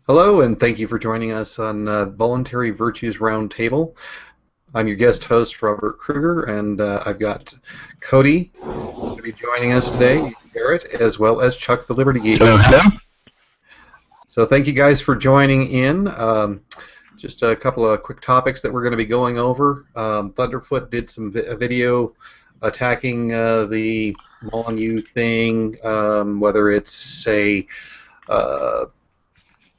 Hello, and thank you for joining us on Voluntary Virtues Roundtable. I'm your guest host, Robert Kruger, and I've got Cody to be joining us today, Garrett, as well as Chuck the Liberty Geek. Hello, hello. So thank you guys for joining in. Just a couple of quick topics that we're going to be going over. Thunderf00t did a video attacking the Molyneux thing, whether it's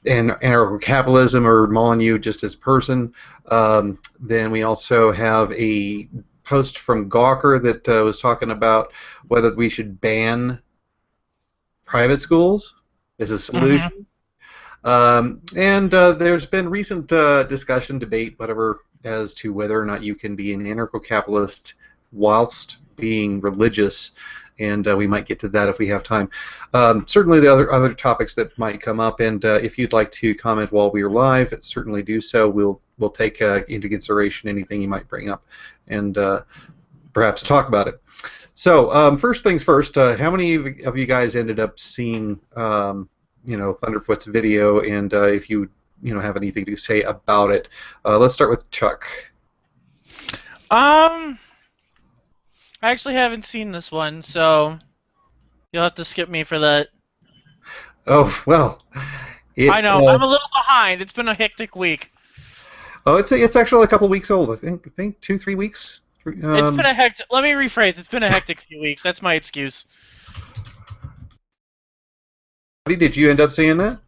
Anarcho-Capitalism or Molyneux just as person. Then we also have a post from Gawker that was talking about whether we should ban private schools as a solution. And there's been recent discussion, debate, whatever, as to whether or not you can be an anarcho-capitalist whilst being religious. And we might get to that if we have time. Certainly the other topics that might come up, and if you'd like to comment while we are live, certainly do so. We'll take into consideration anything you might bring up and perhaps talk about it. So first things first, how many of you guys ended up seeing Thunderf00t's video, and if you have anything to say about it? Let's start with Chuck. I actually haven't seen this one, so you'll have to skip me for that. Oh, well. I know, I'm a little behind. It's been a hectic week. Oh, it's actually a couple of weeks old. I think 2-3 weeks. It's been a hectic. Let me rephrase. It's been a hectic few weeks. That's my excuse. Did you end up seeing that?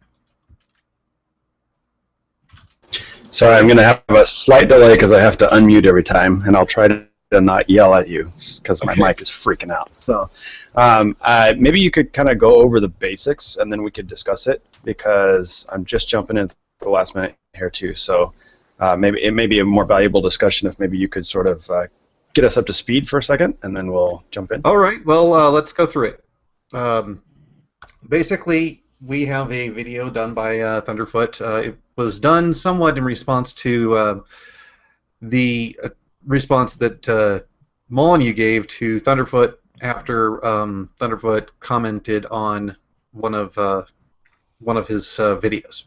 Sorry, I'm going to have a slight delay because I have to unmute every time, and I'll try to not yell at you because my mic is freaking out. So maybe you could kind of go over the basics, and then we could discuss it, because I'm just jumping into the last minute here too. So maybe it may be a more valuable discussion if maybe you could sort of get us up to speed for a second, and then we'll jump in. All right. Well, let's go through it. Basically, we have a video done by Thunderf00t. It was done somewhat in response to the response that Molyneux gave to Thunderf00t after Thunderf00t commented on one of his videos.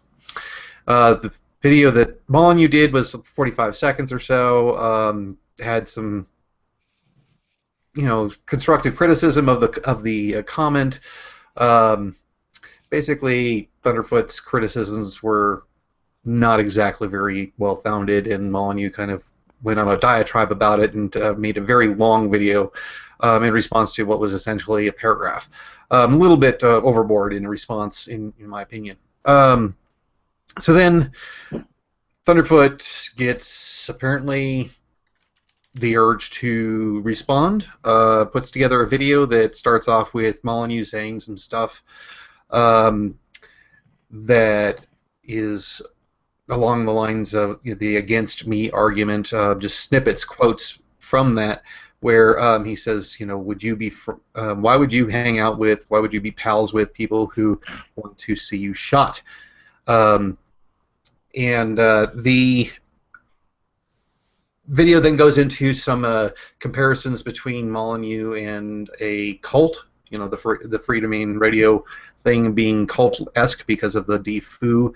The video that Molyneux did was 45 seconds or so. Had some constructive criticism of the comment. Basically, Thunderf00t's criticisms were not exactly very well founded, and Molyneux kind of went on a diatribe about it and made a very long video in response to what was essentially a paragraph. A little bit overboard in response, in my opinion. So then Thunderf00t gets apparently the urge to respond, puts together a video that starts off with Molyneux saying some stuff that is along the lines of the against me argument, just snippets, quotes from that, where he says, would you be, why would you hang out with, why would you be pals with people who want to see you shot? And the video then goes into some comparisons between Molyneux and a cult, the Free Domain Radio thing being cult-esque because of the defoo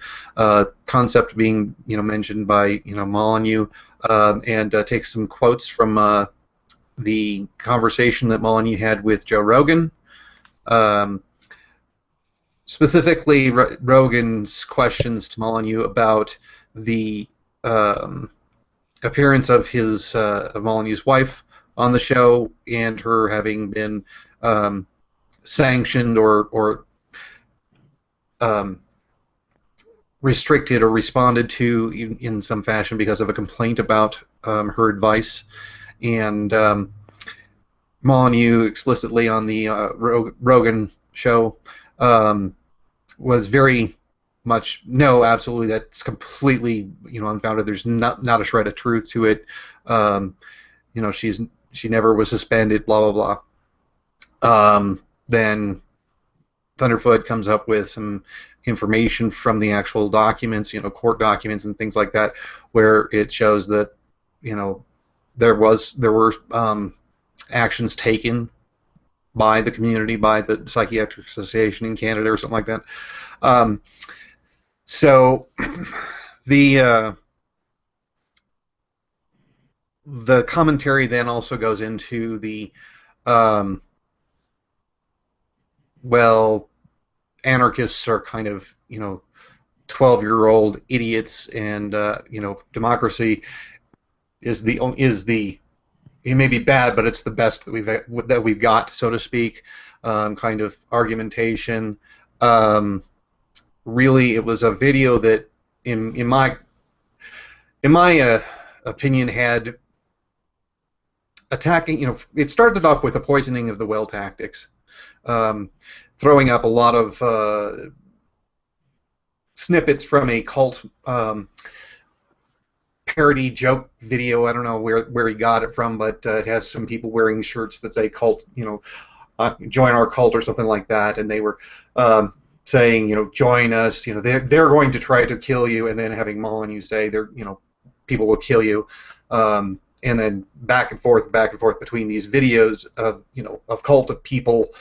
concept being mentioned by Molyneux, and takes some quotes from the conversation that Molyneux had with Joe Rogan. Specifically, Rogan's questions to Molyneux about the appearance of of Molyneux's wife on the show, and her having been sanctioned or restricted or responded to in some fashion because of a complaint about her advice. And Molyneux explicitly on the Rogan show was very much, no, absolutely, that's completely unfounded. There's not a shred of truth to it. She never was suspended, blah blah blah. Then Thunderf00t comes up with some information from the actual documents, court documents and things like that, where it shows that there were actions taken by the community, by the Psychiatric Association in Canada or something like that. So the commentary then also goes into the well, anarchists are kind of 12-year-old idiots, and democracy is the it may be bad, but it's the best that we've got, so to speak. Kind of argumentation. Really, it was a video that, in my opinion, had attacking. It started off with the poisoning of the well tactics, throwing up a lot of snippets from a cult parody joke video. I don't know where he got it from, but it has some people wearing shirts that say "cult," join our cult or something like that, and they were saying, join us. They're going to try to kill you, and then having Molyneux say, people will kill you, and then back and forth between these videos of of cult of people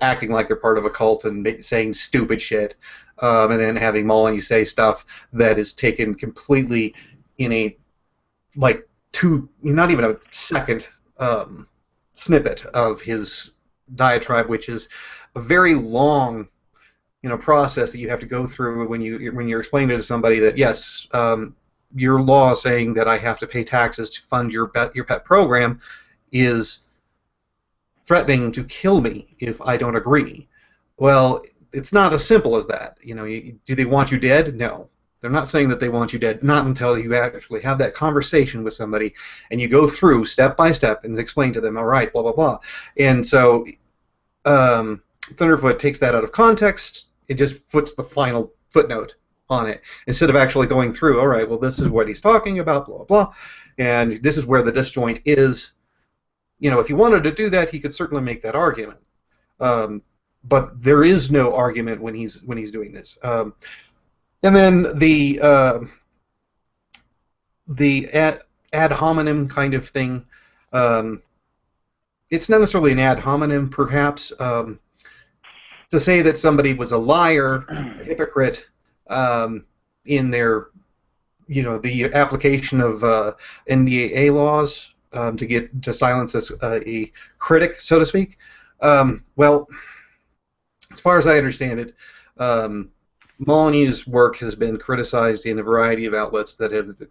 acting like they're part of a cult and saying stupid shit, and then having Molyneux say stuff that is taken completely in a not even a second snippet of his diatribe, which is a very long process that you have to go through when you're explaining to somebody that yes, your law saying that I have to pay taxes to fund your pet program is threatening to kill me if I don't agree. Well, it's not as simple as that. Do they want you dead? No. They're not saying that they want you dead, not until you actually have that conversation with somebody and you go through step by step and explain to them, all right, blah, blah, blah. And so Thunderfoot takes that out of context. It just puts the final footnote on it instead of actually going through, all right, well, this is what he's talking about, blah, blah, and this is where the disjoint is. If he wanted to do that, he could certainly make that argument. But there is no argument when he's doing this. And then the ad hominem kind of thing. It's not necessarily an ad hominem, perhaps. To say that somebody was a liar, a hypocrite, in their, the application of NDAA laws to silence a critic, so to speak. Well, as far as I understand it, Molyneux's work has been criticized in a variety of outlets that have,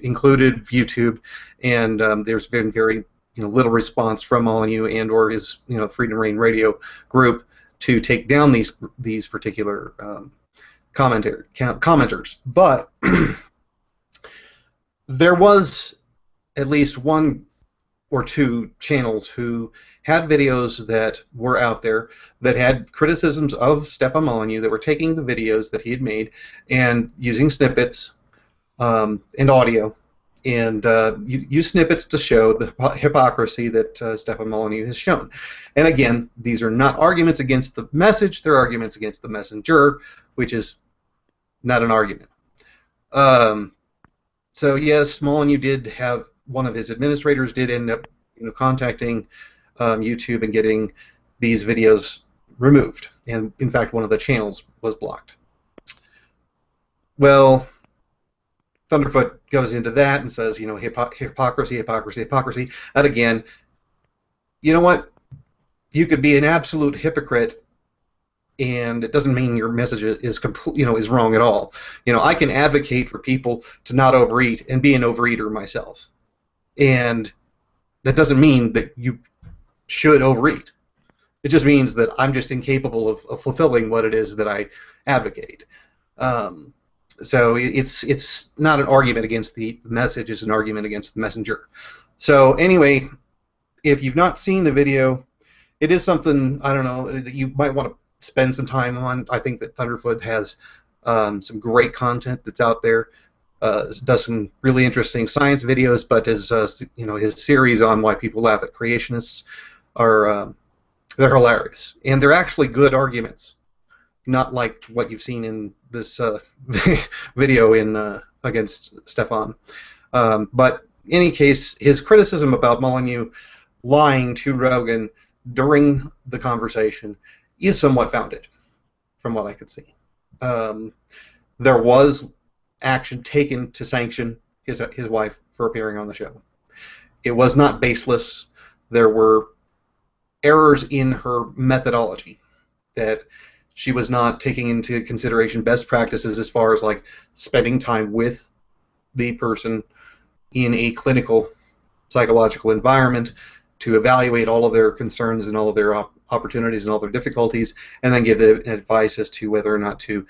included YouTube, and there's been very, little response from Molyneux and/or his, Freedom Reign Radio group to take down these particular commenters. But there was at least one or two channels who had videos that were out there that had criticisms of Stefan Molyneux, that were taking the videos that he had made and using snippets and audio and use snippets to show the hypocrisy that Stefan Molyneux has shown. And again, these are not arguments against the message, they're arguments against the messenger, which is not an argument. So yes, Molyneux did have, one of his administrators did end up contacting YouTube and getting these videos removed, and in fact one of the channels was blocked. Well, Thunderfoot goes into that and says, hypocrisy, hypocrisy, hypocrisy. And again, you know what? You could be an absolute hypocrite, and it doesn't mean your message is is wrong at all. I can advocate for people to not overeat and be an overeater myself, and that doesn't mean that you should overeat. It just means that I'm just incapable of fulfilling what it is that I advocate. So it's not an argument against the message, it's an argument against the messenger. So anyway, if you've not seen the video, it is something, I don't know, that you might want to spend some time on. I think that Thunderfoot has some great content that's out there. Does some really interesting science videos, but his his series on why people laugh at creationists are they're hilarious, and they're actually good arguments, not like what you've seen in this video in against Stefan. But in any case, his criticism about Molyneux lying to Rogan during the conversation is somewhat founded, from what I could see. there was action taken to sanction his wife for appearing on the show. It was not baseless. There were errors in her methodology, that she was not taking into consideration best practices as far as like spending time with the person in a clinical psychological environment to evaluate all of their concerns and all of their opportunities and all their difficulties, and then give the advice as to whether or not to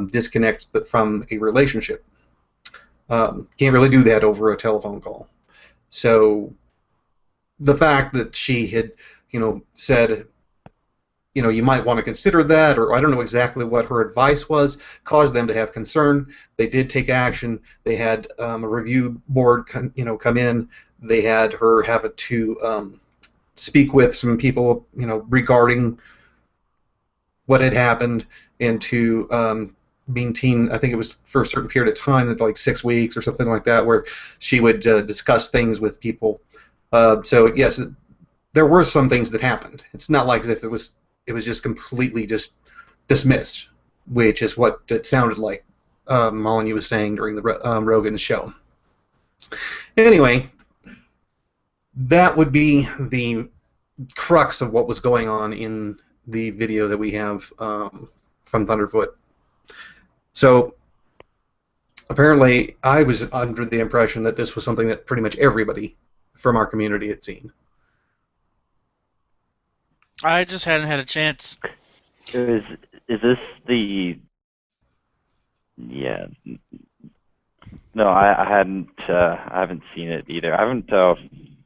disconnect from a relationship. Can't really do that over a telephone call. So the fact that she had, said, you might want to consider that, or I don't know exactly what her advice was, caused them to have concern. They did take action. They had a review board, come in. They had her have to speak with some people, regarding what had happened, and to maintain, I think it was for a certain period of time, like 6 weeks or something like that, where she would discuss things with people. So yes, there were some things that happened. It's not like as if it was just completely just dismissed, which is what it sounded like Molyneux was saying during the Rogan show. Anyway, that would be the crux of what was going on in the video that we have from Thunderfoot. So apparently I was under the impression that this was something that pretty much everybody from our community had seen. I just hadn't had a chance. Is this the? Yeah. No, I hadn't. I haven't seen it either. I haven't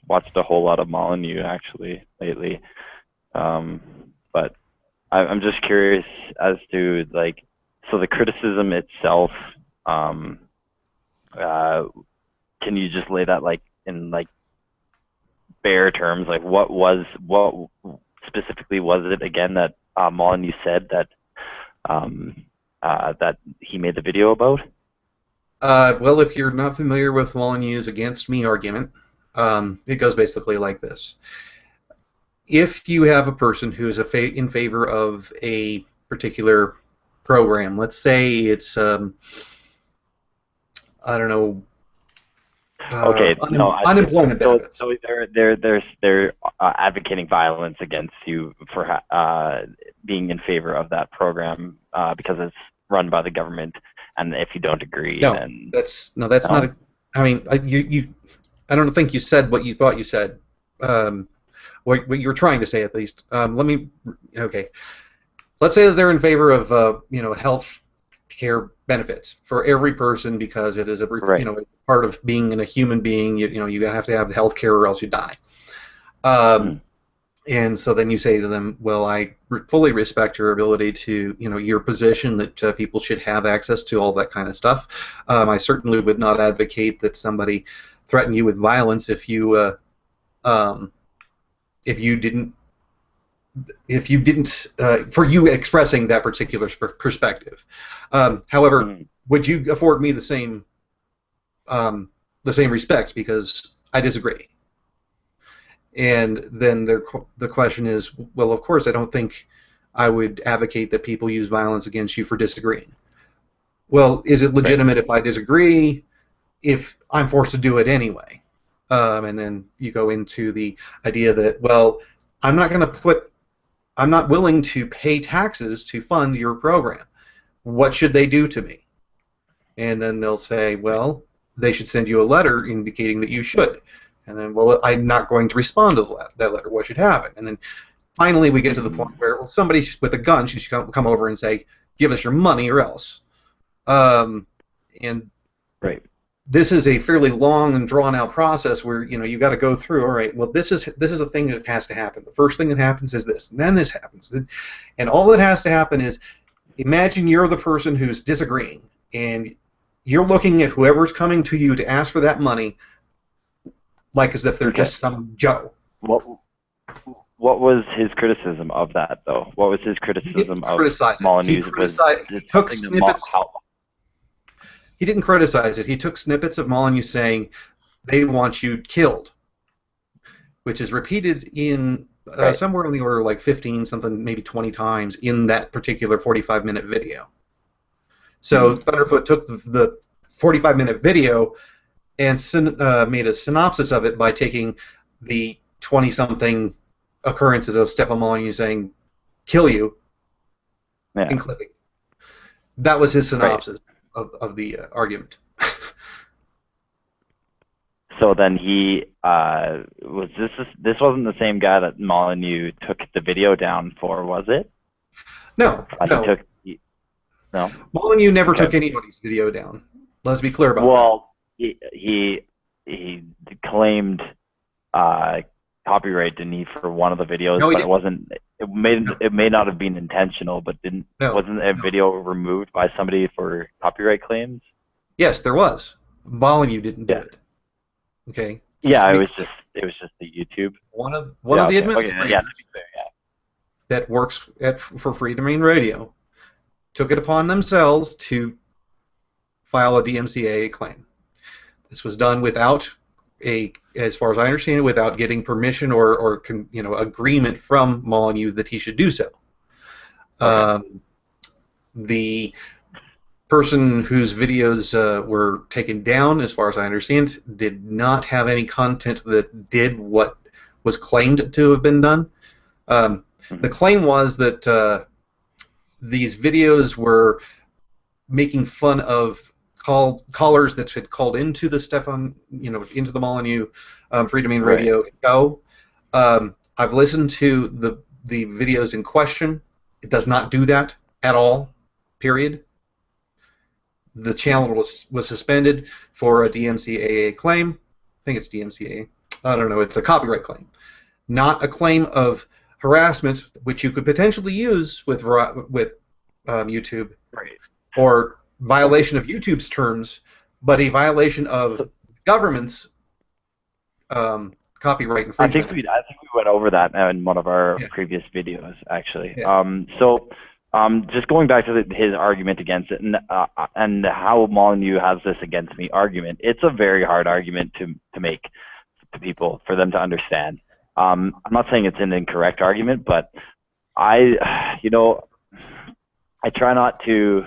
watched a whole lot of Molyneux actually lately. But I'm just curious as to like, so the criticism itself. Can you just lay that like in like bare terms? Like what specifically was it again that Molyneux said that that he made the video about? Well, if you're not familiar with Molyneux's against me argument, it goes basically like this. If you have a person who is in favor of a particular program, let's say it's, I don't know, okay, unemployment benefits. So they're advocating violence against you for being in favor of that program because it's run by the government, and if you don't agree, then that's not. I mean, I don't think you said what you thought you said. What you're trying to say, at least. Okay. Let's say that they're in favor of health care benefits for every person because it is a part of being a human being. You have to have health care or else you die. And so then you say to them, well, I fully respect your ability to, your position that people should have access to all that kind of stuff. I certainly would not advocate that somebody threaten you with violence if you didn't for you expressing that particular perspective. However, would you afford me the same respect because I disagree? And then the question is, well, of course, I don't think I would advocate that people use violence against you for disagreeing. Well, is it legitimate if I disagree, if I'm forced to do it anyway? And then you go into the idea that, well, I'm not willing to pay taxes to fund your program. What should they do to me? And then they'll say, well, they should send you a letter indicating that you should. And then, well, I'm not going to respond to that letter. What should happen? And then finally we get to the point where, well, somebody with a gun should come over and say, give us your money or else. And this is a fairly long and drawn-out process where you got to go through. All right, well, this is a thing that has to happen. The first thing that happens is this, and then this happens, and all that has to happen is, imagine you're the person who's disagreeing, and you're looking at whoever's coming to you to ask for that money, like as if they're just some Joe. What was his criticism of that, though? What was his criticism of Molyneux? He took snippets. He didn't criticize it. He took snippets of Molyneux saying, they want you killed, which is repeated in somewhere in the order of like 15, something, maybe 20 times in that particular 45-minute video. So Thunderfoot took the 45-minute video and made a synopsis of it by taking the 20-something occurrences of Stefan Molyneux saying, "Kill you," and clipping. That was his synopsis of the argument. So then he was this wasn't the same guy that Molyneux took the video down for, was it? No, no. No. Molyneux never took anybody's video down. Let's be clear about that. Well, he claimed copyright, didn't he, for one of the videos? No, but it wasn't. It may not have been intentional, but wasn't a video removed by somebody for copyright claims? Yes, there was. Molyneux didn't do it. Okay. Yeah, it was just the YouTube. One of the administrators that works for Free Domain Radio took it upon themselves to file a DMCA claim. This was done without as far as I understand it, without getting permission or agreement from Molyneux that he should do so. The person whose videos were taken down, as far as I understand, did not have any content that did what was claimed to have been done. The claim was that these videos were making fun of callers that had called into the into the Molyneux Free Domain Radio show. I've listened to the videos in question. It does not do that at all. Period. The channel was suspended for a DMCAA claim. I think it's DMCAA. I don't know. It's a copyright claim, not a claim of harassment, which you could potentially use with YouTube, or violation of YouTube's terms, but a violation of government's copyright infringement. I think we went over that in one of our previous videos, actually. Just going back to his argument against it, and how Molyneux has this against me argument, it's a very hard argument to make to people for them to understand. I'm not saying it's an incorrect argument, but I try not to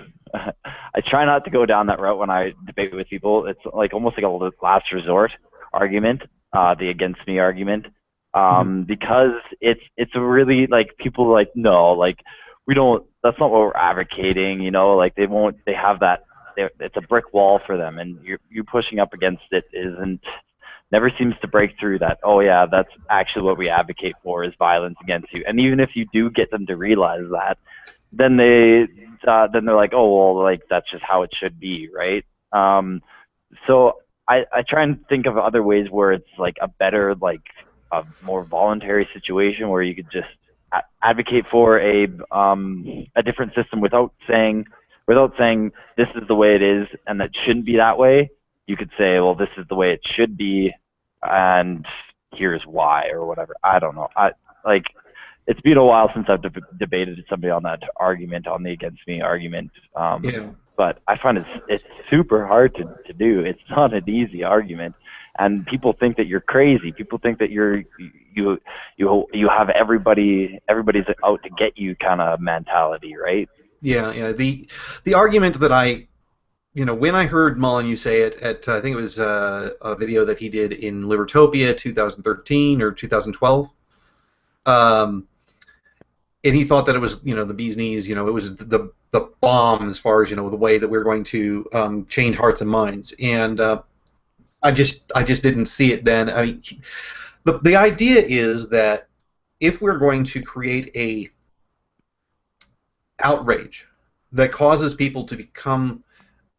go down that route when I debate with people. It's like almost like a last resort argument, the against me argument, because it's a really, like, people like, no, like, we don't, that's not what we're advocating, like they have that, it's a brick wall for them, and you pushing up against it never seems to break through that, oh yeah, that's actually what we advocate for, is violence against you. And even if you do get them to realize that, then they're like, oh, well, like, that's just how it should be, right? So I try and think of other ways where it's like a better, like a more voluntary situation where you could just advocate for a different system without saying this is the way it is and that shouldn't be that way. You could say, well, this is the way it should be, and here's why, or whatever. I don't know. It's been a while since I've debated somebody on that argument, on the against me argument. But I find it's super hard to do. It's not an easy argument, and people think that you're crazy. People think that you have everybody's out to get you kind of mentality, right? Yeah. The argument that when I heard Molyneux say it at, I think it was a video that he did in Libertopia 2013 or 2012, and he thought that it was, the bee's knees, it was the bomb as far as, the way that we're going to change hearts and minds. And I just didn't see it then. I mean, the idea is that if we're going to create a outrage that causes people to become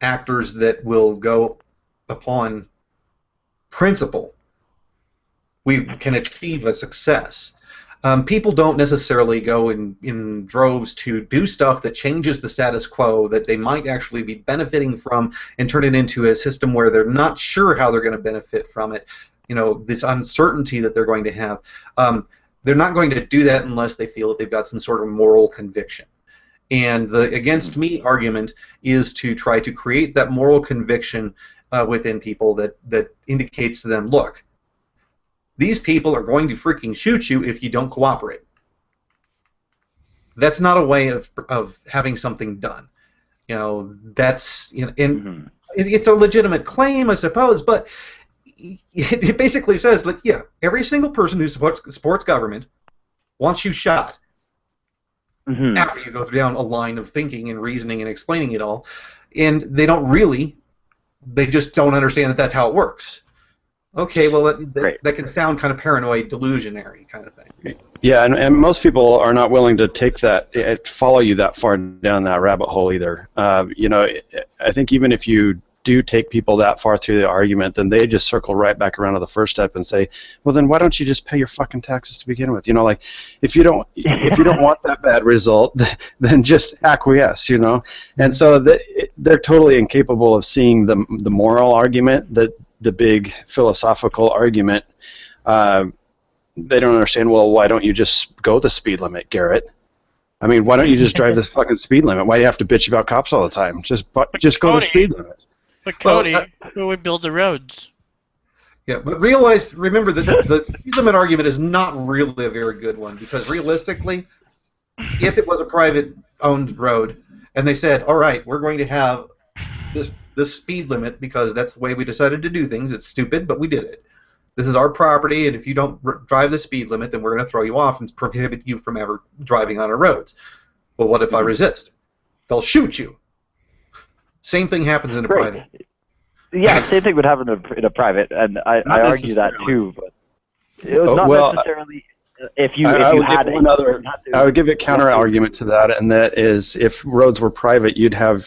actors that will go upon principle, we can achieve a success. People don't necessarily go in droves to do stuff that changes the status quo that they might actually be benefiting from, and turn it into a system where they're not sure how they're going to benefit from it. This uncertainty that they're going to have. They're not going to do that unless they feel that they've got some sort of moral conviction. And the against me argument is to try to create that moral conviction within people that indicates to them, look, these people are going to freaking shoot you if you don't cooperate. That's not a way of having something done. That's and it's a legitimate claim, I suppose, but it basically says that yeah, every single person who supports government wants you shot. After you go down a line of thinking and reasoning and explaining it all, and they just don't understand that that's how it works. Okay, well, that can sound kind of paranoid, delusionary kind of thing. Yeah, and most people are not willing to take that, follow you that far down that rabbit hole either. I think even if you do take people that far through the argument, then they just circle right back around to the first step and say, well, then why don't you just pay your fucking taxes to begin with? Like if you don't want that bad result, then just acquiesce. And so they're totally incapable of seeing the moral argument, the big philosophical argument. They don't understand. Well, why don't you just go the speed limit, Garrett? I mean, why don't you just drive this fucking speed limit? Why do you have to bitch about cops all the time? Just go the speed limit. But Cody, who would build the roads? Yeah, but remember that the speed limit argument is not really a very good one, because realistically, if it was a private-owned road and they said, all right, we're going to have this speed limit because that's the way we decided to do things. It's stupid, but we did it. This is our property, and if you don't drive the speed limit, then we're going to throw you off and prohibit you from ever driving on our roads. Well, what if I resist? They'll shoot you. Same thing happens in a private. Yeah, same thing would happen in a private, and I argue that too. But it was not necessarily if you had another. I would give a counter argument to that, and that is if roads were private, you'd have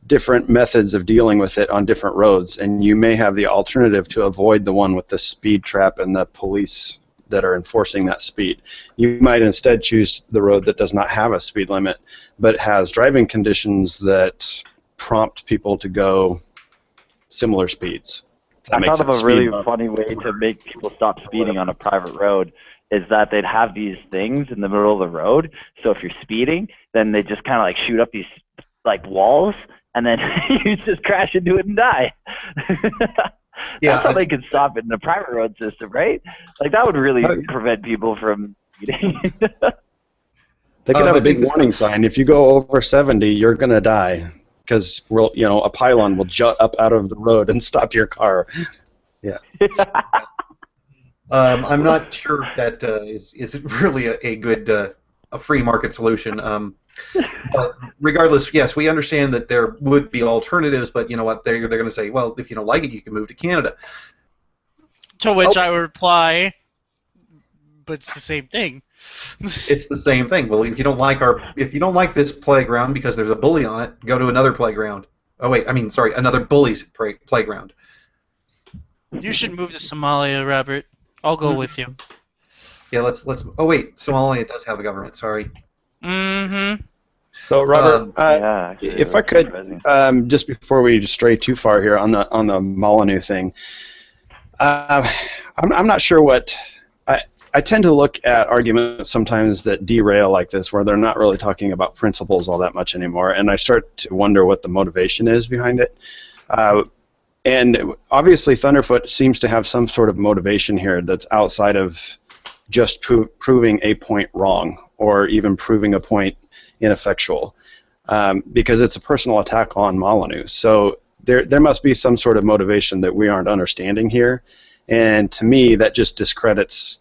different methods of dealing with it on different roads, and you may have the alternative to avoid the one with the speed trap and the police that are enforcing that speed. You might instead choose the road that does not have a speed limit, but has driving conditions that prompt people to go similar speeds. I thought of a really funny way to make people stop speeding on a private road is that they'd have these things in the middle of the road. So if you're speeding, then they just kind of like shoot up these like walls, and then you just crash into it and die. That's how they could stop it in a private road system, right? Like that would really prevent people from speeding. They could have a big warning sign. If you go over 70, you're gonna die. Because a pylon will jut up out of the road and stop your car. Yeah. I'm not sure if that is really a good a free market solution. But regardless, yes, we understand that there would be alternatives, but you know what? They're going to say, well, if you don't like it, you can move to Canada. To which I would reply, but it's the same thing. It's the same thing. Well, if you don't like this playground because there's a bully on it, go to another playground. Oh wait, another bully's playground. You should move to Somalia, Robert. I'll go with you. Yeah, let's. Oh wait, Somalia does have a government. Sorry. Mm-hmm. So Robert, if I could, just before we stray too far here on the Molyneux thing, I'm not sure what. I tend to look at arguments sometimes that derail like this, where they're not really talking about principles all that much anymore, and I start to wonder what the motivation is behind it. And obviously Thunderfoot seems to have some sort of motivation here that's outside of just proving a point wrong or even proving a point ineffectual, because it's a personal attack on Molyneux. So there must be some sort of motivation that we aren't understanding here, and to me that just discredits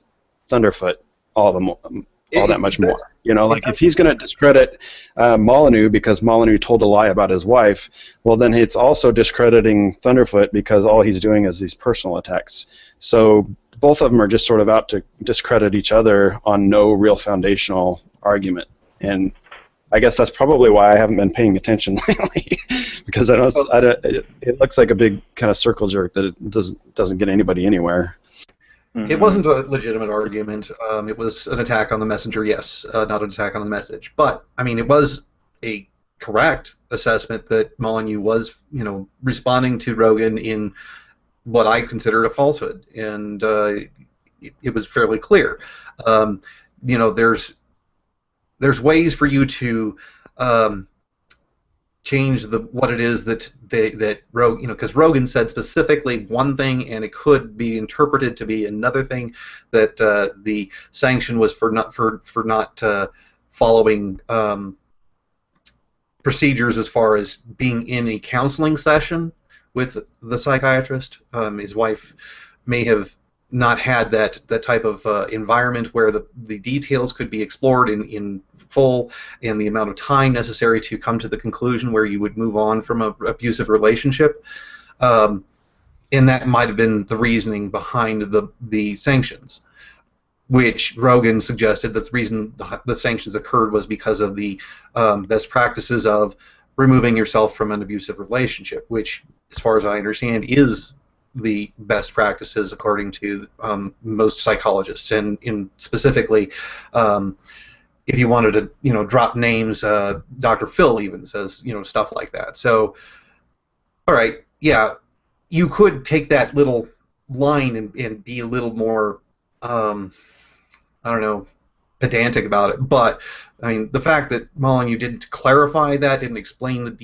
Thunderfoot all that much more. Like if he's going to discredit Molyneux because Molyneux told a lie about his wife, well then it's also discrediting Thunderfoot because all he's doing is these personal attacks. So both of them are just sort of out to discredit each other on no real foundational argument. And I guess that's probably why I haven't been paying attention lately, because it looks like a big kind of circle jerk that it doesn't get anybody anywhere. It wasn't a legitimate argument. It was an attack on the messenger, yes, not an attack on the message. But I mean, it was a correct assessment that Molyneux was, responding to Rogan in what I considered a falsehood, and it was fairly clear. There's ways for you to change what it is that Rogan, because Rogan said specifically one thing, and it could be interpreted to be another thing. That the sanction was for not following procedures as far as being in a counseling session with the psychiatrist. His wife may have not had that type of environment where the details could be explored in full, and the amount of time necessary to come to the conclusion where you would move on from an abusive relationship. And that might have been the reasoning behind the sanctions, which Rogan suggested that the reason the sanctions occurred was because of the best practices of removing yourself from an abusive relationship, which, as far as I understand, is the best practices according to most psychologists, and in specifically, if you wanted to, drop names, Dr. Phil even says, stuff like that. So, all right, yeah, you could take that little line and be a little more, I don't know, pedantic about it, but I mean, the fact that Molyneux didn't clarify that, didn't explain that,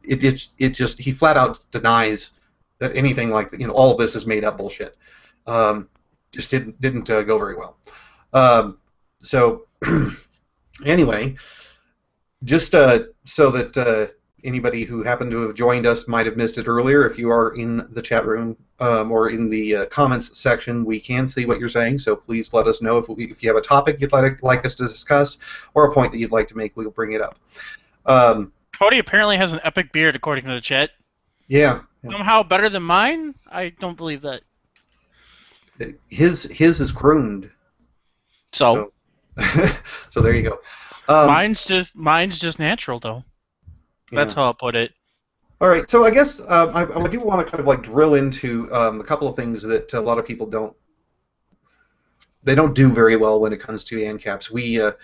it just, he flat out denies that anything like, all of this is made up bullshit. Just didn't go very well. So anyway, just so that anybody who happened to have joined us might have missed it earlier, if you are in the chat room or in the comments section, we can see what you're saying, so please let us know if you have a topic you'd like us to discuss or a point that you'd like to make. We'll bring it up. Cody apparently has an epic beard, according to the chat. Yeah. Somehow better than mine? I don't believe that. His is groomed. So so there you go. Mine's just natural, though. That's how I'll put it. All right, so I guess I do want to kind of like drill into a couple of things that a lot of people don't do very well when it comes to ANCAPs.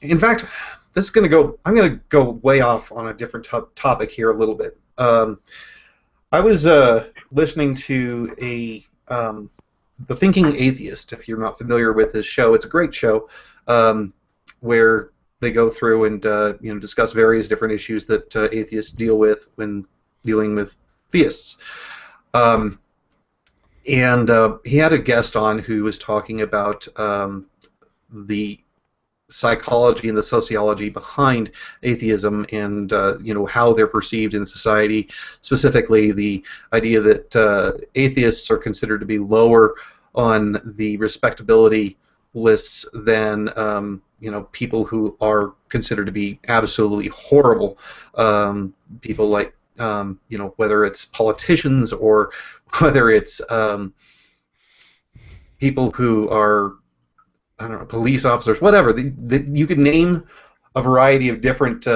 In fact, this is going to go. I'm going to go way off on a different topic here a little bit. I was listening to The Thinking Atheist. If you're not familiar with this show, it's a great show where they go through and discuss various different issues that atheists deal with when dealing with theists. And he had a guest on who was talking about the psychology and the sociology behind atheism, and how they're perceived in society. Specifically, the idea that atheists are considered to be lower on the respectability lists than people who are considered to be absolutely horrible. People like whether it's politicians or whether it's people who are, I don't know, police officers, whatever. You could name a variety of different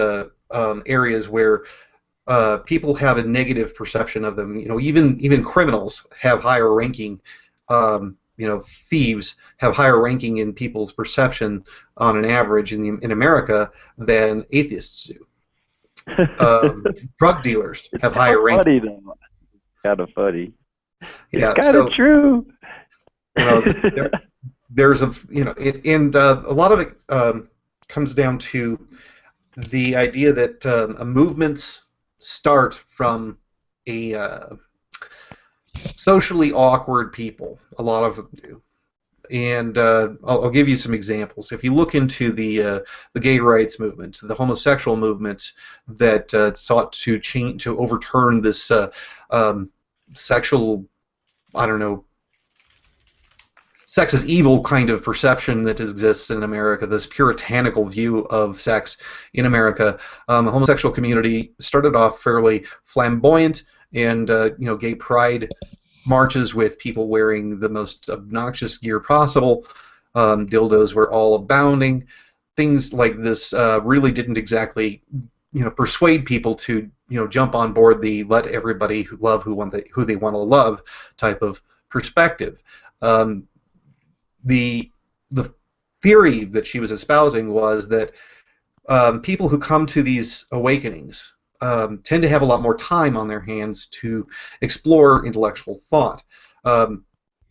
areas where people have a negative perception of them. Even criminals have higher ranking. Thieves have higher ranking in people's perception on an average in America than atheists do. Drug dealers have higher ranking. Funny though. Kind of funny. Yeah, it's kind of true. There's a lot of it comes down to the idea that movements start from a socially awkward people. A lot of them do, and I'll give you some examples. If you look into the gay rights movement, the homosexual movement that sought to overturn this sexual, I don't know, sex is evil kind of perception that exists in America, this puritanical view of sex in America. The homosexual community started off fairly flamboyant, and gay pride marches with people wearing the most obnoxious gear possible. Dildos were all abounding. Things like this really didn't exactly persuade people to jump on board the let everybody love who they want to love type of perspective. The theory that she was espousing was that people who come to these awakenings tend to have a lot more time on their hands to explore intellectual thought,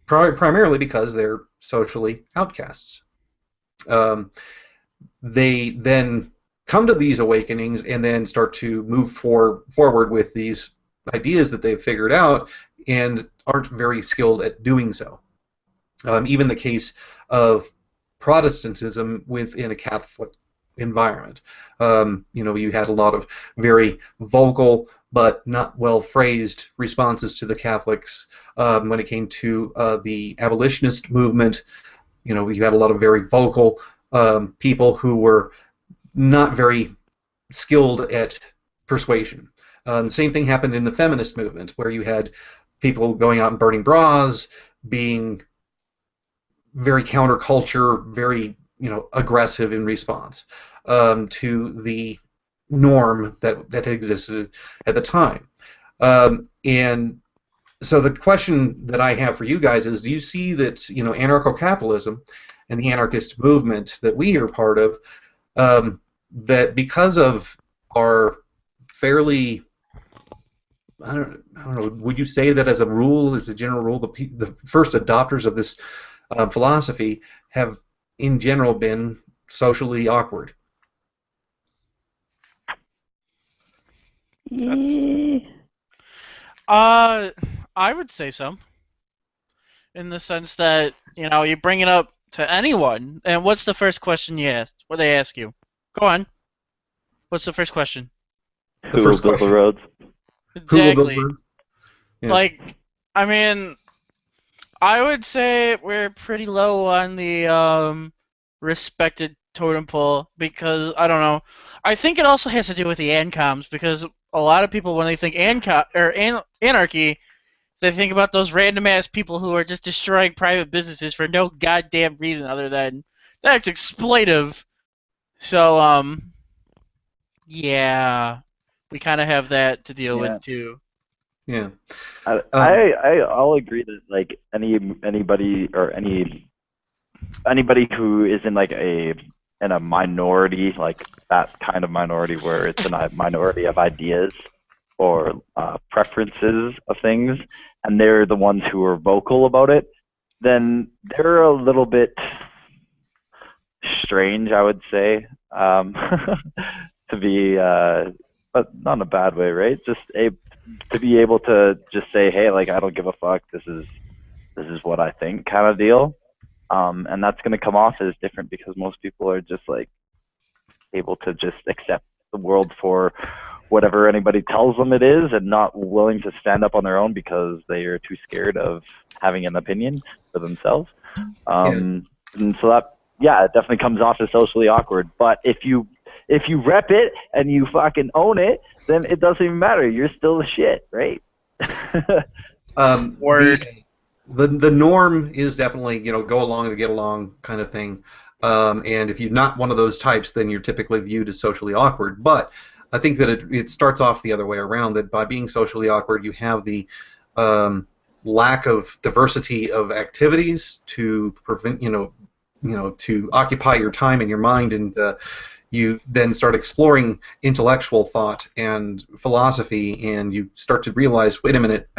primarily because they're socially outcasts. They then come to these awakenings and then start to move forward with these ideas that they've figured out and aren't very skilled at doing so. Even the case of Protestantism within a Catholic environment. You had a lot of very vocal but not well-phrased responses to the Catholics when it came to the abolitionist movement. You had a lot of very vocal people who were not very skilled at persuasion. The same thing happened in the feminist movement, where you had people going out and burning bras, being very counterculture, very aggressive in response to the norm that existed at the time. And so the question that I have for you guys is: do you see that anarcho-capitalism and the anarchist movement that we are part of, that because of our fairly, I don't know, would you say that as a rule, as a general rule, the first adopters of this philosophy have in general been socially awkward? I would say so, in the sense that you bring it up to anyone, and what's the first question you asked? What they ask you? Go on. What's the first question? Who will build the roads? Exactly. Yeah. Like, I mean, I would say we're pretty low on the respected totem pole, because I don't know. I think it also has to do with the ANCOMs, because a lot of people, when they think anarchy, they think about those random ass people who are just destroying private businesses for no goddamn reason other than that's exploitive. So yeah, we kind of have that to deal with too. Yeah. I'll agree that like anybody who is in a minority, like that kind of minority where it's a minority of ideas or preferences of things, and they're the ones who are vocal about it, then they're a little bit strange, I would say, to be, but not in a bad way, right? Just to be able to just say, hey, like, I don't give a fuck, this is what I think, kind of deal. And that's going to come off as different because most people are just like able to just accept the world for whatever anybody tells them it is, and not willing to stand up on their own because they are too scared of having an opinion for themselves. And so that, it definitely comes off as socially awkward. But if you rep it and you fucking own it, then it doesn't even matter. You're still the shit, right? Word. The norm is definitely go along to get along kind of thing, and if you're not one of those types, then you're typically viewed as socially awkward. But I think that it starts off the other way around. That by being socially awkward, you have the lack of diversity of activities to prevent to occupy your time and your mind, and you then start exploring intellectual thought and philosophy, and you start to realize, wait a minute.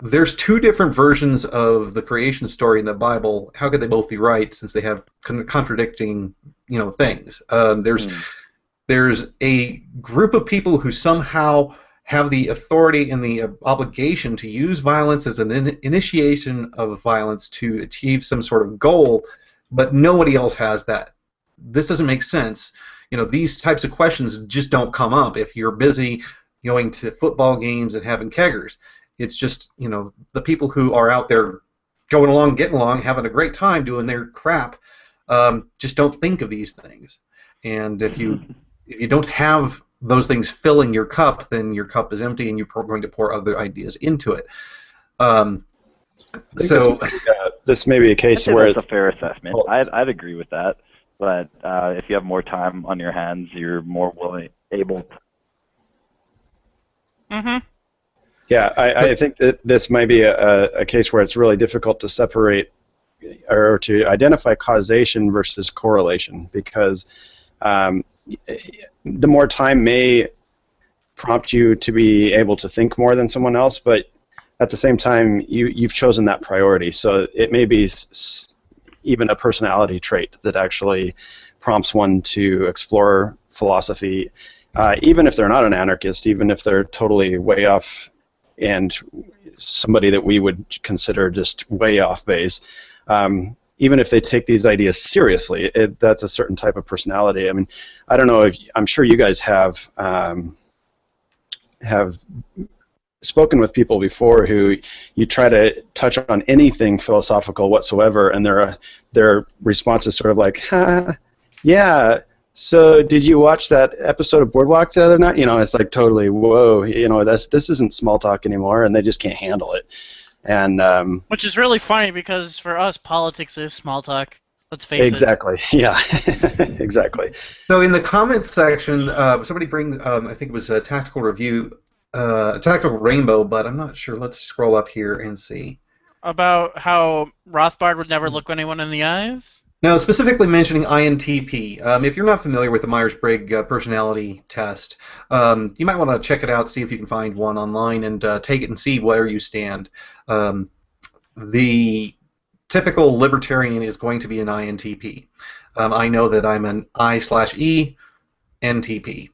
There's two different versions of the creation story in the Bible. How could they both be right, since they have contradicting, things? There's a group of people who somehow have the authority and the obligation to use violence as an initiation of violence to achieve some sort of goal, but nobody else has that. This doesn't make sense. These types of questions just don't come up if you're busy going to football games and having keggers. It's just, the people who are out there going along, getting along, having a great time doing their crap, just don't think of these things. And if you don't have those things filling your cup, then your cup is empty, and you're going to pour other ideas into it. So this may be a case where that's a fair assessment. I'd agree with that. But if you have more time on your hands, you're more able to. Mm-hmm. Yeah, I think that this might be a case where it's really difficult to separate or to identify causation versus correlation, because the more time may prompt you to be able to think more than someone else, but at the same time, you've chosen that priority. So it may be even a personality trait that actually prompts one to explore philosophy, even if they're not an anarchist, even if they're totally way off and somebody that we would consider just way off base. even if they take these ideas seriously, that's a certain type of personality. I mean, I don't know if I'm sure you guys have spoken with people before who you try to touch on anything philosophical whatsoever, and their response is sort of like, yeah. So did you watch that episode of Boardwalk the other night? You know, it's like totally, whoa, you know, this isn't small talk anymore, and they just can't handle it. And which is really funny because for us, politics is small talk. Let's face exactly. Yeah, exactly. So in the comments section, somebody brings, I think it was a Tactical Review, Tactical Rainbow, but I'm not sure. Let's scroll up here and see. About how Rothbard would never look anyone in the eyes? Now, specifically mentioning INTP, if you're not familiar with the Myers-Briggs personality test, you might want to check it out, see if you can find one online, and take it and see where you stand. The typical libertarian is going to be an INTP. I know that I'm an I/E NTP.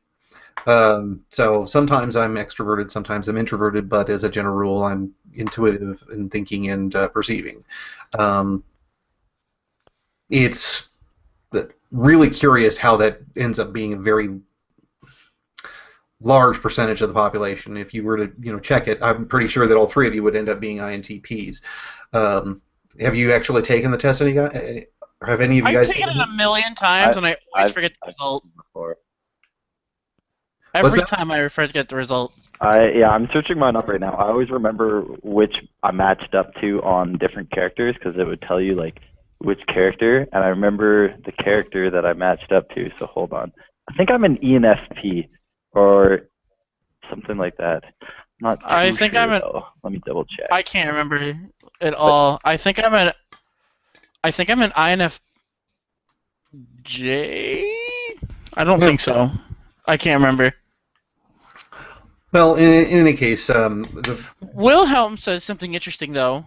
So sometimes I'm extroverted, sometimes I'm introverted, but as a general rule, I'm intuitive in thinking and perceiving. It's really curious how that ends up being a very large percentage of the population. If you were to check it, I'm pretty sure that all three of you would end up being INTPs. Have you actually taken the test? Have any of you guys I've taken it a million times, and I always forget the result. Before. Every time I forget the result. Yeah, I'm searching mine up right now. I always remember which I matched up to on different characters because it would tell you like which character, and I remember the character that I matched up to. So hold on. I think I'm an ENFP or something like that. I'm not too sure, though. Let me double check. I can't remember at all. I think I'm an INFJ. I don't think so. I can't remember. Well, in any case, Wilhelm says something interesting though.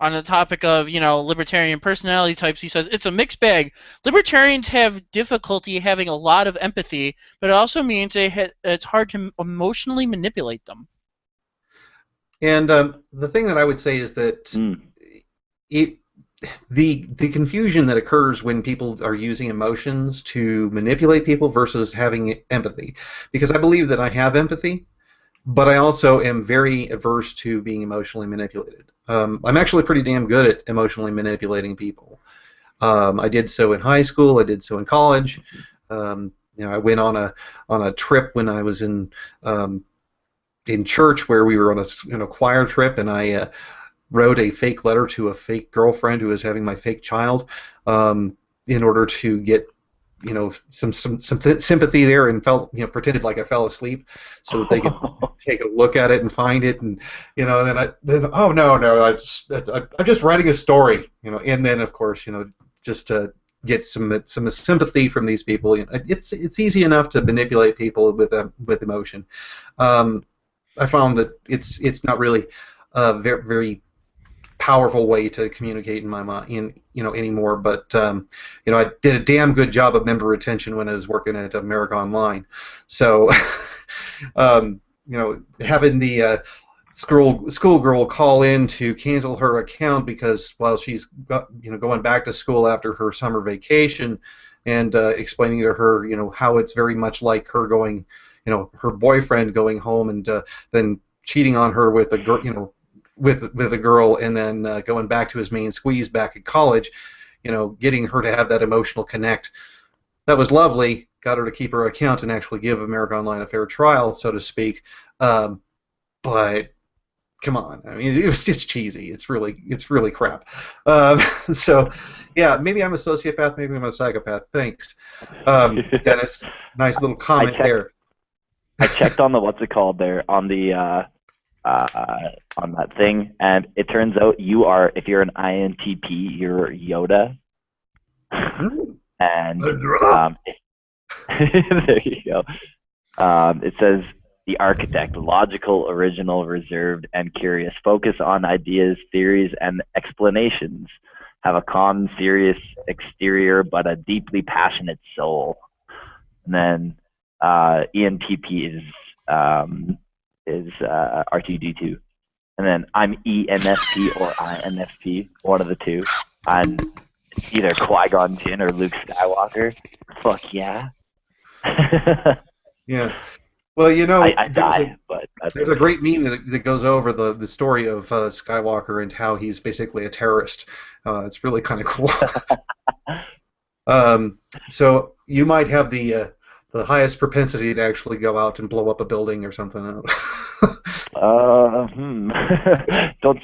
On the topic of libertarian personality types, he says it's a mixed bag. Libertarians have difficulty having a lot of empathy, but it also means it's hard to emotionally manipulate them. And the thing that I would say is that the confusion that occurs when people are using emotions to manipulate people versus having empathy, because I believe that I have empathy, but I also am very averse to being emotionally manipulated. I'm actually pretty damn good at emotionally manipulating people. I did so in high school. I did so in college. I went on a trip when I was in church where we were on a choir trip, and I wrote a fake letter to a fake girlfriend who was having my fake child in order to get some sympathy there, and pretended like I fell asleep so that they could take a look at it and find it, and then oh no, I'm just writing a story, and then of course just to get some sympathy from these people. It's easy enough to manipulate people with emotion. I found that it's not really a very, very powerful way to communicate in my mind anymore, but I did a damn good job of member retention when I was working at America Online, so having the schoolgirl call in to cancel her account because while she's going back to school after her summer vacation, and explaining to her how it's very much like her going, her boyfriend going home and then cheating on her with a girl, with a girl, and then going back to his main squeeze back at college, getting her to have that emotional connect. That was lovely. Got her to keep her account and actually give America Online a fair trial, so to speak. But come on, I mean, it's cheesy. It's really crap. So, yeah, maybe I'm a sociopath. Maybe I'm a psychopath. Thanks, Dennis. Nice little comment there. I checked on the what's it called there on the. On that thing, and it turns out if you're an INTP, you're Yoda. And there you go. It says the architect, logical, original, reserved, and curious, focus on ideas, theories, and explanations, have a calm, serious exterior, but a deeply passionate soul. And then ENTP is R2D2, and then I'm ENFP or INFP, one of the two. and either Qui-Gon Jinn or Luke Skywalker, fuck yeah. Yeah. Well, you know, I die, but there's a great meme that goes over the story of Skywalker and how he's basically a terrorist. It's really kind of cool. So you might have the highest propensity to actually go out and blow up a building or something. Don't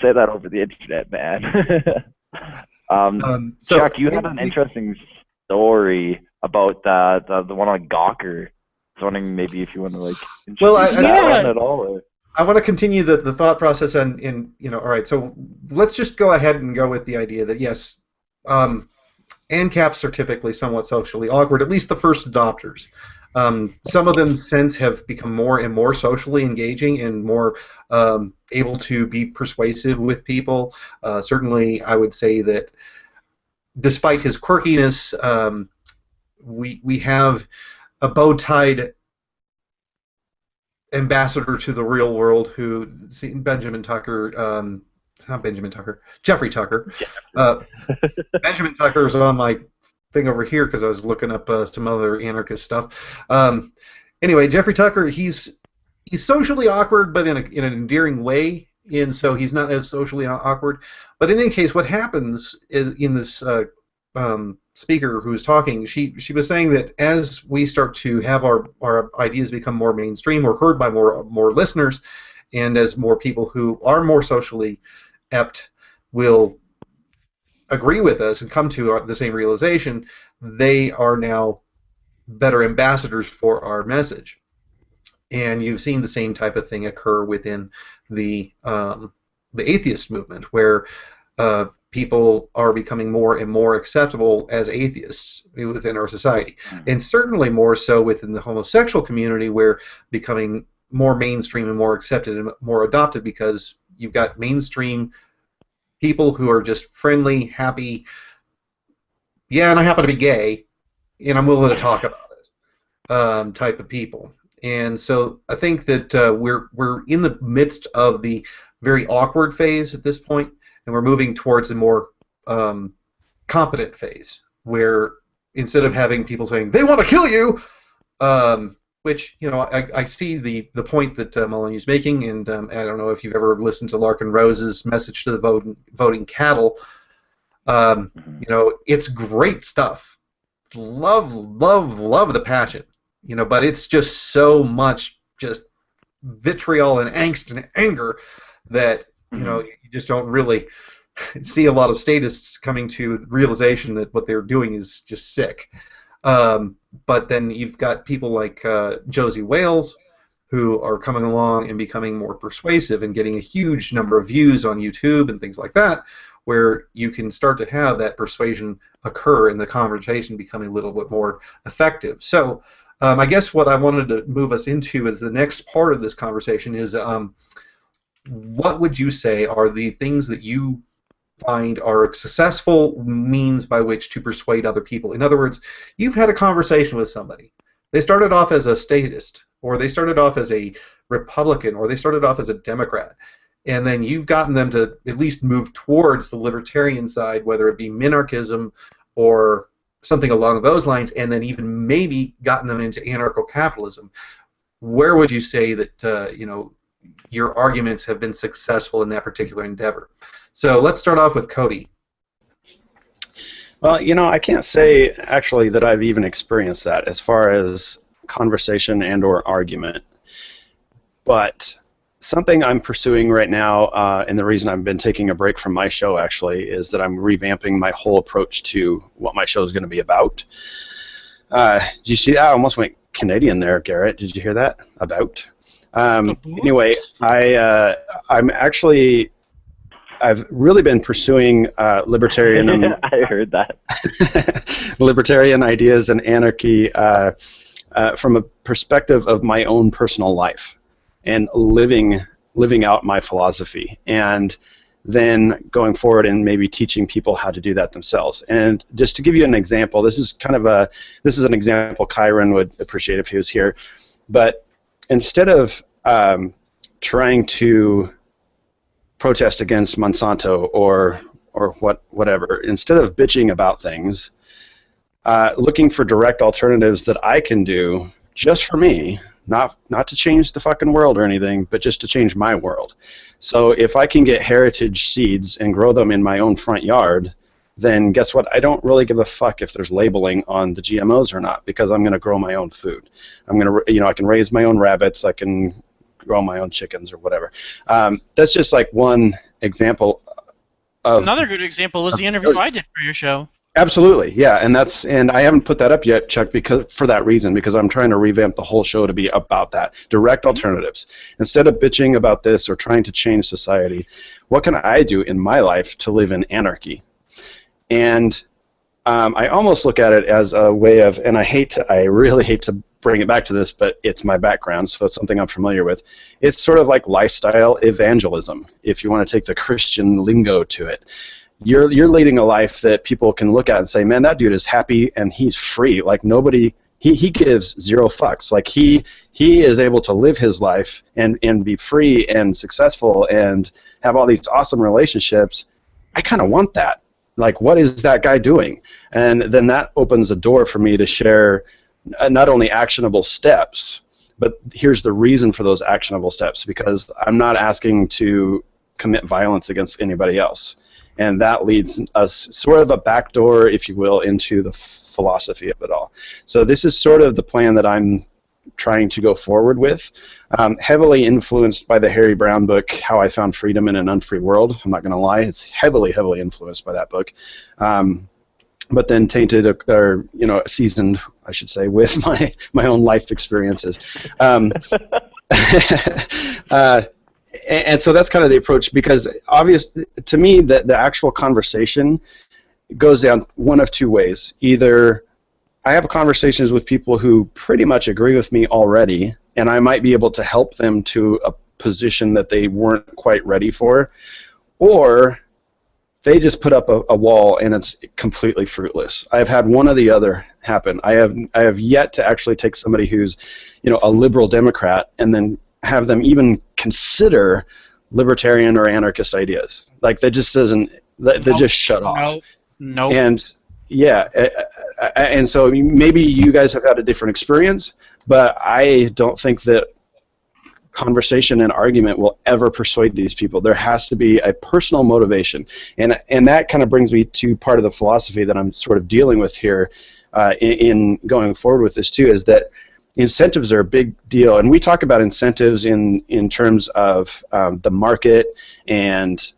say that over the internet, man. So, Chuck, you had an interesting story about the one on Gawker. I was wondering maybe if you want to introduce that one at all. Or? I want to continue the thought process all right. So let's just go ahead and go with the idea that yes, ANCAPs are typically somewhat socially awkward, at least the first adopters. Some of them since have become more and more socially engaging and more able to be persuasive with people. Certainly, I would say that despite his quirkiness, we have a bow-tied ambassador to the real world who, Jeffrey Tucker. Benjamin Tucker is on my thing over here because I was looking up some other anarchist stuff. Anyway, Jeffrey Tucker, he's socially awkward, but in an endearing way, and so he's not as socially awkward. But in any case, what happens is in this speaker who was talking, she was saying that as we start to have our ideas become more mainstream or heard by more listeners, and as more people who are more socially apt will agree with us and come to the same realization, they are now better ambassadors for our message. And you've seen the same type of thing occur within the atheist movement, where people are becoming more and more acceptable as atheists within our society. And certainly more so within the homosexual community, where becoming more mainstream and more accepted and more adopted, because you've got mainstream people who are just friendly, happy, yeah, and I happen to be gay, and I'm willing to talk about it, type of people. And so I think that we're in the midst of the very awkward phase at this point, and we're moving towards a more competent phase, where instead of having people saying, they want to kill you, which, you know, I see the point that Molyneux is making, and I don't know if you've ever listened to Larkin Rose's message to the voting cattle. You know, it's great stuff. Love the passion. You know, but it's just so much just vitriol and angst and anger that, you know, you just don't really see a lot of statists coming to the realization that what they're doing is just sick. But then you've got people like Josie Wales, who are coming along and becoming more persuasive and getting a huge number of views on YouTube and things like that, where you can start to have that persuasion occur and the conversation becoming a little bit more effective. So I guess what I wanted to move us into as the next part of this conversation is what would you say are the things that you find are successful means by which to persuade other people? In other words, you've had a conversation with somebody. They started off as a statist, or they started off as a Republican, or they started off as a Democrat, and then you've gotten them to at least move towards the libertarian side, whether it be minarchism or something along those lines, and then even maybe gotten them into anarcho-capitalism. Where would you say that you know, your arguments have been successful in that particular endeavor? So let's start off with Cody. Well, you know, I can't say actually that I've even experienced that as far as conversation and or argument, but something I'm pursuing right now, and the reason I've been taking a break from my show actually, is that I'm revamping my whole approach to what my show is going to be about. Did you see that? I almost went Canadian there, Garrett. Did you hear that? About. Anyway, I've really been pursuing libertarian. I heard that. Libertarian ideas and anarchy from a perspective of my own personal life, and living out my philosophy, and then going forward and maybe teaching people how to do that themselves. And just to give you an example, this is an example Kyron would appreciate if he was here. But instead of trying to protest against Monsanto or or whatever, instead of bitching about things, looking for direct alternatives that I can do just for me, not to change the fucking world or anything, but just to change my world. So if I can get heritage seeds and grow them in my own front yard, then guess what? I don't really give a fuck if there's labeling on the GMOs or not, because I'm going to grow my own food. I'm going to, I can raise my own rabbits. I can grow my own chickens or whatever. That's just like one example of... Another good example was the interview I did for your show. Absolutely, yeah, and I haven't put that up yet, Chuck, for that reason, because I'm trying to revamp the whole show to be about that, direct alternatives. Instead of bitching about this or trying to change society, what can I do in my life to live in anarchy? And I almost look at it as a way of, and I really hate to bring it back to this, but it's my background, so it's something I'm familiar with. It's sort of like lifestyle evangelism, if you want to take the Christian lingo to it. You're leading a life that people can look at and say, man, that dude is happy and he's free. Like nobody, he gives zero fucks. Like he is able to live his life and be free and successful and have all these awesome relationships. I kind of want that. Like, what is that guy doing? And then that opens a door for me to share not only actionable steps, but here's the reason for those actionable steps, because I'm not asking to commit violence against anybody else. And that leads us sort of a backdoor, if you will, into the philosophy of it all. So this is sort of the plan that I'm trying to go forward with, heavily influenced by the Harry Brown book, How I Found Freedom in an Unfree World. I'm not going to lie, it's heavily influenced by that book. But then tainted, or seasoned, I should say, with my own life experiences. And so that's kind of the approach, because to me, the actual conversation goes down one of two ways. Either I have conversations with people who pretty much agree with me already, and I might be able to help them to a position that they weren't quite ready for, or they just put up a wall and it's completely fruitless. I've had one or the other happen. I have yet to actually take somebody who's, a liberal Democrat and then have them even consider libertarian or anarchist ideas. Like they just just shut off. Nope. And yeah, and so maybe you guys have had a different experience, but I don't think that conversation and argument will ever persuade these people. There has to be a personal motivation, and that kind of brings me to part of the philosophy that I'm sort of dealing with here in going forward with this too, is that incentives are a big deal, and we talk about incentives in terms of the market and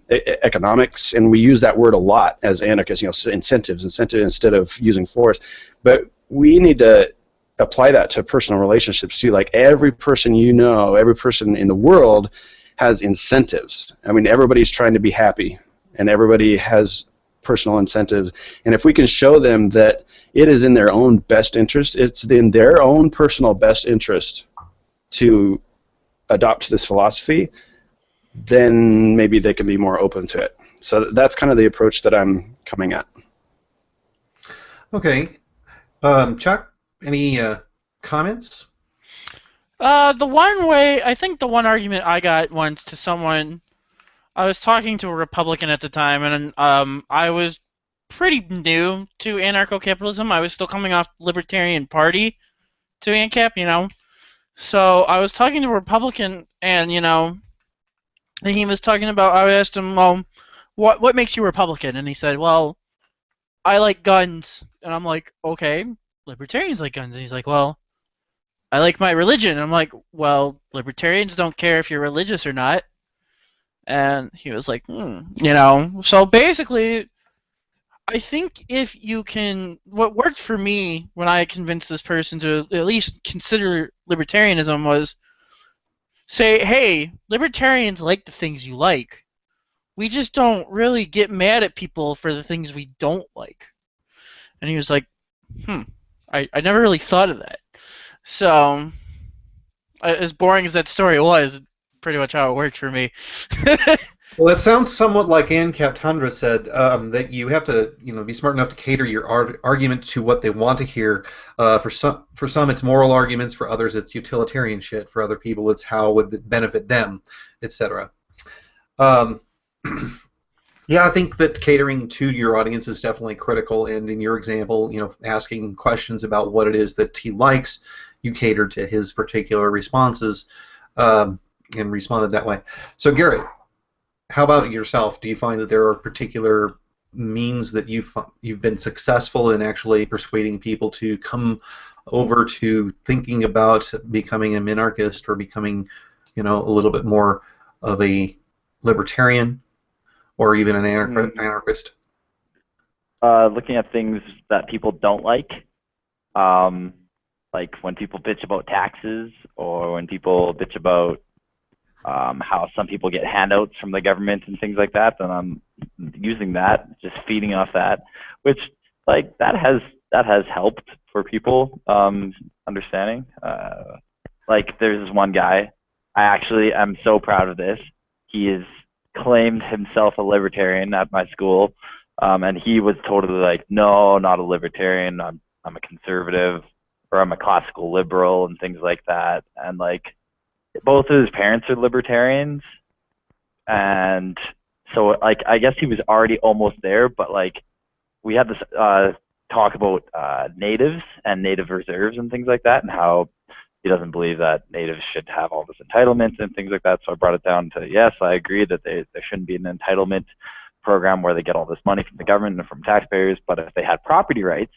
economics, and we use that word a lot as anarchists. Incentives instead of using force. But we need to apply that to personal relationships too. Like every person every person in the world has incentives. I mean, everybody's trying to be happy, and everybody has personal incentives. And if we can show them that it is in their own best interest, it's in their own personal best interest to adopt this philosophy, then maybe they can be more open to it. So that's kind of the approach that I'm coming at. Okay. Chuck, any comments? I think the one argument I got once to someone, I was talking to a Republican at the time, and I was pretty new to Anarcho-Capitalism. I was still coming off Libertarian Party to ANCAP, So I was talking to a Republican, and, he was talking about, I asked him, what makes you a Republican? And he said, well, I like guns. And I'm like, okay, Libertarians like guns. And he's like, well, I like my religion. And I'm like, well, Libertarians don't care if you're religious or not. And he was like, So basically, I think if you can, what worked for me when I convinced this person to at least consider libertarianism was say, hey, libertarians like the things you like. We just don't really get mad at people for the things we don't like. And he was like, I never really thought of that. So, as boring as that story was, pretty much how it worked for me. Well, that sounds somewhat like ANCAP Tundra said, that you have to, be smart enough to cater your argument to what they want to hear. For some, it's moral arguments. For others, it's utilitarian shit. For other people, it's how would it benefit them, etc. Yeah, I think that catering to your audience is definitely critical. And in your example, asking questions about what it is that he likes, you cater to his particular responses, um, and responded that way. So, Garrett, how about yourself? Do you find that there are particular means that you've been successful in actually persuading people to come over to thinking about becoming a minarchist or becoming, a little bit more of a libertarian or even an anarchist? Looking at things that people don't um, like when people bitch about taxes or when people bitch about how some people get handouts from the government and things like that, then I'm using that, just feeding off that, which like that has helped for people understanding. Like there's this one guy, I actually am so proud of this. He is claimed himself a libertarian at my school, and he was totally like, no, not a libertarian. I'm a conservative, or I'm a classical liberal, and things like that. And like both of his parents are libertarians, and so like I guess he was already almost there. But like we had this talk about natives and native reserves and things like that, and how he doesn't believe that natives should have all this entitlements and things like that. So I brought it down to, yes, I agree that there shouldn't be an entitlement program where they get all this money from the government and from taxpayers, but if they had property rights,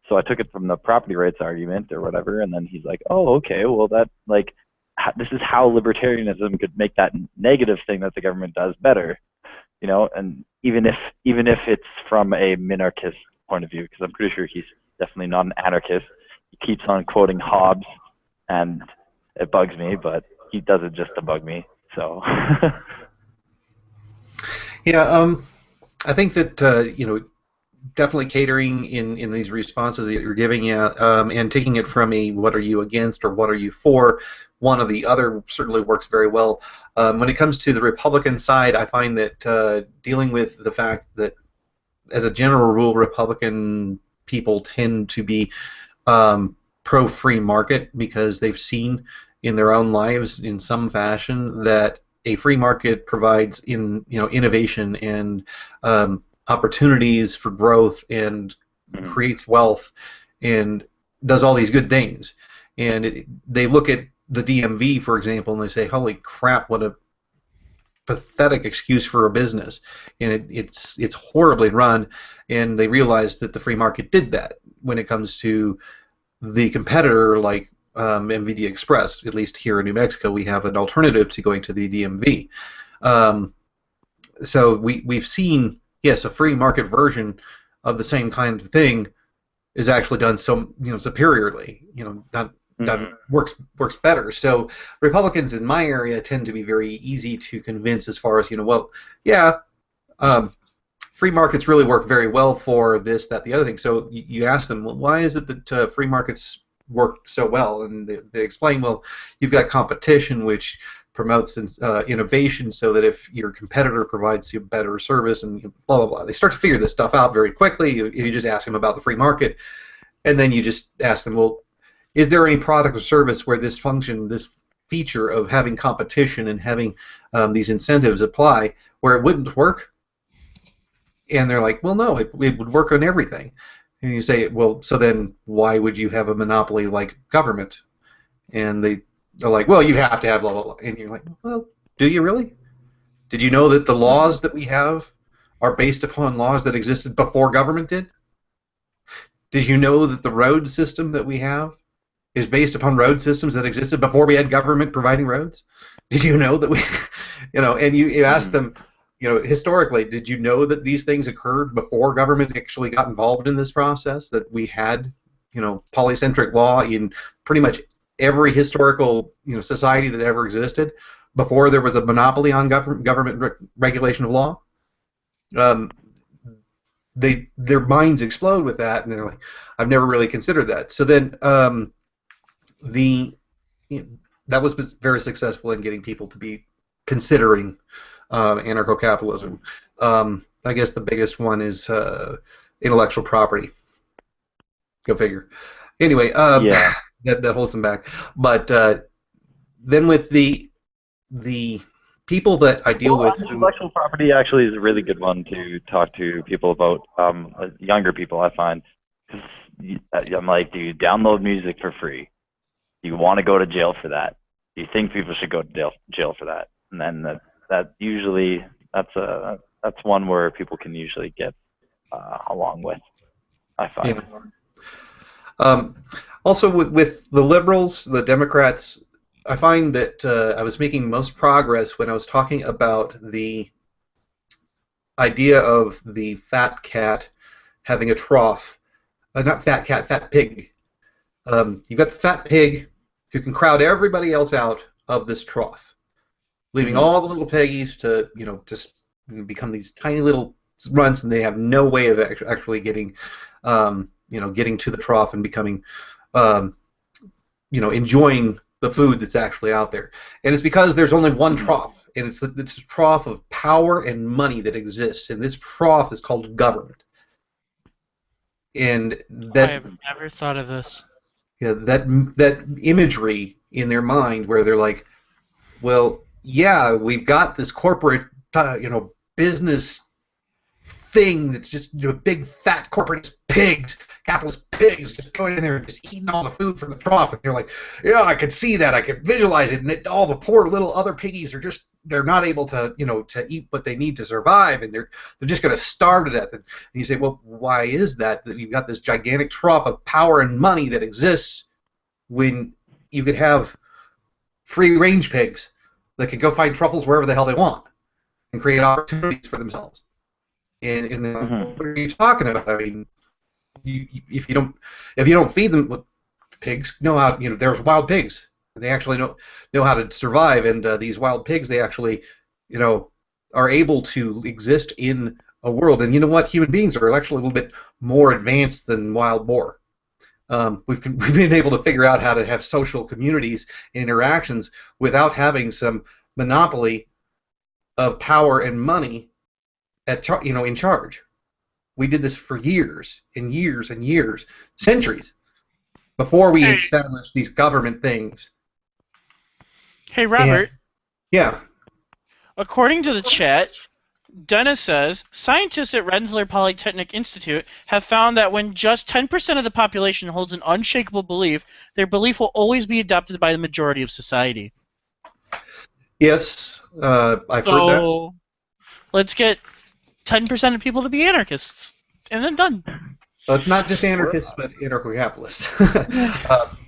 so I took it from the property rights argument or whatever, and then he's like, oh, okay, well that, like, this is how libertarianism could make that negative thing that the government does better, and even if it's from a minarchist point of view, because I'm pretty sure he's definitely not an anarchist. He keeps on quoting Hobbes, and it bugs me, but he does it just to bug me. So. Yeah, I think that definitely catering in these responses that you're giving, and taking it from a what are you against or what are you for, one or the other certainly works very well. When it comes to the Republican side, I find that dealing with the fact that, as a general rule, Republican people tend to be pro-free market because they've seen in their own lives in some fashion that a free market provides innovation and opportunities for growth and creates wealth and does all these good things. And they look at the DMV, for example, and they say, holy crap, what a pathetic excuse for a business. And it's horribly run, and they realize that the free market did that when it comes to the competitor like NVIDIA Express. At least here in New Mexico, we have an alternative to going to the DMV. So we've seen, yes, a free market version of the same kind of thing is actually done superiorly. That works better. So Republicans in my area tend to be very easy to convince as far as free markets really work very well for this, that, the other thing. So you ask them, well, why is it that free markets work so well? And they explain, well, you've got competition, which promotes innovation, so that if your competitor provides you better service and blah, blah, blah. They start to figure this stuff out very quickly. You just ask them about the free market, and then you just ask them, well, is there any product or service where this function, this feature of having competition and having these incentives apply, where it wouldn't work? And they're like, well, no, it would work on everything. And you say, well, so then why would you have a monopoly like government? And they're like, well, you have to have blah, blah, blah. And you're like, well, do you really? Did you know that the laws that we have are based upon laws that existed before government did? Did you know that the road system that we have is based upon road systems that existed before we had government providing roads? Did you know that we, and you ask them, historically, did you know that these things occurred before government actually got involved in this process? That we had, polycentric law in pretty much every historical, society that ever existed before there was a monopoly on government regulation of law? Their minds explode with that, and they're like, I've never really considered that. So then that was very successful in getting people to be considering anarcho-capitalism. I guess the biggest one is intellectual property. Go figure. Anyway, that holds them back. But then with the people that I deal with. Intellectual property actually is a really good one to talk to people about, younger people, I find. 'Cause I'm like, do you download music for free? Do you want to go to jail for that? Do you think people should go to jail for that? And then that's one where people can usually get along with, I find. Yeah. Also, with the liberals, the Democrats, I find that I was making most progress when I was talking about the idea of the fat cat having a trough. Not fat cat, fat pig. You've got the fat pig who can crowd everybody else out of this trough, leaving all the little piggies to, just become these tiny little runts, and they have no way of actually getting, getting to the trough and becoming, enjoying the food that's actually out there. And it's because there's only one trough, and it's a trough of power and money that exists, and this trough is called government. And that, I have never thought of this. That imagery in their mind where they're like, well, yeah, we've got this corporate, business thing that's just big fat corporate pigs, capitalist pigs, just going in there and just eating all the food from the trough. And you're like, yeah, I could see that, I could visualize it, and all the poor little other piggies are they're not able to, to eat what they need to survive, and they're just going to starve to death. And you say, well, why is that? That you've got this gigantic trough of power and money that exists when you could have free-range pigs that can go find truffles wherever the hell they want and create opportunities for themselves. And what are you talking about? I mean, if you don't feed them, look, pigs know how. There's wild pigs. They actually know how to survive, and these wild pigs, they actually, are able to exist in a world. And you know what? Human beings are actually a little bit more advanced than wild boar. We've been able to figure out how to have social communities and interactions without having some monopoly of power and money in charge. We did this for years and years and years, centuries, before we established these government things. Hey, Robert. Yeah. According to the chat, Dennis says, scientists at Rensselaer Polytechnic Institute have found that when just 10% of the population holds an unshakable belief, their belief will always be adopted by the majority of society. Yes, I've heard that. So, let's get 10% of people to be anarchists, and then done. It's not just anarchists, but anarcho-capitalists.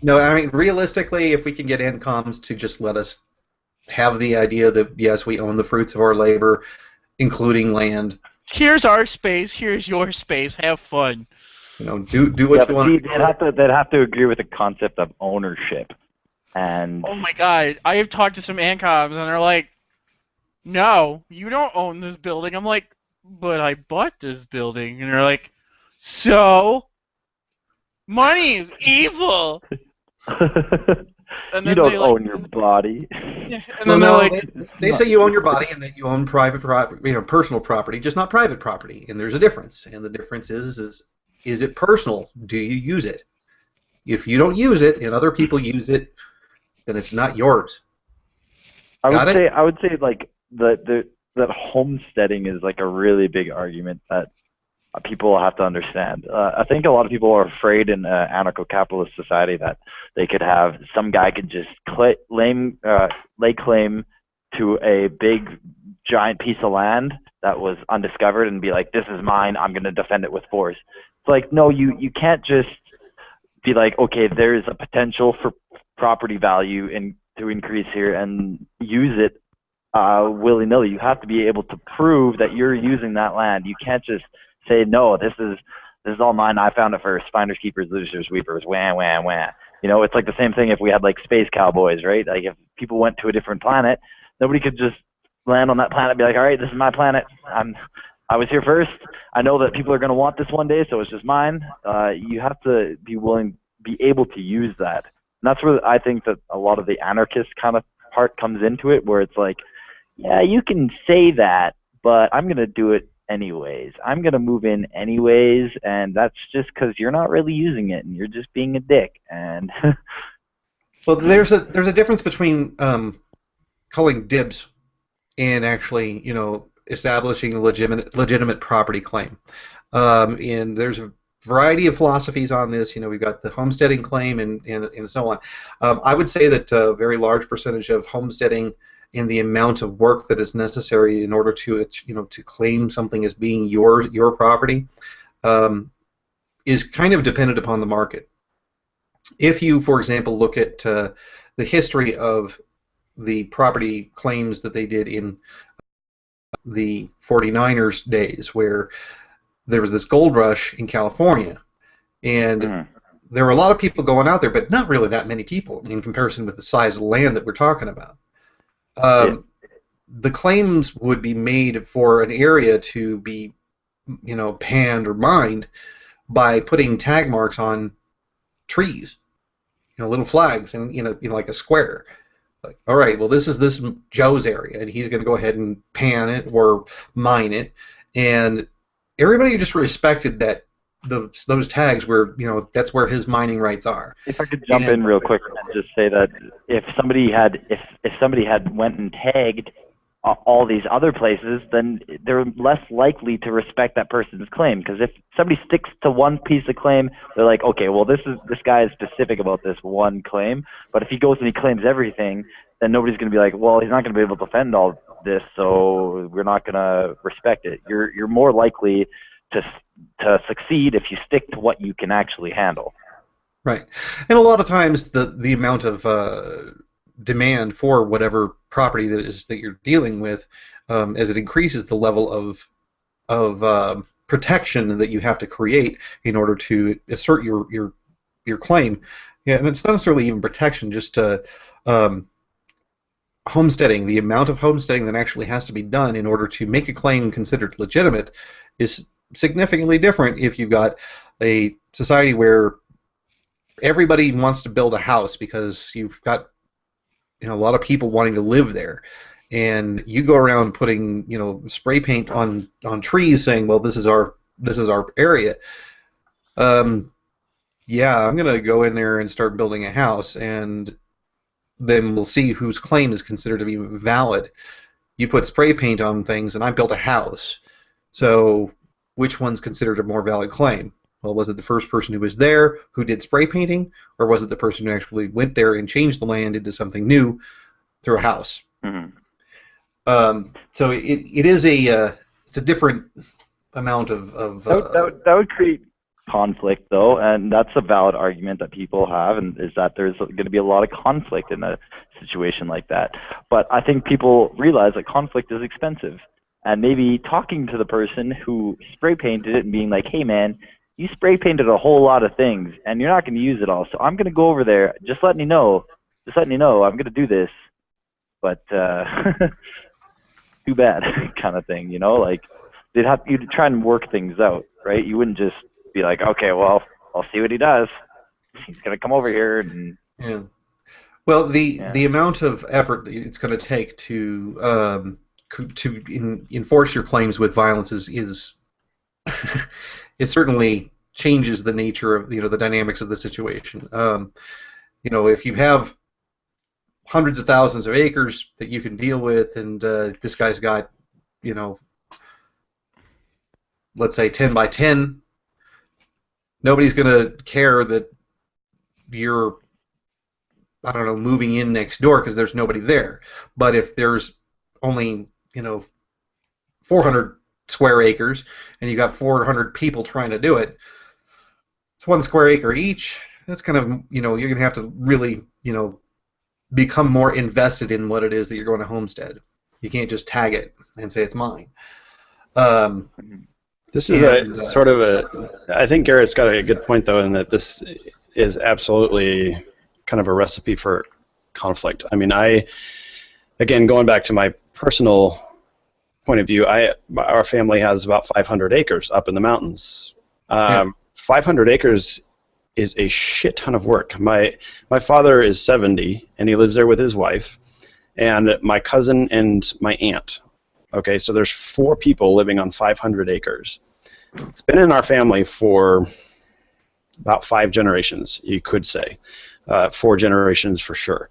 No, I mean, realistically, if we can get NCOMs to just let us have the idea that, yes, we own the fruits of our labor, including land. Here's our space, here's your space, have fun. Do what you want. They'd have to agree with the concept of ownership. And oh my god, I have talked to some ANCOMs, and they're like, no, you don't own this building. I'm like, but I bought this building. And they're like, so? Money is evil! And you don't own your body. Yeah, and then they say you own your body and that you own private property, personal property, just not private property. And there's a difference. And the difference is it personal? Do you use it? If you don't use it and other people use it, then it's not yours. I would say like that homesteading is like a really big argument that people have to understand. I think a lot of people are afraid in an anarcho-capitalist society that they could have some guy could just lay claim to a big giant piece of land that was undiscovered and be like, this is mine, I'm going to defend it with force. It's like, no, you can't just be like, okay, there's a potential for property value to increase here and use it willy-nilly. You have to be able to prove that you're using that land. You can't just say, no, this is all mine, I found it first, finders, keepers, losers, weepers, wah, wah, wah. It's like the same thing if we had like space cowboys, right? Like if people went to a different planet, nobody could just land on that planet and be like, all right, this is my planet. I was here first. I know that people are going to want this one day, so it's just mine. You have to be able to use that. And that's where I think that a lot of the anarchist kind of part comes into it, where it's like, yeah, you can say that, but I'm going to do it anyways. I'm going to move in anyways, and that's just because you're not really using it, and you're just being a dick. And well, there's a difference between calling dibs and actually, establishing a legitimate property claim. And there's a variety of philosophies on this. We've got the homesteading claim and so on. I would say that a very large percentage of homesteading and the amount of work that is necessary in order to to claim something as being your property is kind of dependent upon the market. If you, for example, look at the history of the property claims that they did in the 49ers days, where there was this gold rush in California, and there were a lot of people going out there, but not really that many people in comparison with the size of the land that we're talking about. The claims would be made for an area to be, panned or mined by putting tag marks on trees, little flags, and like a square. Like, all right, well, this is this Joe's area, and he's going to go ahead and pan it or mine it, and everybody just respected that those tags were, that's where his mining rights are. If I could jump in real quick and just say that if somebody had went and tagged all these other places, then they're less likely to respect that person's claim. Because if somebody sticks to one piece of claim, they're like, okay, well, this guy is specific about this one claim. But if he goes and he claims everything, then nobody's going to be like, well, he's not going to be able to defend all this, so we're not going to respect it. You're more likely to succeed if you stick to what you can actually handle. Right, and a lot of times the amount of demand for whatever property that you're dealing with, as it increases the level of protection that you have to create in order to assert your claim. Yeah, and it's not necessarily even protection, just homesteading. The amount of homesteading that actually has to be done in order to make a claim considered legitimate is significantly different if you've got a society where everybody wants to build a house because you've got a lot of people wanting to live there, and you go around putting spray paint on trees saying, well, this is our area. Yeah, I'm gonna go in there and start building a house, and then we'll see whose claim is considered to be valid. You put spray paint on things, and I built a house. So which one's considered a more valid claim? Well, was it the first person who was there who did spray painting, or was it the person who actually went there and changed the land into something new through a house? Mm-hmm. So it is it's a different amount of that would create conflict, though, and that's a valid argument that people have, and is that there's going to be a lot of conflict in a situation like that. But I think people realize that conflict is expensive, and maybe talking to the person who spray painted it and being like, hey man, you spray painted a whole lot of things and you're not going to use it all, so I'm going to go over there, just letting you know I'm going to do this, but too bad kind of thing, like you'd try and work things out, right? You wouldn't just be like, okay, well, I'll see what he does. He's going to come over here and... Yeah. Well, the amount of effort that it's going to take to enforce your claims with violence is it certainly changes the nature of the dynamics of the situation. If you have hundreds of thousands of acres that you can deal with, and this guy's got let's say 10 by 10, nobody's going to care that you're, I don't know, moving in next door because there's nobody there. But if there's only 400 square acres and you got 400 people trying to do it, it's 1 square acre each. That's kind of, you're going to have to really, become more invested in what it is that you're going to homestead. You can't just tag it and say it's mine. This is sort of I think Garrett's got a good point, though, in that this is absolutely kind of a recipe for conflict. I mean, again, going back to my personal point of view, our family has about 500 acres up in the mountains. 500 acres is a shit ton of work. My father is 70, and he lives there with his wife, and my cousin and my aunt. Okay, so there's 4 people living on 500 acres. It's been in our family for about 5 generations, you could say. 4 generations for sure.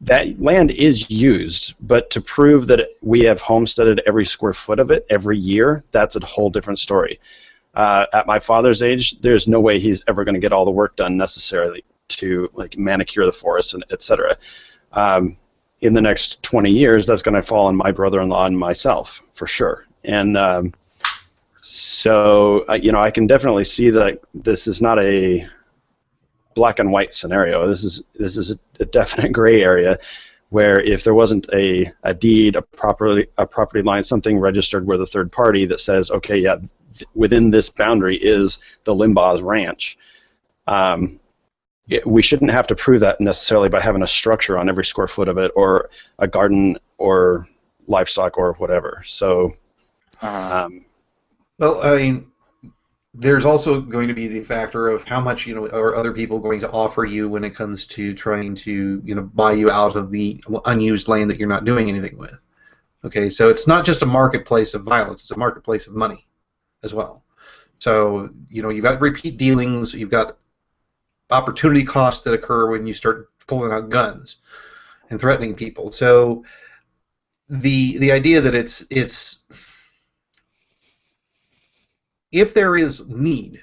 that land is used, but to prove that we have homesteaded every square foot of it every year, that's a whole different story. At my father's age, there's no way he's ever going to get all the work done necessarily to like manicure the forest and etc. In the next 20 years, that's going to fall on my brother-in-law and myself for sure. And so I can definitely see that this is not a black and white scenario. This is a definite gray area where if there wasn't a deed, a property line, something registered with a third party that says, okay, yeah, within this boundary is the Limbaugh's ranch, we shouldn't have to prove that necessarily by having a structure on every square foot of it or a garden or livestock or whatever. So, well, I mean, there's also going to be the factor of how much are other people going to offer you when it comes to trying to buy you out of the unused land that you're not doing anything with. Okay, so it's not just a marketplace of violence; it's a marketplace of money as well. So you've got repeat dealings, you've got opportunity costs that occur when you start pulling out guns and threatening people. So the idea that it's if there is need,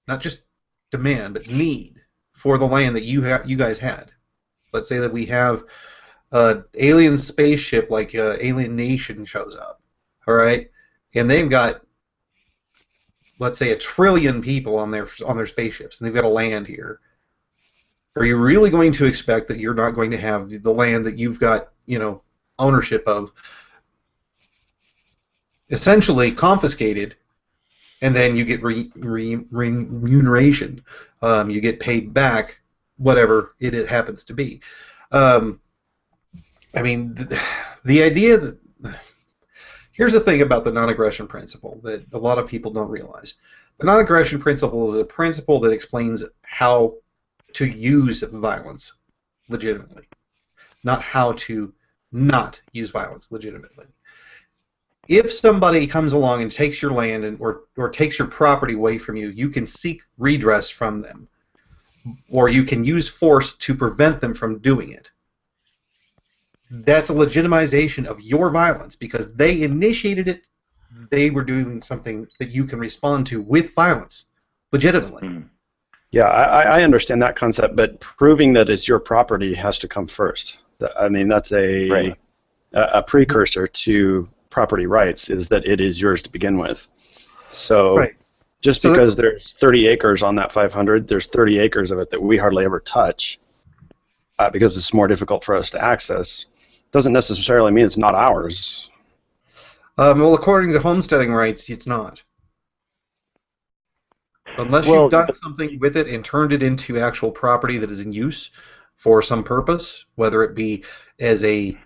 not just demand, but need for the land that you guys had. Let's say that we have an alien spaceship like Alien Nation shows up, all right, and they've got, let's say, 1 trillion people on their spaceships, and they've got to land here. Are you really going to expect that you're not going to have the land that you've got, ownership of, essentially confiscated? And then you get remuneration. You get paid back whatever it happens to be. I mean, the idea that... Here's the thing about the non-aggression principle that a lot of people don't realize. The non-aggression principle is a principle that explains how to use violence legitimately, not how to not use violence legitimately. If somebody comes along and takes your land or takes your property away from you, you can seek redress from them, or you can use force to prevent them from doing it. That's a legitimization of your violence because they initiated it. They were doing something that you can respond to with violence, legitimately. Yeah, I understand that concept, but proving that it's your property has to come first. I mean, that's a precursor to property rights, is that it is yours to begin with. So just because there's 30 acres on that 500, there's 30 acres of it that we hardly ever touch because it's more difficult for us to access, doesn't necessarily mean it's not ours. Well, according to homesteading rights, it's not. Unless you've done something with it and turned it into actual property that is in use for some purpose, whether it be as a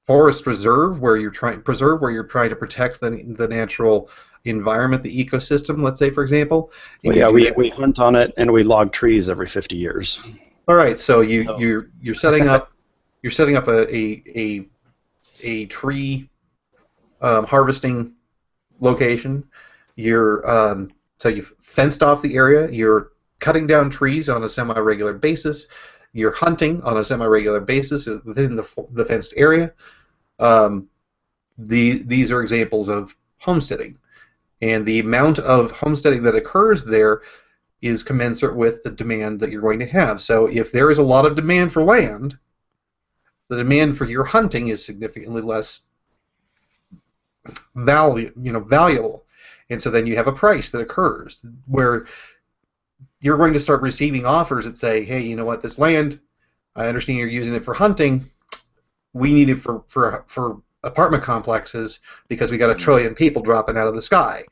forest reserve where you're trying to protect the natural environment, the ecosystem, let's say, for example. Well, yeah, we hunt on it and we log trees every 50 years. All right, so you're setting up a tree harvesting location. So you've fenced off the area. You're cutting down trees on a semi-regular basis. You're hunting on a semi-regular basis within the fenced area. These are examples of homesteading. And the amount of homesteading that occurs there is commensurate with the demand that you're going to have. So if there is a lot of demand for land, the demand for your hunting is significantly less valuable. And so then you have a price that occurs where you're going to start receiving offers that say, hey, you know what, this land, I understand you're using it for hunting. We need it for apartment complexes because we got 1 trillion people dropping out of the sky.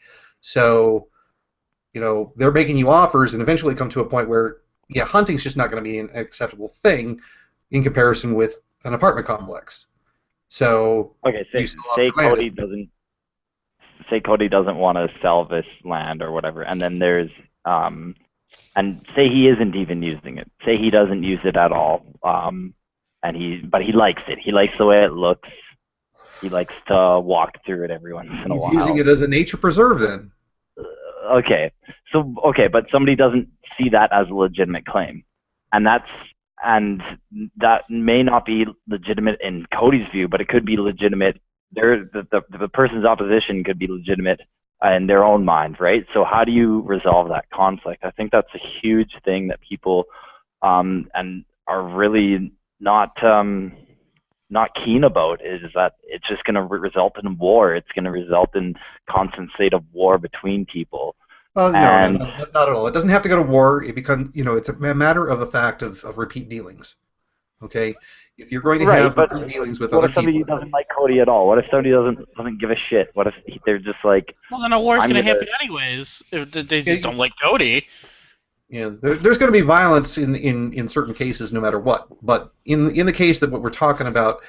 So, they're making you offers and eventually come to a point where, yeah, hunting's just not going to be an acceptable thing in comparison with an apartment complex. So, okay, say Cody doesn't want to sell this land or whatever, and then there's and say he isn't even using it. Say he doesn't use it at all, but he likes it. He likes the way it looks. He likes to walk through it every once in a while. He's using it as a nature preserve, then. Okay, but somebody doesn't see that as a legitimate claim, and and that may not be legitimate in Cody's view, but it could be legitimate. The person's opposition could be legitimate in their own mind, right? So how do you resolve that conflict? I think that's a huge thing that people and are really not keen about, is that it's just going to result in war. It's going to result in constant state of war between people. No, not at all. It doesn't have to go to war. It becomes, it's a matter of a fact of repeat dealings. Okay, if you're going to have repeat dealings with other people. What if somebody doesn't like Cody at all? What if somebody doesn't give a shit? What if they're just like? Well, then a war's going to happen anyways if they just don't like Cody. Yeah, there's going to be violence in certain cases, no matter what. But in the case that what we're talking about,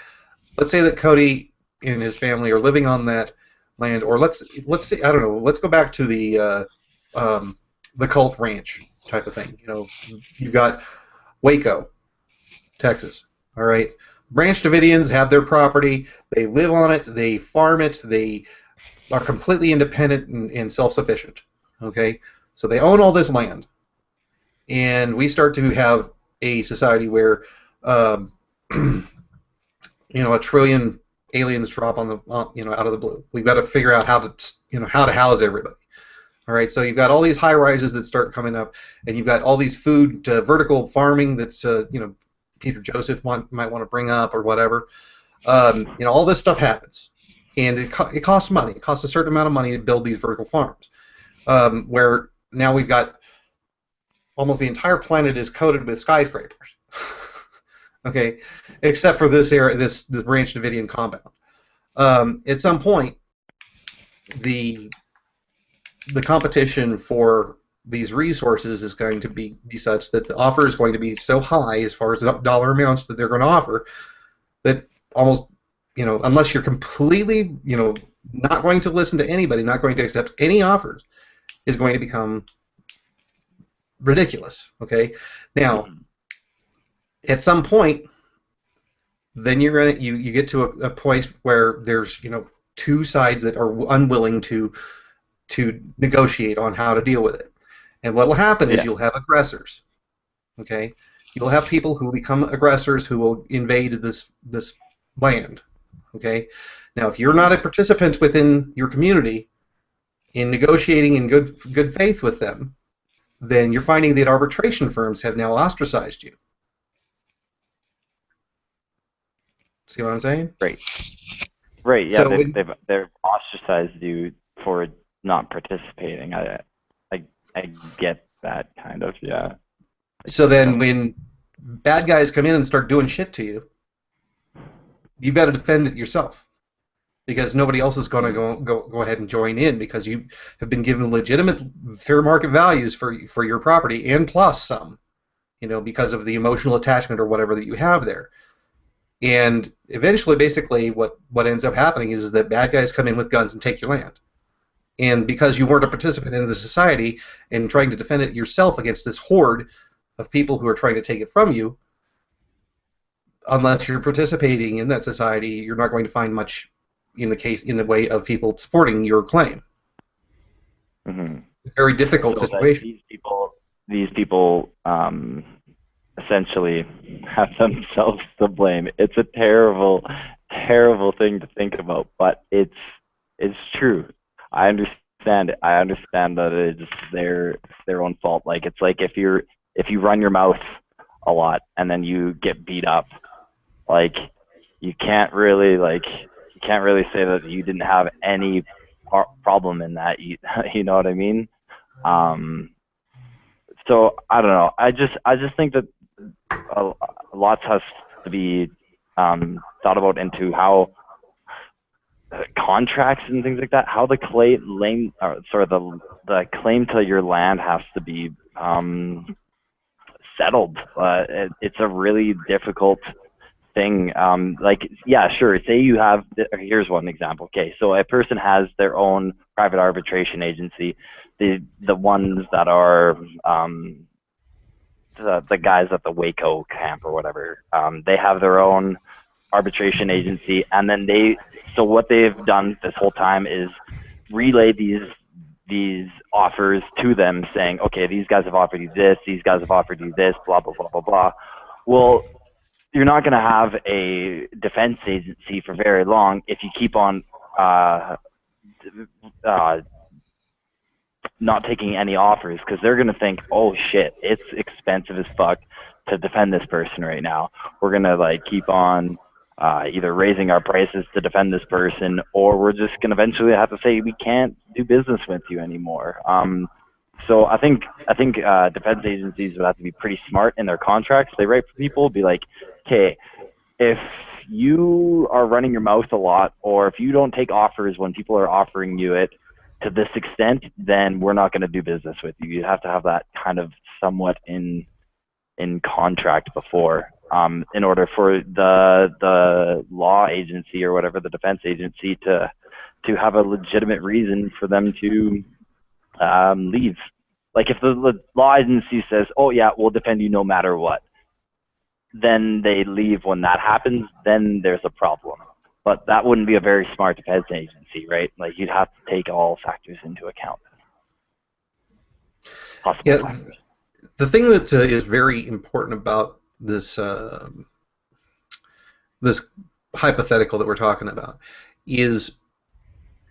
let's say that Cody and his family are living on that land, or let's say, I don't know, let's go back to the cult ranch type of thing. You've got Waco, Texas. All right, Branch Davidians have their property. They live on it. They farm it. They are completely independent and self-sufficient. Okay, so they own all this land. And we start to have a society where, a trillion aliens drop out of the blue. We've got to figure out how to house everybody. All right, so you've got all these high rises that start coming up, and you've got all these food vertical farming that's Peter Joseph might want to bring up or whatever. All this stuff happens, and it costs money. It costs a certain amount of money to build these vertical farms, where now we've got almost the entire planet is coated with skyscrapers. Okay, except for this area, this Branch Davidian compound. At some point, the competition for these resources is going to be such that the offer is going to be so high as far as the dollar amounts that they're going to offer that almost, unless you're completely, not going to listen to anybody, not going to accept any offers, is going to become ridiculous. Okay, now at some point, then you get to a point where there's two sides that are unwilling to negotiate on how to deal with it, and what will happen is you'll have aggressors. Okay, you'll have people who become aggressors who will invade this land. Okay, now if you're not a participant within your community in negotiating in good faith with them, then you're finding that arbitration firms have now ostracized you. See what I'm saying? Right. Yeah, so they've ostracized you for not participating. I get that kind of, yeah. So then when bad guys come in and start doing shit to you, you've got to defend it yourself, because nobody else is going to go ahead and join in, because you have been given legitimate fair market values for your property, and plus some, because of the emotional attachment or whatever that you have there. And eventually, basically, what ends up happening is that bad guys come in with guns and take your land. And because you weren't a participant in the society and trying to defend it yourself against this horde of people who are trying to take it from you, unless you're participating in that society, you're not going to find much in the way of people supporting your claim. Mm-hmm. It's a very difficult situation. These people essentially have themselves to blame. It's a terrible, terrible thing to think about, but it's true. I understand it. I understand that it's their own fault. Like, it's like if you run your mouth a lot and then you get beat up, like, you can't really say that you didn't have any problem in that. You know what I mean? So I don't know. I just think that lots has to be thought about into how contracts and things like that, how the claim to your land has to be settled. It's a really difficult thing. Sure, say you have, here's one example. Okay, so a person has their own private arbitration agency, the ones that are the guys at the Waco camp or whatever, they have their own arbitration agency, and then so what they've done this whole time is relay these offers to them, saying, okay, these guys have offered you this, these guys have offered you this, blah, blah, blah, blah, blah. Well, you're not going to have a defense agency for very long if you keep on not taking any offers, because they're going to think, oh shit, it's expensive as fuck to defend this person right now. We're going to like keep on either raising our prices to defend this person, or we're just going to eventually have to say we can't do business with you anymore. So I think defense agencies would have to be pretty smart in their contracts. They write for people, be like, okay, if you are running your mouth a lot, or if you don't take offers when people are offering you it to this extent, then we're not going to do business with you. You have to have that kind of somewhat in contract before, in order for the law agency or whatever, the defense agency, to have a legitimate reason for them to leave. Like if the law agency says, oh yeah, we'll defend you no matter what, then they leave when that happens, then there's a problem. But that wouldn't be a very smart defense agency, right? Like you'd have to take all factors into account. Possible factors. The thing that is very important about this this hypothetical that we're talking about is,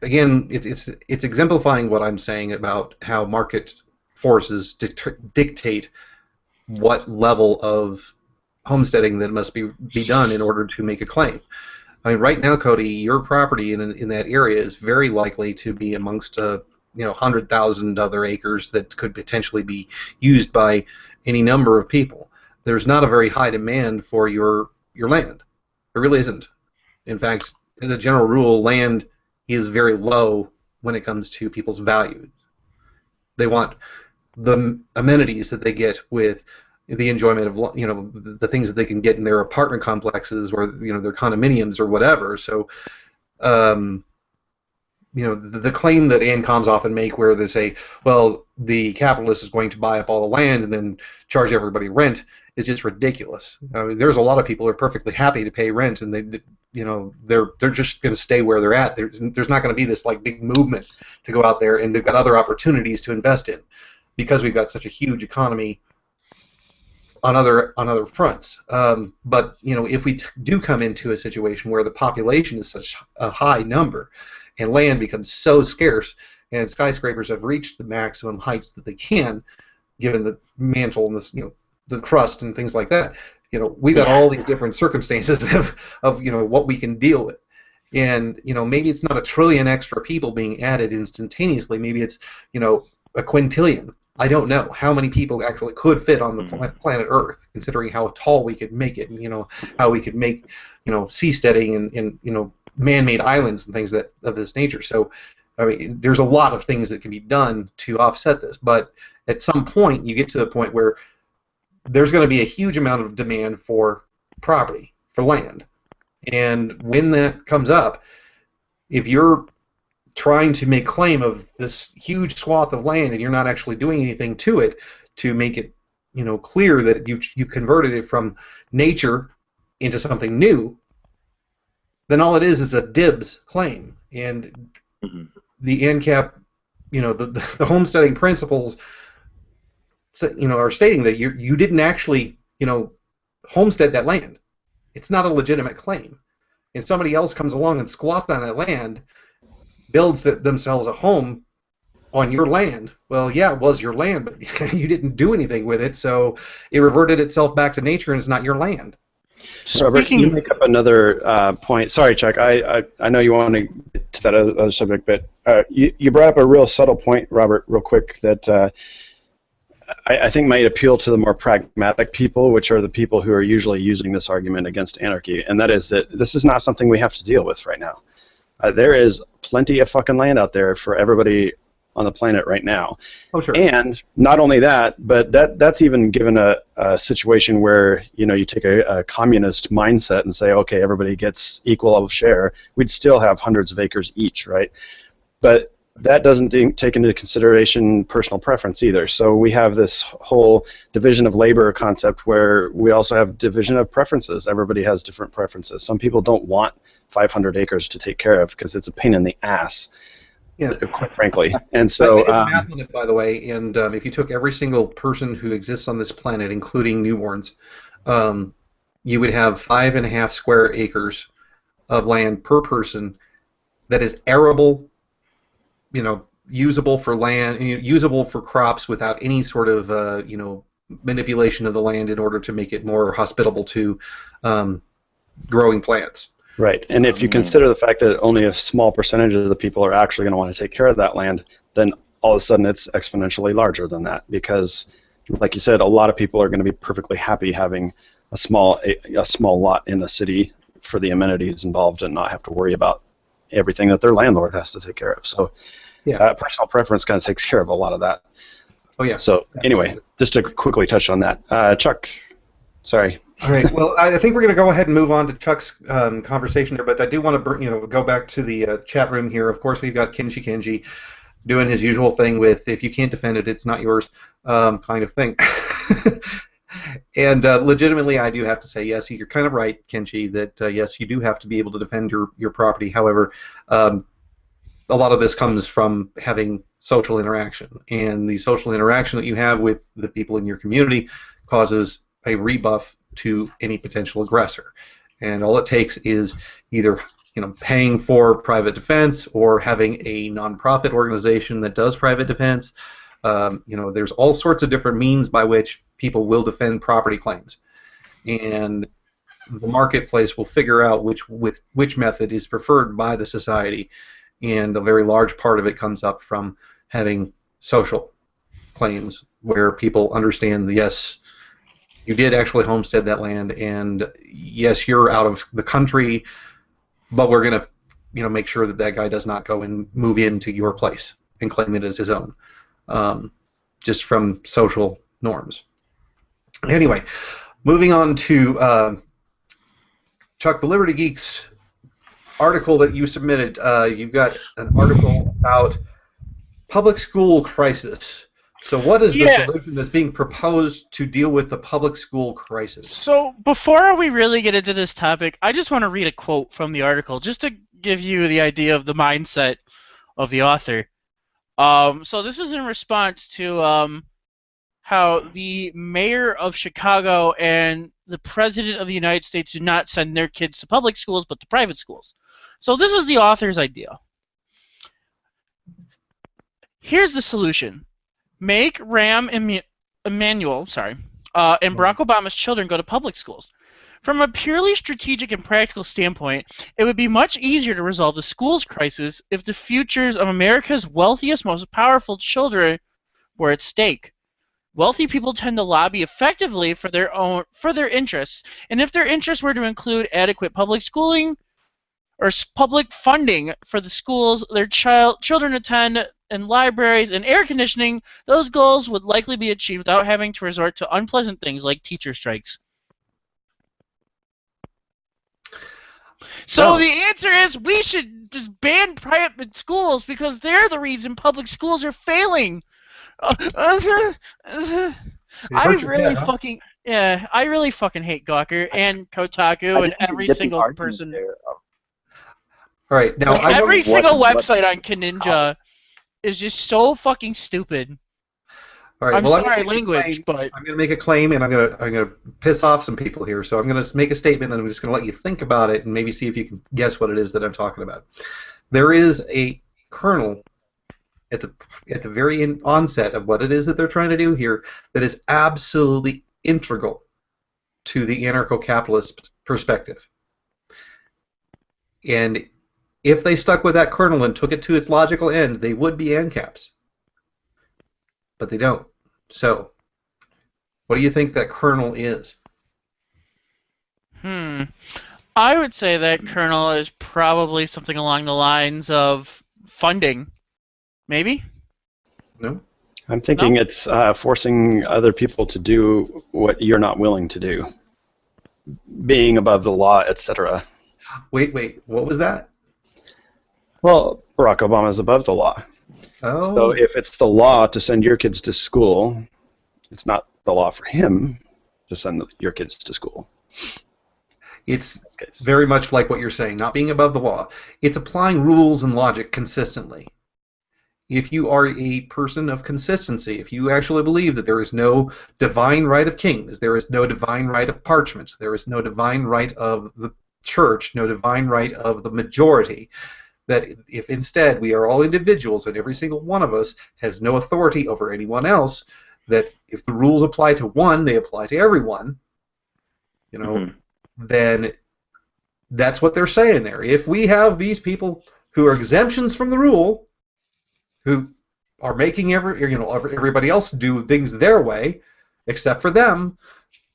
again, it's exemplifying what I'm saying about how market forces dictate what level of homesteading that must be done in order to make a claim. I mean, right now, Cody, your property in that area is very likely to be amongst 100,000 other acres that could potentially be used by any number of people. There's not a very high demand for your land. There really isn't. In fact, as a general rule, land is very low when it comes to people's values. They want the amenities that they get with the enjoyment of the things that they can get in their apartment complexes or their condominiums or whatever. So the claim that ANCOMs often make, where they say, well, the capitalist is going to buy up all the land and then charge everybody rent, is just ridiculous. I mean, there's a lot of people who are perfectly happy to pay rent, and they're just going to stay where they're at. There's not going to be this like big movement to go out there, and they've got other opportunities to invest in because we've got such a huge economy on other fronts. But if we do come into a situation where the population is such a high number, and land becomes so scarce, and skyscrapers have reached the maximum heights that they can, given the mantle and this, the crust and things like that, we've got all these different circumstances of what we can deal with. And maybe it's not 1 trillion extra people being added instantaneously. Maybe it's a quintillion. I don't know how many people actually could fit on the planet Earth, considering how tall we could make it, and how we could make seasteading and man-made islands and things of this nature. So, I mean, there's a lot of things that can be done to offset this, but at some point you get to the point where there's going to be a huge amount of demand for property, for land, and when that comes up, if you're trying to make claim of this huge swath of land and you're not actually doing anything to it to make it clear that you converted it from nature into something new, then all it is a dibs claim. And the ANCAP, the homesteading principles, are stating that you didn't actually, homestead that land. It's not a legitimate claim. And somebody else comes along and squats on that land, builds themselves a home on your land. Well, yeah, it was your land, but you didn't do anything with it, so it reverted itself back to nature, and it's not your land. Robert, you make up another point. Sorry, Chuck. I know you want to get to that other subject, but you brought up a real subtle point, Robert, real quick, that I think might appeal to the more pragmatic people, which are the people who are usually using this argument against anarchy, and that is that this is not something we have to deal with right now. There is plenty of fucking land out there for everybody on the planet right now. Oh, sure. And not only that, but that's even given a situation where you take a communist mindset and say, okay, everybody gets equal share. We'd still have hundreds of acres each, right? But that doesn't take into consideration personal preference either. So we have this whole division of labor concept where we also have division of preferences. Everybody has different preferences. Some people don't want 500 acres to take care of because it's a pain in the ass. Yeah, quite frankly. And so, it's math on it, by the way. And if you took every single person who exists on this planet, including newborns, you would have 5.5 square acres of land per person that is arable, usable for land, usable for crops without any sort of, manipulation of the land in order to make it more hospitable to growing plants. Right, and if you consider the fact that only a small percentage of the people are actually going to want to take care of that land, then all of a sudden it's exponentially larger than that, because, like you said, a lot of people are going to be perfectly happy having a small lot in a city for the amenities involved and not have to worry about everything that their landlord has to take care of. So, yeah, personal preference kind of takes care of a lot of that. Oh yeah. So anyway, just to quickly touch on that, Chuck. Sorry. All right. Well, I think we're going to go ahead and move on to Chuck's conversation here, but I do want to, go back to the chat room here. Of course, we've got Kenji doing his usual thing with "if you can't defend it, it's not yours" kind of thing. And legitimately, I do have to say, yes, you're kind of right, Kenji, that yes, you do have to be able to defend your property. However, a lot of this comes from having social interaction, and the social interaction that you have with the people in your community causes a rebuff to any potential aggressor. And all it takes is either paying for private defense or having a nonprofit organization that does private defense. There's all sorts of different means by which people will defend property claims, and the marketplace will figure out which method is preferred by the society, and a very large part of it comes up from having social claims where people understand that, yes, you did actually homestead that land, and yes, you're out of the country, but we're going to make sure that that guy does not go and move into your place and claim it as his own, just from social norms. Anyway, moving on to Chuck, the Liberty Geeks article that you submitted. You've got an article about public school crisis. So what is the solution that's being proposed to deal with the public school crisis? So before we really get into this topic, I just want to read a quote from the article just to give you the idea of the mindset of the author. So this is in response to how the mayor of Chicago and the president of the United States do not send their kids to public schools but to private schools. So this is the author's idea. Here's the solution. Make Rahm Emanuel, and Barack Obama's children go to public schools. From a purely strategic and practical standpoint, it would be much easier to resolve the schools crisis if the futures of America's wealthiest, most powerful children were at stake. Wealthy people tend to lobby effectively for their interests, and if their interests were to include adequate public schooling or public funding for the schools their children attend, and libraries and air conditioning, those goals would likely be achieved without having to resort to unpleasant things like teacher strikes. So the answer is we should just ban private schools because they're the reason public schools are failing. I really fucking hate Gawker and Kotaku and every single person. All right, now every single website on Ninja is just so fucking stupid. All right, I'm sorry, language, but I'm going to make a claim, and I'm going to piss off some people here. So I'm going to make a statement, and I'm just going to let you think about it, and maybe see if you can guess what it is that I'm talking about. There is a kernel at the very onset of what it is that they're trying to do here that is absolutely integral to the anarcho-capitalist perspective. And if they stuck with that kernel and took it to its logical end, they would be ANCAPs. But they don't. So, what do you think that kernel is? I would say that kernel is probably something along the lines of funding. Maybe? No? I'm thinking it's forcing other people to do what you're not willing to do. Being above the law, etc. Wait, what was that? Well, Barack Obama is above the law. Oh. So if it's the law to send your kids to school, it's not the law for him to send your kids to school. It's very much like what you're saying, not being above the law. It's applying rules and logic consistently. if you are a person of consistency, if you actually believe that there is no divine right of kings, there is no divine right of parchment, there is no divine right of the church, no divine right of the majority, that if instead we are all individuals and every single one of us has no authority over anyone else, that if the rules apply to one, they apply to everyone, you know, then that's what they're saying there. If we have these people who are exemptions from the rule, who are making everybody else do things their way, except for them,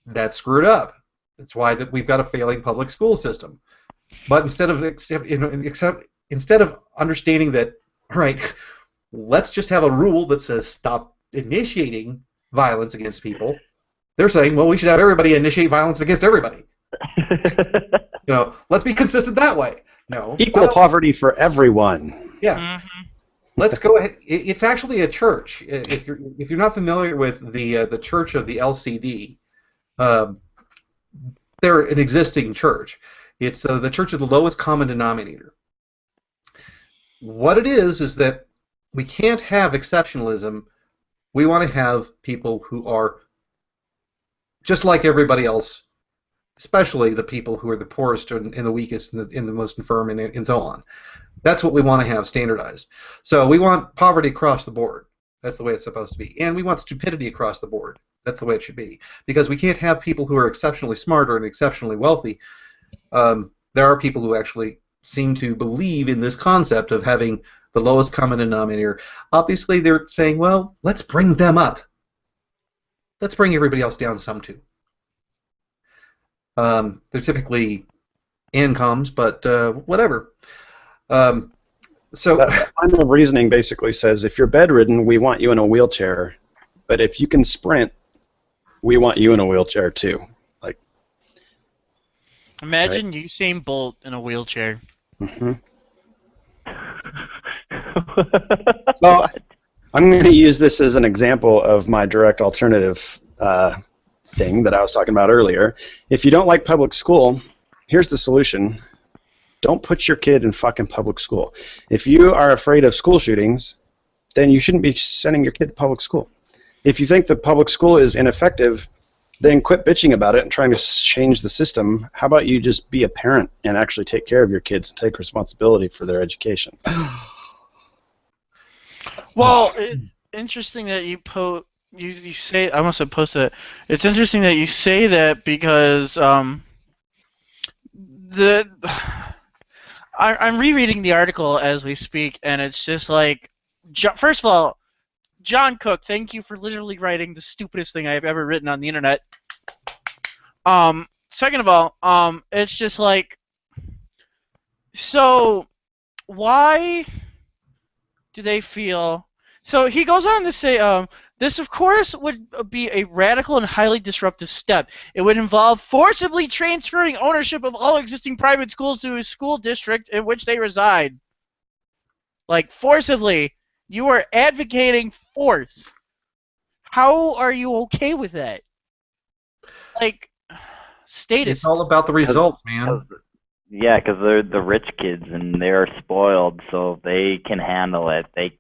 that's screwed up. That's why that we've got a failing public school system. But instead of understanding that, all right, let's just have a rule that says stop initiating violence against people, they're saying, well, we should have everybody initiate violence against everybody. Let's be consistent that way. No. Equal poverty for everyone. Yeah. Let's go ahead. It's actually a church. If you're not familiar with the Church of the LCD, they're an existing church. It's the Church of the Lowest Common Denominator. What it is that we can't have exceptionalism. We want to have people who are just like everybody else, especially the people who are the poorest and the weakest and the most infirm and so on. That's what we want to have standardized. So we want poverty across the board. That's the way it's supposed to be. And we want stupidity across the board. That's the way it should be. Because we can't have people who are exceptionally smart or exceptionally wealthy. There are people who actually seem to believe in this concept of having the lowest common denominator. Obviously, they're saying, well, let's bring them up. Let's bring everybody else down some too. They're typically incomes, but whatever. So that line of reasoning basically says, if you're bedridden, we want you in a wheelchair, but if you can sprint, we want you in a wheelchair too. Like, imagine Usain Bolt in a wheelchair. So I'm going to use this as an example of my direct alternative thing that I was talking about earlier. If you don't like public school, here's the solution. Don't put your kid in fucking public school. If you are afraid of school shootings, then you shouldn't be sending your kid to public school. If you think the public school is ineffective, then quit bitching about it and trying to change the system. How about you just be a parent and actually take care of your kids and take responsibility for their education? Well, it's interesting that you say, I must have posted it. It's interesting that you say that because I'm rereading the article as we speak, and it's just like, first of all, John Cook, thank you for literally writing the stupidest thing I have ever written on the internet. Second of all, it's just like, so why do they feel? So he goes on to say, this, of course, would be a radical and highly disruptive step. It would involve forcibly transferring ownership of all existing private schools to a school district in which they reside. Like, forcibly. You are advocating force. How are you okay with that? Like, status. It's all about the results, man. Yeah, because they're the rich kids and they're spoiled, so they can handle it. They,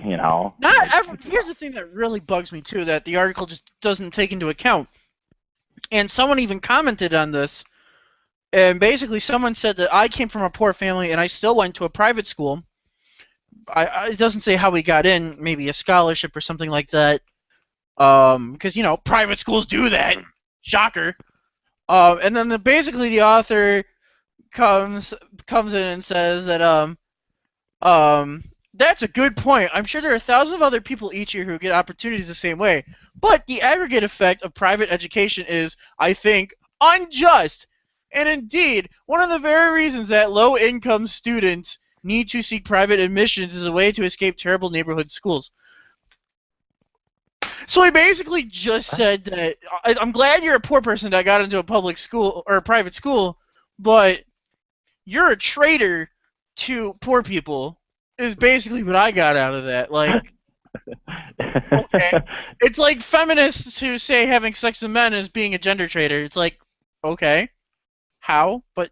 Here's the thing that really bugs me too, that the article just doesn't take into account. And someone even commented on this, and basically someone said that I came from a poor family and I still went to a private school. It doesn't say how we got in, maybe a scholarship or something like that. Because, private schools do that. Shocker. And then basically the author comes in and says that that's a good point. I'm sure there are thousands of other people each year who get opportunities the same way. But the aggregate effect of private education is, I think, unjust. And indeed, one of the very reasons that low-income students need to seek private admissions as a way to escape terrible neighborhood schools. So he basically just said that I'm glad you're a poor person that got into a public school or a private school, but you're a traitor to poor people is basically what I got out of that. Like, okay. It's like feminists who say having sex with men is being a gender traitor. It's like, okay. How? But,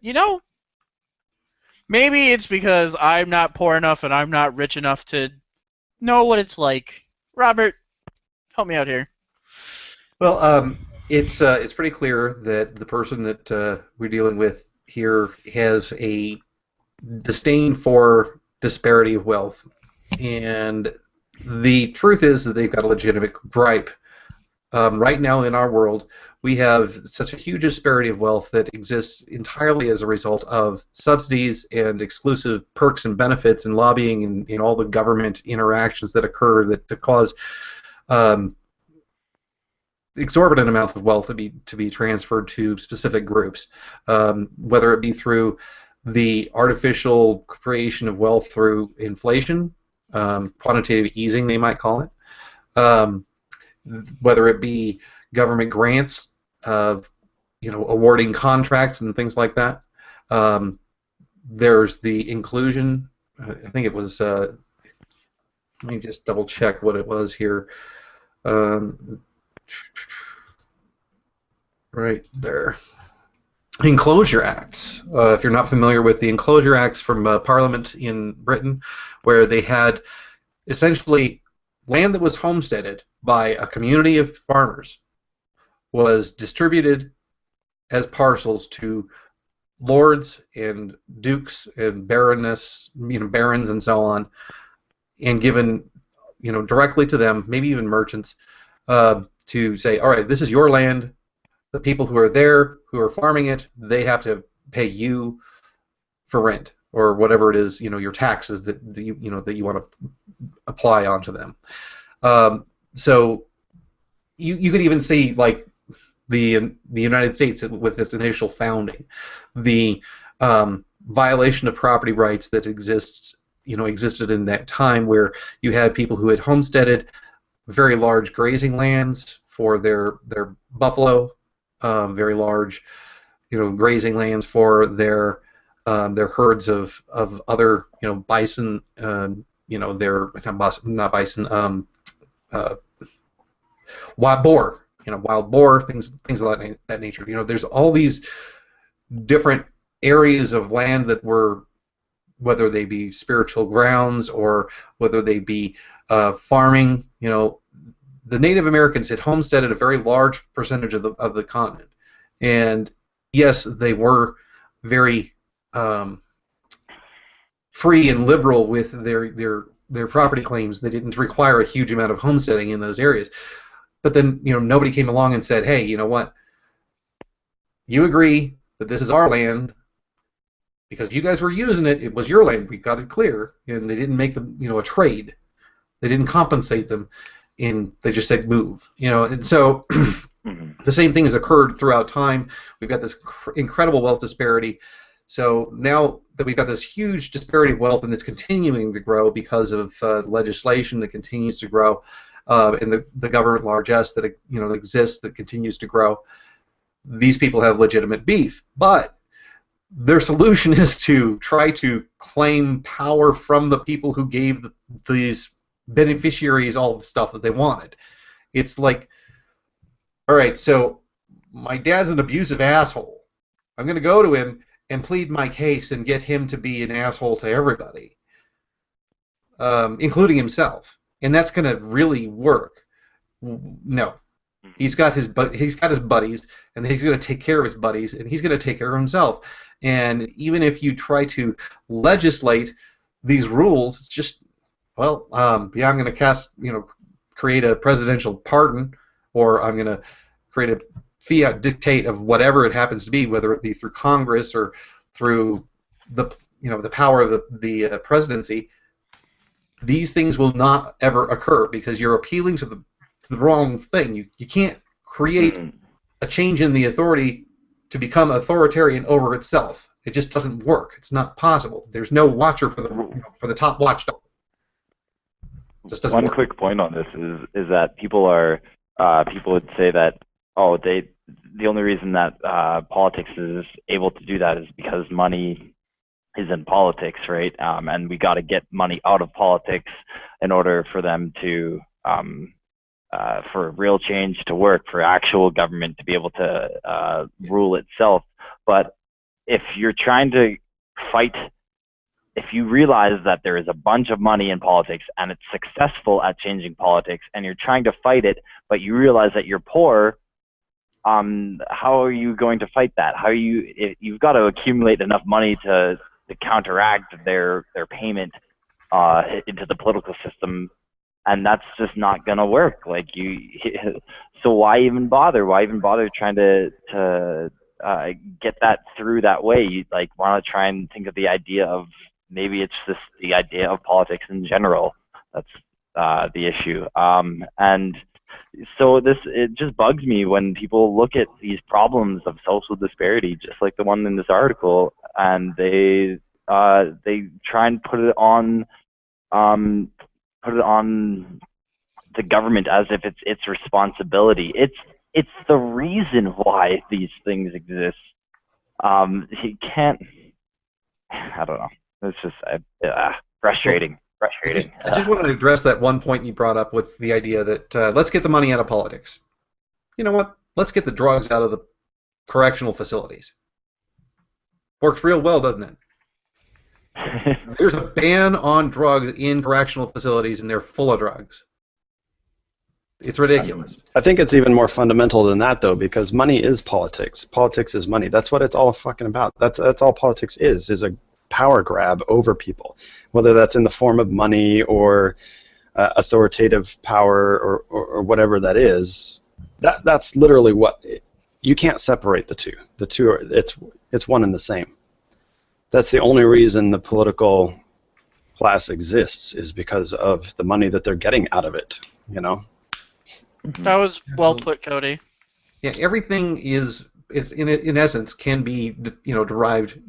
Maybe it's because I'm not poor enough and I'm not rich enough to know what it's like. Robert, help me out here. Well, it's pretty clear that the person that we're dealing with here has a disdain for disparity of wealth, and the truth is that they've got a legitimate gripe. Right now in our world, we have such a huge disparity of wealth that exists entirely as a result of subsidies and exclusive perks and benefits and lobbying and all the government interactions that occur that to cause um, exorbitant amounts of wealth to be transferred to specific groups, whether it be through the artificial creation of wealth through inflation, quantitative easing, they might call it, whether it be government grants, awarding contracts and things like that. There's the inclusion. I think it was. Let me just double check what it was here. Right there. Enclosure Acts. If you're not familiar with the Enclosure Acts from Parliament in Britain, where they had essentially land that was homesteaded by a community of farmers was distributed as parcels to lords and dukes and barons and so on, and given, directly to them, maybe even merchants, to say, all right, this is your land. The people who are there, who are farming it, they have to pay you for rent or whatever it is, your taxes that you want to apply onto them. So you could even see, like, the United States with this initial founding, the violation of property rights that existed in that time, where you had people who had homesteaded very large grazing lands for their buffalo, very large, grazing lands for their herds of other, bison, their not bison, wild boar, things of that nature. There's all these different areas of land that were, whether they be spiritual grounds or whether they be farming. The Native Americans had homesteaded a very large percentage of the continent, and yes, they were very free and liberal with their property claims. They didn't require a huge amount of homesteading in those areas. But then, nobody came along and said, hey, you know what? You agree that this is our land because you guys were using it. It was your land. We got it clear, and they didn't make them, a trade. They didn't compensate them. They just said move, and so the same thing has occurred throughout time. We've got this incredible wealth disparity. So now that we've got this huge disparity of wealth, and it's continuing to grow because of legislation that continues to grow, and the government largesse that exists that continues to grow, these people have legitimate beef. But their solution is to try to claim power from the people who gave these beneficiaries all the stuff that they wanted. It's like, all right, so my dad's an abusive asshole. I'm going to go to him and plead my case and get him to be an asshole to everybody, including himself. And that's going to really work. No. He's got his buddies, and he's going to take care of his buddies, and he's going to take care of himself. And even if you try to legislate these rules, it's just, well, I'm going to create a presidential pardon, or I'm going to create a fiat dictate of whatever it happens to be, whether it be through Congress or through the power of the presidency. These things will not ever occur because you're appealing to the wrong thing. You can't create a change in the authority to become authoritarian over itself. It just doesn't work. It's not possible. There's no watcher for the top watchdog. Just doesn't work. Quick point on this is that people would say that the only reason that politics is able to do that is because money is in politics, right? And we got to get money out of politics in order for them to for real change to work, for actual government to be able to rule itself. But if you're trying to fight if you realize that there is a bunch of money in politics and it's successful at changing politics, and you're trying to fight it, but you realize that you're poor, how are you going to fight that? You've got to accumulate enough money to counteract their payment into the political system, and that's just not gonna work. So why even bother? Why even bother trying to get that through that way? You want to try and think of the idea of maybe it's just the idea of politics in general that's the issue. And so it just bugs me when people look at these problems of social disparity, just like the one in this article, and they try and put it on the government as if it's its responsibility. It's the reason why these things exist. You can't. I don't know. It's just frustrating. I just wanted to address that one point you brought up with the idea that let's get the money out of politics. You know what? Let's get the drugs out of the correctional facilities. Works real well, doesn't it? There's a ban on drugs in correctional facilities, and they're full of drugs. It's ridiculous. I think it's even more fundamental than that, though, because money is politics. Politics is money. That's what it's all fucking about. That's all politics is a power grab over people, whether that's in the form of money or authoritative power or whatever that is. That's literally what you can't separate the two. The two are it's one and the same. That's the only reason the political class exists, is because of the money that they're getting out of it. You know. That was well put, Cody. Yeah, everything is in essence can be derived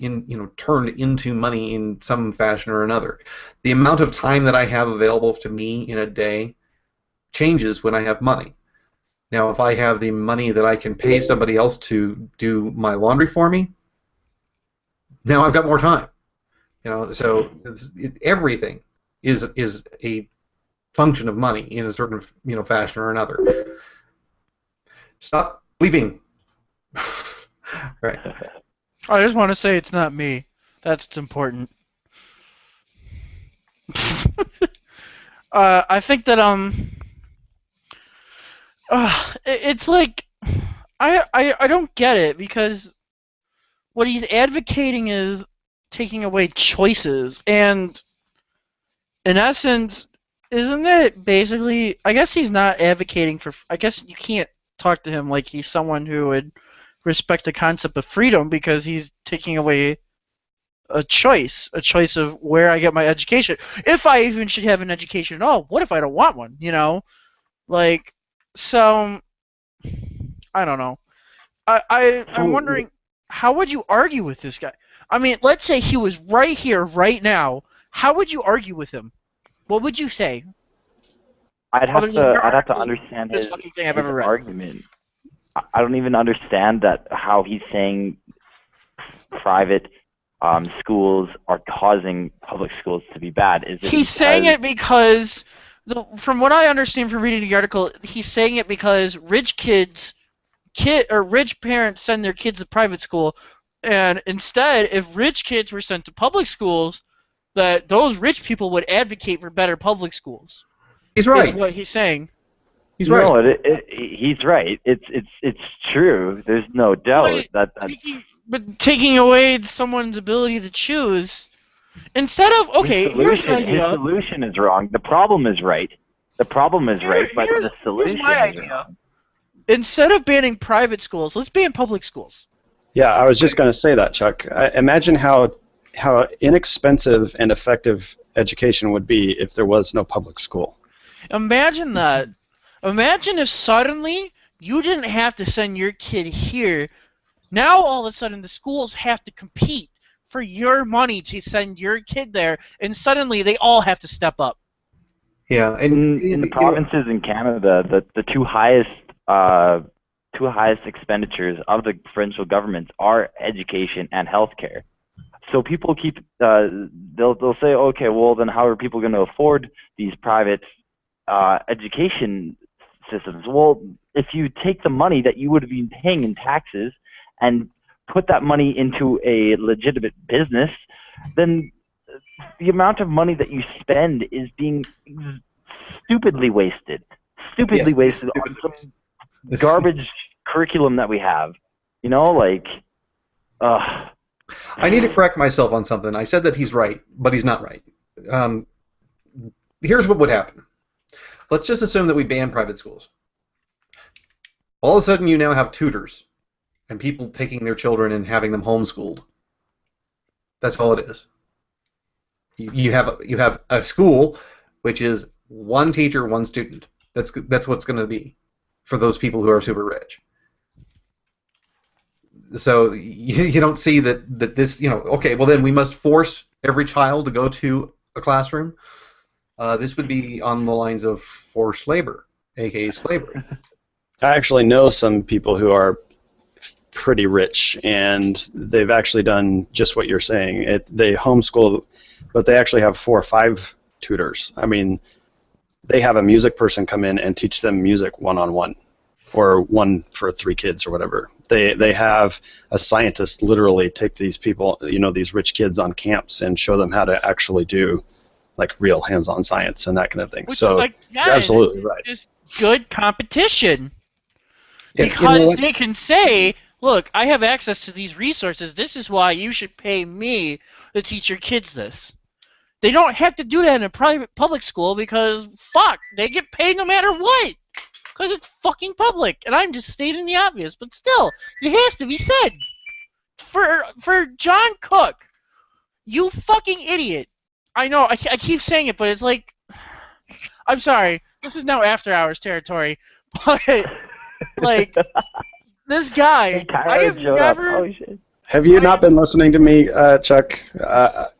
turned into money in some fashion or another. The amount of time that I have available to me in a day changes when I have money. Now, if I have the money that I can pay somebody else to do my laundry for me, now I've got more time. So everything is a function of money in a certain fashion or another. Stop bleeping. Right. I just want to say it's not me. That's what's important. I think that it's like I don't get it, because what he's advocating is taking away choices, and in essence, isn't it basically? I guess he's not advocating for. I guess you can't talk to him like he's someone who would respect the concept of freedom, because he's taking away a choice of where I get my education. If I even should have an education at all. What if I don't want one? So I don't know. I'm wondering, how would you argue with this guy? I mean, let's say he was right here, right now. How would you argue with him? What would you say? I'd have to understand his argument. I don't even understand how he's saying private schools are causing public schools to be bad. He's saying it because, from what I understand from reading the article, he's saying it because rich parents send their kids to private school, and instead, if rich kids were sent to public schools, that those rich people would advocate for better public schools. He's right. Is what he's saying. He's right. No, he's right. It's true. There's no doubt But taking away someone's ability to choose, instead of here's an idea. His solution is wrong. The problem is right. But the solution here's my idea. Wrong. Instead of banning private schools, let's ban public schools. Yeah, I was just going to say that, Chuck. Imagine how inexpensive and effective education would be if there was no public school. Imagine that. Imagine if suddenly you didn't have to send your kid here. Now all of a sudden the schools have to compete for your money to send your kid there, and suddenly they all have to step up. Yeah, and in the provinces in Canada, the two highest expenditures of the provincial governments are education and healthcare. So people keep they'll say, okay, well then how are people going to afford these private education systems? Well, if you take the money that you would have been paying in taxes and put that money into a legitimate business, then the amount of money that you spend is being stupidly wasted. Stupidly wasted on some garbage curriculum that we have. You know, like, I need to correct myself on something. I said that he's right, but he's not right. Here's what would happen. Let's just assume that we ban private schools. All of a sudden, you now have tutors and people taking their children and having them homeschooled. That's all it is. You have a school which is one teacher, one student. That's what's going to be for those people who are super rich. So you don't see that this, okay, well then we must force every child to go to a classroom. This would be on the lines of forced labor, aka slavery. I actually know some people who are pretty rich, and they've actually done just what you're saying. They homeschool, but they actually have 4 or 5 tutors. I mean, they have a music person come in and teach them music one-on-one, or one for 3 kids or whatever. They have a scientist literally take these people, these rich kids on camps and show them how to actually do like real hands-on science and that kind of thing. Which, so you're absolutely right. It's good competition. Yeah, Because they can say, look, I have access to these resources. This is why you should pay me to teach your kids this. They don't have to do that in a public school because, fuck, they get paid no matter what. Because it's fucking public. And I'm just stating the obvious. But still, it has to be said. For John Cook, you fucking idiot. I know, I keep saying it, but it's like... I'm sorry. This is now After Hours territory. But, like, this guy, I have never... Oh, shit. Have you not been listening to me, Chuck?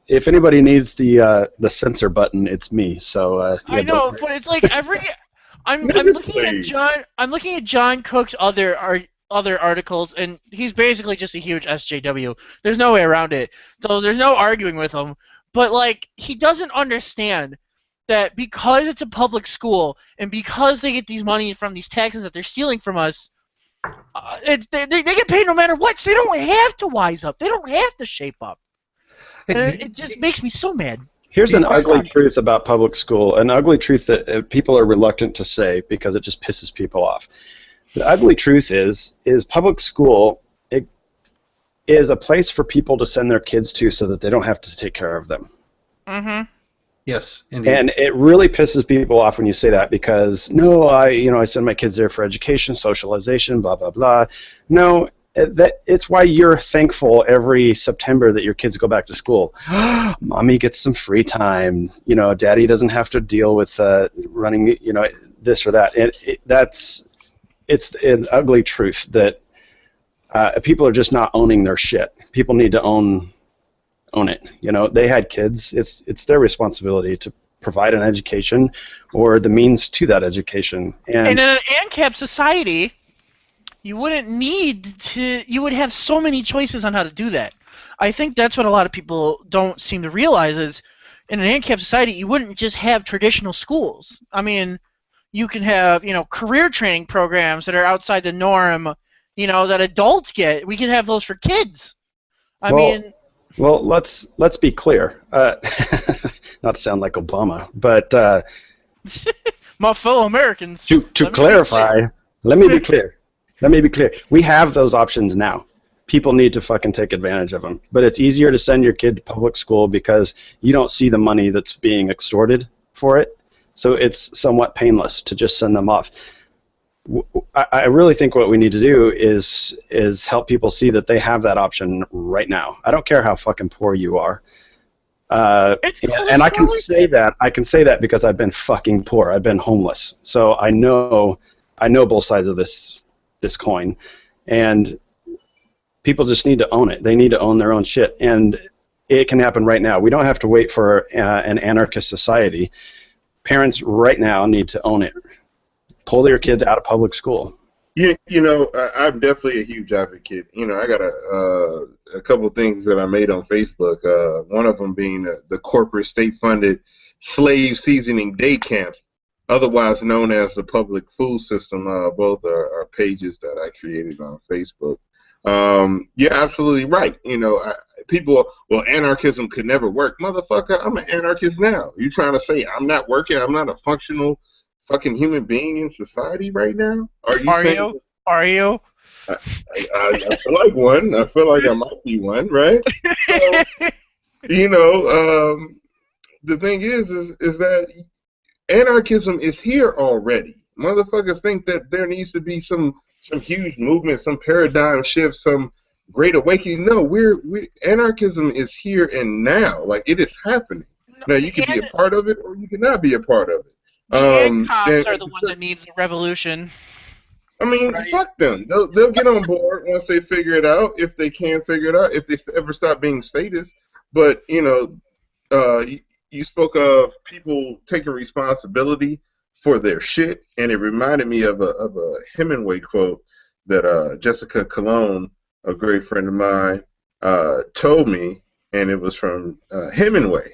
If anybody needs the censor button, it's me. So I know, but it's like every... I'm looking at John Cook's other articles, and he's basically just a huge SJW. There's no way around it. So there's no arguing with him. But like, he doesn't understand that because it's a public school and because they get these money from these taxes that they're stealing from us, they get paid no matter what. So they don't have to wise up. They don't have to shape up. And it just makes me so mad. Here's an ugly truth about public school, an ugly truth that people are reluctant to say because it just pisses people off. The ugly truth is public school is a place for people to send their kids to so that they don't have to take care of them. Mm-hmm. Yes, indeed. And it really pisses people off when you say that because, no, I send my kids there for education, socialization, blah, blah, blah. No, it's why you're thankful every September that your kids go back to school. Mommy gets some free time. Daddy doesn't have to deal with running, this or that. It's an ugly truth that people are just not owning their shit. People need to own it. They had kids. It's their responsibility to provide an education or the means to that education. And in an ANCAP society, you wouldn't need to. You would have so many choices on how to do that. I think that's what a lot of people don't seem to realize is in an ANCAP society, you wouldn't just have traditional schools. I mean, you can have career training programs that are outside the norm. That adults get. We can have those for kids. Well, let's be clear. Not to sound like Obama, but my fellow Americans. To clarify, let me be clear. We have those options now. People need to fucking take advantage of them. But it's easier to send your kid to public school because you don't see the money that's being extorted for it. So it's somewhat painless to just send them off. I really think what we need to do is help people see that they have that option right now. I don't care how fucking poor you are. And I can say that. I can say that because I've been fucking poor. I've been homeless. So I know both sides of this coin. And people just need to own it. They need to own their own shit. And it can happen right now. We don't have to wait for an anarchist society. Parents right now need to own it. Pull your kid out of public school. I'm definitely a huge advocate. I got a couple of things that I made on Facebook. One of them being the corporate state-funded slave seasoning day camps, otherwise known as the public food system. Both are pages that I created on Facebook. You're absolutely right. People, well, anarchism could never work. Motherfucker, I'm an anarchist now. You trying to say I'm not working? I'm not a functional fucking human being in society right now? Are you saying? Are you? I feel like one. I feel like I might be one, right? So, the thing is that anarchism is here already. Motherfuckers think that there needs to be some huge movement, some paradigm shift, some great awakening. No, anarchism is here and now. Like, it is happening. Now, you can be a part of it or you cannot be a part of it. The cops are the one that needs a revolution. I mean, right? Fuck them. They'll get on board once they figure it out, if they can figure it out, if they ever stop being statists. But, you spoke of people taking responsibility for their shit, and it reminded me of a Hemingway quote that Jessica Cologne, a great friend of mine, told me, and it was from Hemingway.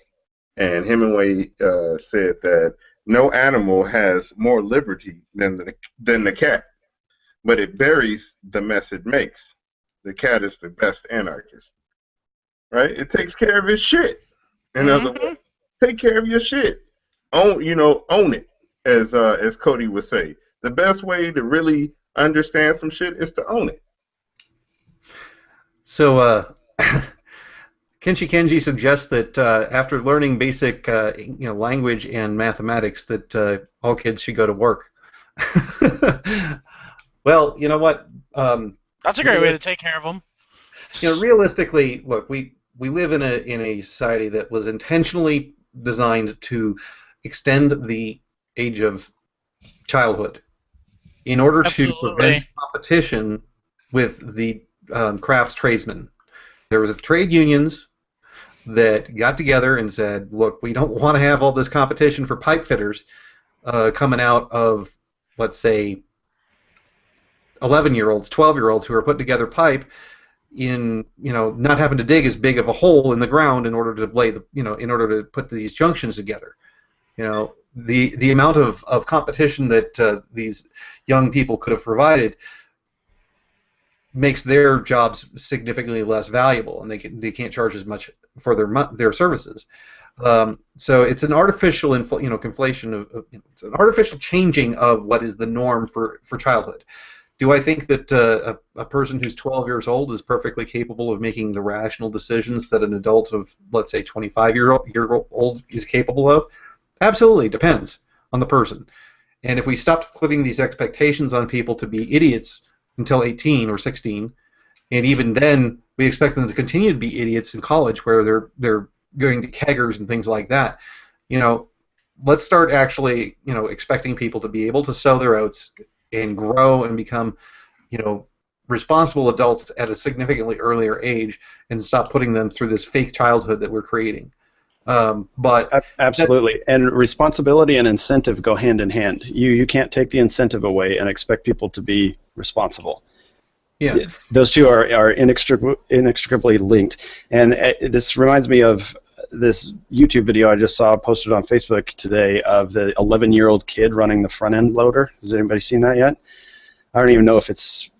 And Hemingway said that no animal has more liberty than the cat, but it buries the mess it makes. The cat is the best anarchist, right? It takes care of its shit. In other words, take care of your shit. Own it, as Cody would say. The best way to really understand some shit is to own it. So, Kenshi Kenji suggests that after learning basic, language and mathematics, that all kids should go to work. Well, you know what? That's a great way to take care of them. Realistically, look, we live in a society that was intentionally designed to extend the age of childhood in order to prevent competition with the crafts tradesmen. There was trade unions that got together and said, look, we don't want to have all this competition for pipe fitters coming out of, let's say, 11-year-olds, 12-year-olds who are putting together pipe in, not having to dig as big of a hole in the ground in order to lay in order to put these junctions together. The amount of competition that these young people could have provided makes their jobs significantly less valuable, and they can't charge as much for their services. So it's an artificial conflation of it's an artificial changing of what is the norm for childhood. Do I think that a person who's 12 years old is perfectly capable of making the rational decisions that an adult of, let's say, 25-year-old is capable of? Absolutely, depends on the person. And if we stopped putting these expectations on people to be idiots until 18 or 16, and even then we expect them to continue to be idiots in college where they're going to keggers and things like that, let's start actually expecting people to be able to sow their oats and grow and become, responsible adults at a significantly earlier age, and stop putting them through this fake childhood that we're creating. But absolutely, and responsibility and incentive go hand in hand. You can't take the incentive away and expect people to be responsible. Yeah, those two are inextricably linked. And this reminds me of this YouTube video I just saw posted on Facebook today of the 11-year-old kid running the front end loader. Has anybody seen that yet? I don't even know if it's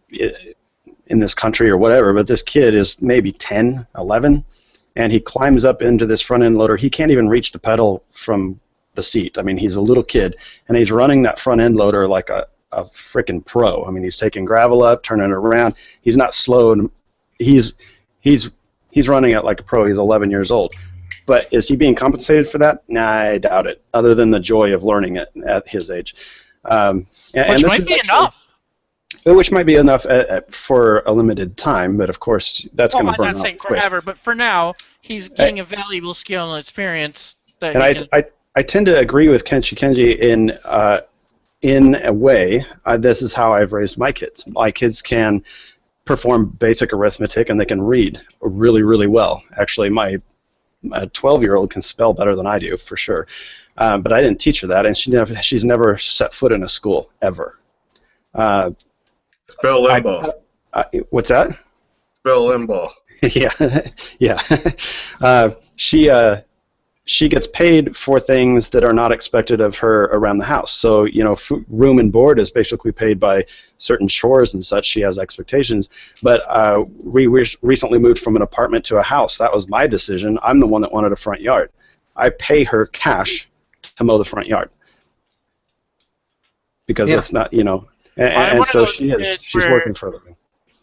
in this country or whatever, but this kid is maybe 10, 11, and he climbs up into this front end loader. He can't even reach the pedal from the seat. I mean, he's a little kid, and he's running that front end loader like a freaking pro. I mean, he's taking gravel up, turning it around. He's not slow. He's running it like a pro. He's 11 years old. But is he being compensated for that? Nah, I doubt it, other than the joy of learning it at his age. Which might be enough. Which might be enough for a limited time, but of course that's going to burn out. I'm not saying forever, but for now, he's getting a valuable skill and experience. And I tend to agree with Kenshi Kenji in a way. This is how I've raised my kids. My kids can perform basic arithmetic and they can read really, really well. Actually, my 12-year-old can spell better than I do, for sure. But I didn't teach her that, and she's never set foot in a school, ever. Spell Limbaugh. What's that? Spell Limbaugh. Yeah. she gets paid for things that are not expected of her around the house. So, you know, room and board is basically paid by certain chores and such. She has expectations. But we recently moved from an apartment to a house. That was my decision. I'm the one that wanted a front yard. I pay her cash to mow the front yard because it's not, you know, and so she is. She's working for a living.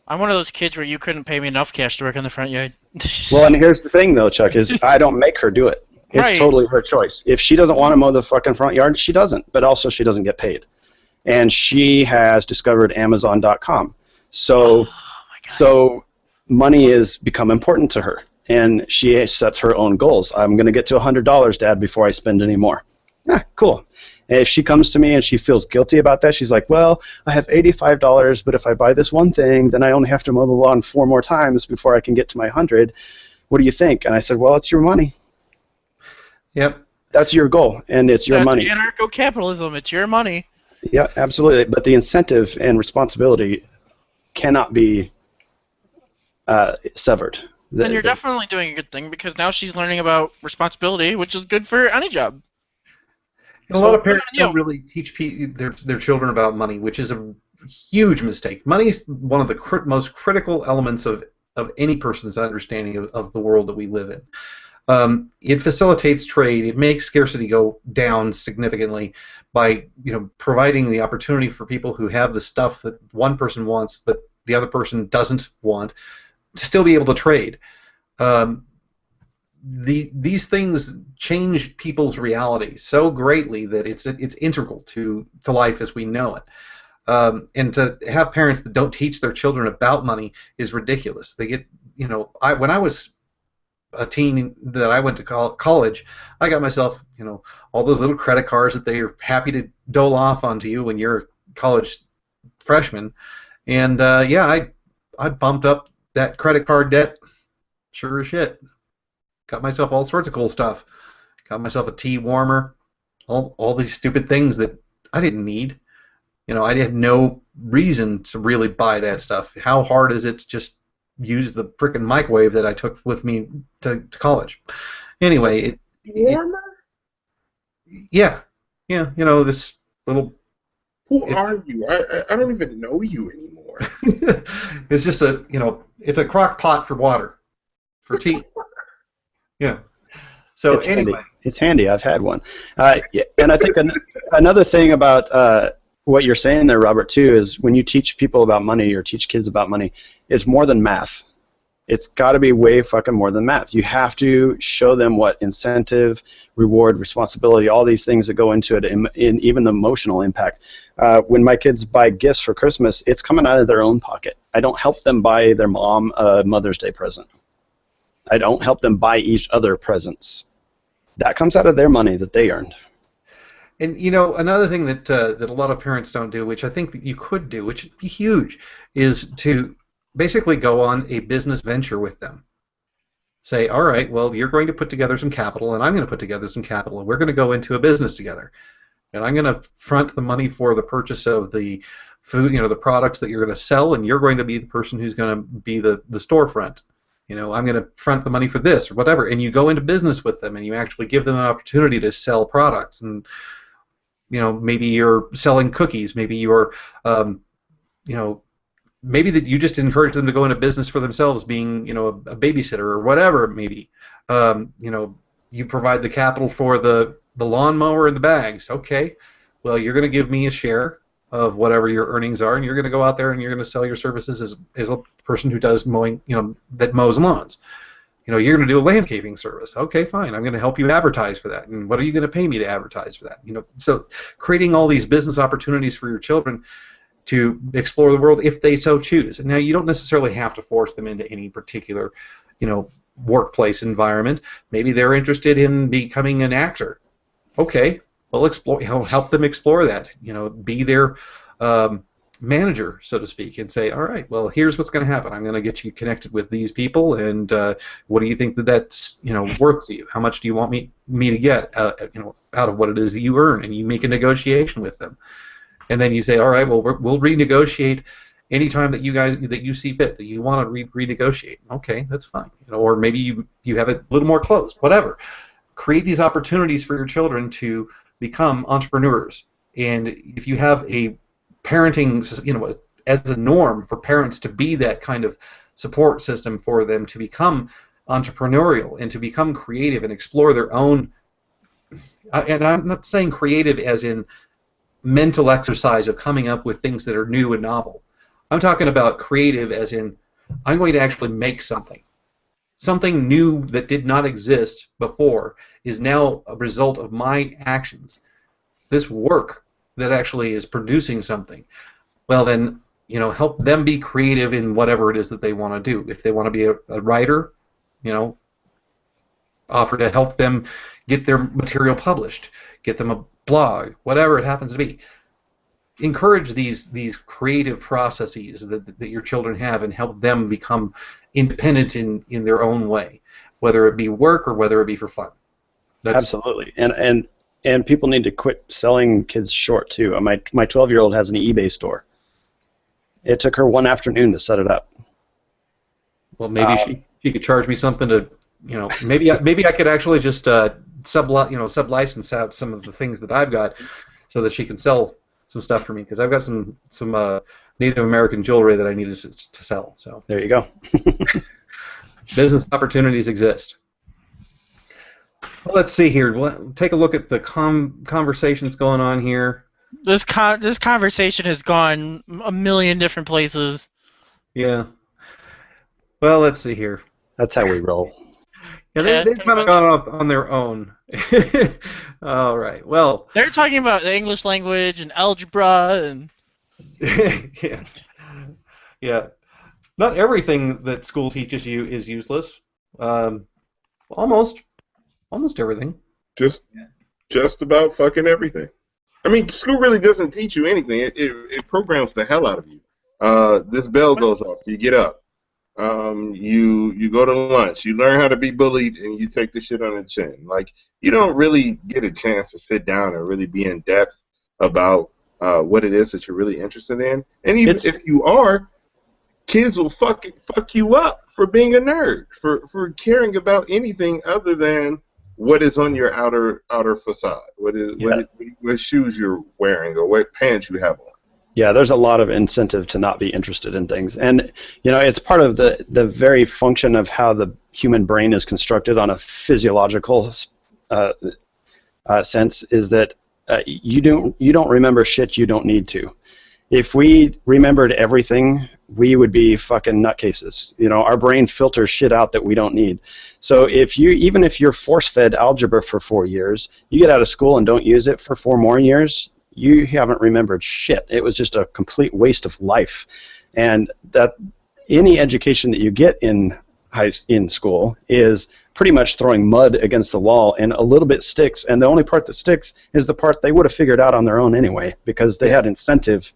I'm one of those kids where you couldn't pay me enough cash to work in the front yard. Well, and here's the thing, though, Chuck, is I don't make her do it. It's totally her choice. If she doesn't want to mow the fucking front yard, she doesn't. But also, she doesn't get paid. And she has discovered Amazon.com. So, so money has become important to her. And she sets her own goals. I'm going to get to $100, Dad, before I spend any more. Cool. And if she comes to me and she feels guilty about that, she's like, well, I have $85, but if I buy this one thing, then I only have to mow the lawn 4 more times before I can get to my 100. What do you think? And I said, well, it's your money. Yep. That's your goal, and it's your money. That's Anarcho-Capitalism. It's your money. Yeah, absolutely. But the incentive and responsibility cannot be severed. Then you're definitely doing a good thing because now she's learning about responsibility, which is good for any job. And a lot of parents don't really teach their children about money, which is a huge mistake. Money is one of the most critical elements of any person's understanding of the world that we live in. It facilitates trade. It makes scarcity go down significantly by providing the opportunity for people who have the stuff that one person wants that the other person doesn't want to still be able to trade. These things change people's reality so greatly that it's integral to life as we know it. And to have parents that don't teach their children about money is ridiculous. They get, when I was a teen that I went to college, I got myself, all those little credit cards that they are happy to dole off onto you when you're a college freshman. And I bumped up that credit card debt sure as shit. Got myself all sorts of cool stuff. Got myself a tea warmer, all these stupid things that I didn't need. I had no reason to really buy that stuff. How hard is it to just use the frickin' microwave that I took with me to college? Anyway, this little... Who are you? I don't even know you anymore. It's just it's a crock pot for water, for tea. Yeah. So it's anyway, handy. It's handy. I've had one. And I think another thing about what you're saying there, Robert, too, is when you teach people about money or teach kids about money, it's more than math. It's got to be way fucking more than math. You have to show them what incentive, reward, responsibility, all these things that go into it, in even the emotional impact. When my kids buy gifts for Christmas, it's coming out of their own pocket. I don't help them buy their mom a Mother's Day present. I don't help them buy each other presents. That comes out of their money that they earned. And another thing that a lot of parents don't do, which I think that you could do, which would be huge, is to basically go on a business venture with them. Say, all right, well, you're going to put together some capital, and I'm going to put together some capital, and we're going to go into a business together. And I'm going to front the money for the purchase of the food, the products that you're going to sell, and you're going to be the person who's going to be the storefront. I'm going to front the money for this or whatever, and you go into business with them, and you actually give them an opportunity to sell products, and maybe you're selling cookies, maybe you're, maybe that you just encourage them to go into business for themselves, being, a babysitter or whatever, maybe. You provide the capital for the lawnmower and the bags. Okay, well, you're going to give me a share of whatever your earnings are, and you're going to go out there and you're going to sell your services as a person who does mowing, that mows lawns. You're going to do a landscaping service. Okay, fine. I'm going to help you advertise for that. And what are you going to pay me to advertise for that? So creating all these business opportunities for your children to explore the world if they so choose. And now you don't necessarily have to force them into any particular, workplace environment. Maybe they're interested in becoming an actor. Okay, well, help them explore that. Be their manager, so to speak, and say, all right, well, here's what's going to happen. I'm going to get you connected with these people, and what do you think that's worth to you? How much do you want me to get out of what it is that you earn? And you make a negotiation with them, and then you say, all right, well, we'll renegotiate anytime that you see fit, that you want to renegotiate. Okay, that's fine. Or maybe you have it a little more close, whatever. create these opportunities for your children to become entrepreneurs. And if you have a parenting, as a norm for parents to be that kind of support system for them to become entrepreneurial and to become creative and explore their own, and I'm not saying creative as in mental exercise of coming up with things that are new and novel. I'm talking about creative as in I'm going to actually make something. Something new that did not exist before is now a result of my actions. This work that actually is producing something. Well, then, help them be creative in whatever it is that they want to do. If they want to be a writer, offer to help them get their material published, get them a blog, whatever it happens to be. Encourage these creative processes that your children have and help them become independent in their own way, whether it be work or whether it be for fun. Absolutely. And people need to quit selling kids short too. My 12-year-old has an eBay store. It took her one afternoon to set it up. Well, maybe she could charge me something to, maybe I could actually just sub-license out some of the things that I've got, so that she can sell some stuff for me, because I've got some Native American jewelry that I need to sell. So there you go. Business opportunities exist. Well, let's see here. Take a look at the conversations going on here. This conversation has gone a million different places. Yeah. Well, let's see here. That's how we roll. Yeah, they've kind of gone off on their own. All right. Well, they're talking about the English language and algebra and. Yeah. Not everything that school teaches you is useless. Almost everything. Just about fucking everything. I mean, school really doesn't teach you anything. It programs the hell out of you. This bell goes off. You get up. You go to lunch. You learn how to be bullied, and you take the shit on the chin. Like, you don't really get a chance to sit down and really be in depth about what it is that you're really interested in. And even if you are, kids will fuck you up for being a nerd, for caring about anything other than what is on your outer facade, what shoes you're wearing or what pants you have on. Yeah, there's a lot of incentive to not be interested in things, and it's part of the very function of how the human brain is constructed on a physiological sense is that you don't remember shit you don't need to. If we remembered everything, we would be fucking nutcases. Our brain filters shit out that we don't need. So even if you're force-fed algebra for 4 years, you get out of school and don't use it for 4 more years, you haven't remembered shit. It was just a complete waste of life. And that any education that you get in school is pretty much throwing mud against the wall, and a little bit sticks, and the only part that sticks is the part they would have figured out on their own anyway, because they had incentive.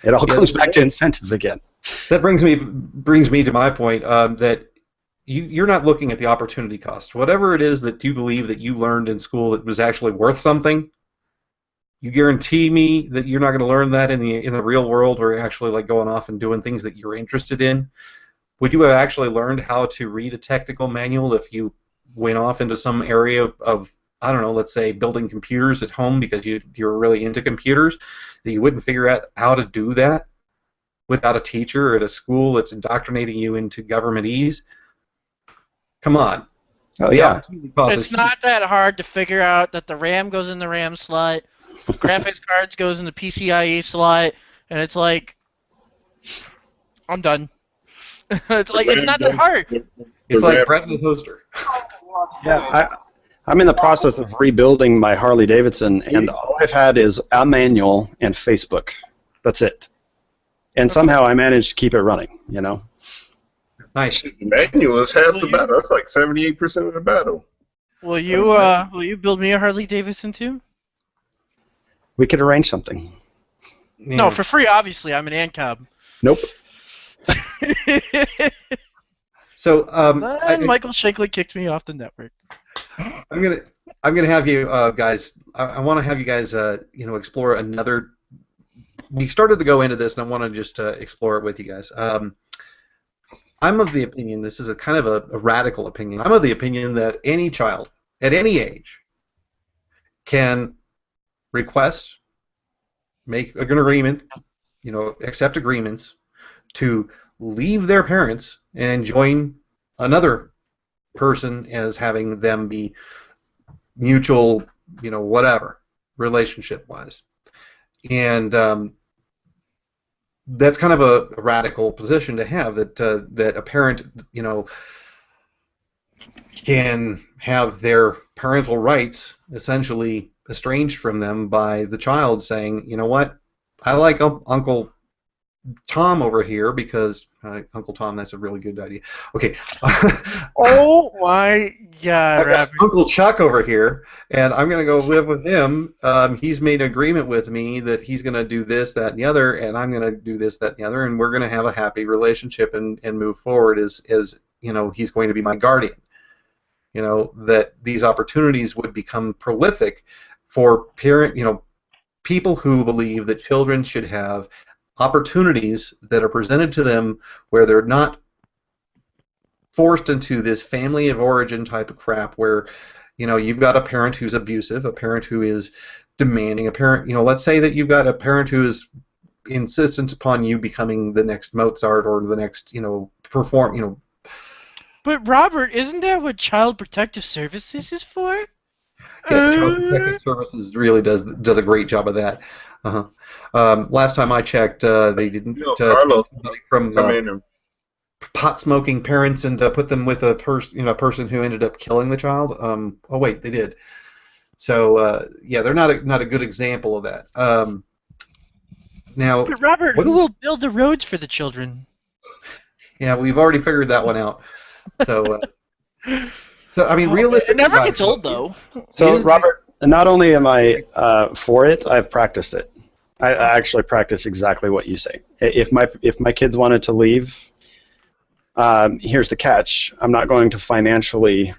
It all comes back to incentive again. That brings me to my point that you're not looking at the opportunity cost. Whatever it is that you believe that you learned in school that was actually worth something, you guarantee me that you're not going to learn that in the real world, or actually like going off and doing things that you're interested in. Would you have actually learned how to read a technical manual if you went off into some area of I don't know, let's say building computers at home because you're really into computers, that you wouldn't figure out how to do that without a teacher at a school that's indoctrinating you into governmentese? Come on. Oh, yeah. It's not that hard to figure out that the RAM goes in the RAM slot, graphics cards goes in the PCIe slot, and it's like, I'm done. It's not that hard. It's like Brett and the toaster. Yeah, I'm in the process of rebuilding my Harley Davidson, and all I've had is a manual and Facebook. That's it. And somehow I managed to keep it running, Nice. The manual is half the battle. That's like 78% of the battle. Will you build me a Harley Davidson too? We could arrange something. Yeah. No, for free, obviously. I'm an ANCAB. Nope. So Michael Shankly kicked me off the network. I'm gonna have you guys. I want to have you guys explore another. We started to go into this, and I want to just explore it with you guys. I'm of the opinion, this is a kind of a radical opinion. I'm of the opinion that any child at any age can request, make an agreement, accept agreements to leave their parents and join another person as having them be mutual, whatever, relationship-wise. And that's kind of a radical position to have, that a parent, can have their parental rights essentially estranged from them by the child saying, you know what, I like Uncle Tom over here because Uncle Tom, that's a really good idea. Okay. Oh my God, I've got Uncle Chuck over here, and I'm going to go live with him. He's made an agreement with me that he's going to do this, that, and the other, and I'm going to do this, that, and the other, and we're going to have a happy relationship and move forward as he's going to be my guardian. That these opportunities would become prolific for people who believe that children should have opportunities that are presented to them where they're not forced into this family of origin type of crap where you've got a parent who's abusive, a parent who is demanding, a parent, let's say that you've got a parent who is insistent upon you becoming the next Mozart or the next, But Robert, isn't that what Child Protective Services is for? Yeah, Child Protective Services really does a great job of that. Last time I checked, they didn't take somebody from pot-smoking parents and put them with a person who ended up killing the child. Oh wait, they did. So yeah, they're not a good example of that. Now, but Robert, who will build the roads for the children? Yeah, we've already figured that one out. So, I mean, realistically, it never gets old though. So, Robert, not only am I for it, I've practiced it. I actually practice exactly what you say. If my kids wanted to leave, here's the catch: I'm not going to financially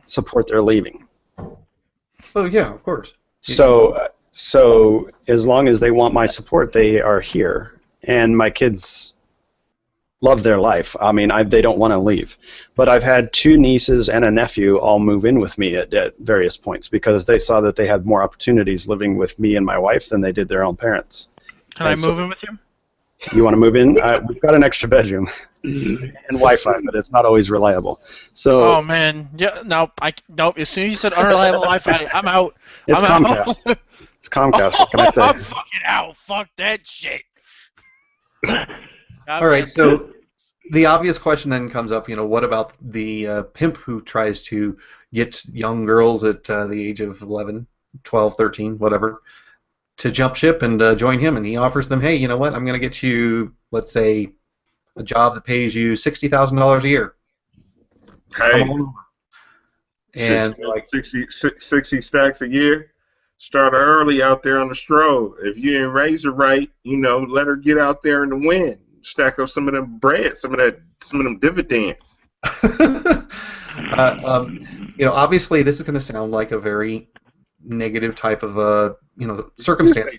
support their leaving. Oh yeah, of course. So as long as they want my support, they are here, and my kids love their life. I mean, they don't want to leave. But I've had 2 nieces and a nephew all move in with me at various points because they saw that they had more opportunities living with me and my wife than they did their own parents. Can I move in with you? You want to move in? We've got an extra bedroom and Wi-Fi, but it's not always reliable. So. Oh man, yeah, nope. As soon as you said unreliable Wi-Fi, I'm out. It's Comcast. Out. It's Comcast. What can I say? I'm fucking out. Fuck that shit. All right, so the obvious question then comes up, what about the pimp who tries to get young girls at the age of 11, 12, 13, whatever, to jump ship and join him, and he offers them, hey, you know what, I'm going to get you, let's say, a job that pays you $60,000 a year. Hey, and 60 stacks a year. Start early out there on the stroll. If you ain't raise her right, let her get out there in the wind. Stack up some of them bread, some of them dividends. Obviously, this is going to sound like a very negative type of circumstance.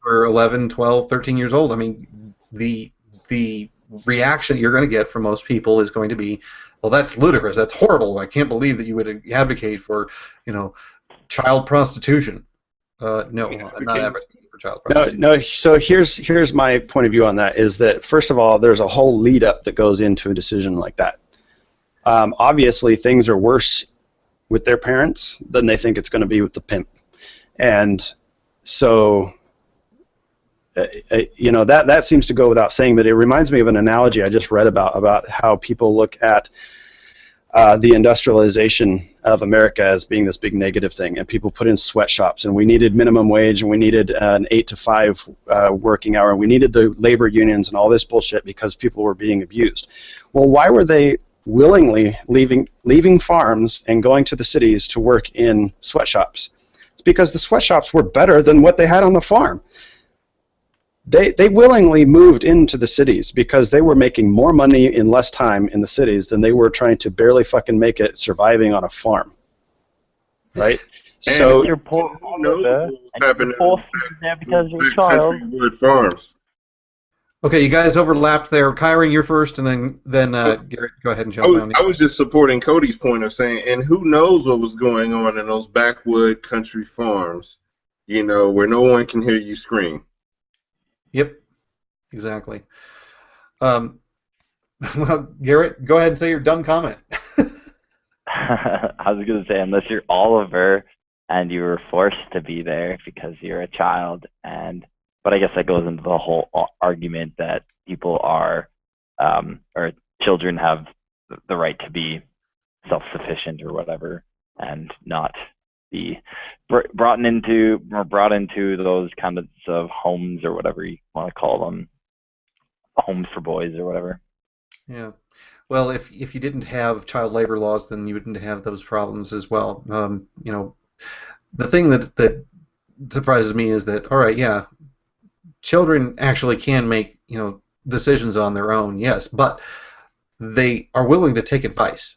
For 11, 12, 13 years old. I mean, the reaction you're going to get from most people is going to be, well, that's ludicrous. That's horrible. I can't believe that you would advocate for, child prostitution. No, I'm not advocating for child prostitution. No. So here's my point of view on that. Is that first of all, there's a whole lead up that goes into a decision like that. Obviously, things are worse with their parents than they think it's going to be with the pimp, and so. That seems to go without saying, but it reminds me of an analogy I just read about how people look at the industrialization of America as being this big negative thing, and people put in sweatshops, and we needed minimum wage, and we needed an 8 to 5 working hour, and we needed the labor unions and all this bullshit because people were being abused. Well, why were they willingly leaving farms and going to the cities to work in sweatshops? It's because the sweatshops were better than what they had on the farm. They willingly moved into the cities because they were making more money in less time in the cities than they were trying to barely fucking make it surviving on a farm, right? And so you're poor there, there because you're a child. Wood farms. Okay, you guys overlapped there. Kyron, you're first, and then Garrett, go ahead and I jump was on. I was just supporting Cody's point of saying, and who knows what was going on in those backwood country farms, where no one can hear you scream. Yep, exactly. Um, well, Garrett, go ahead and say your dumb comment. I was going to say, unless you're Oliver and you were forced to be there because you're a child, but I guess that goes into the whole argument that people are, or children have the right to be self-sufficient or whatever, and not be brought into those kinds of homes or whatever you want to call them, homes for boys or whatever. Yeah. Well, if you didn't have child labor laws, then you wouldn't have those problems as well. The thing that surprises me is that, all right, yeah, children actually can make, decisions on their own, yes, but they are willing to take advice,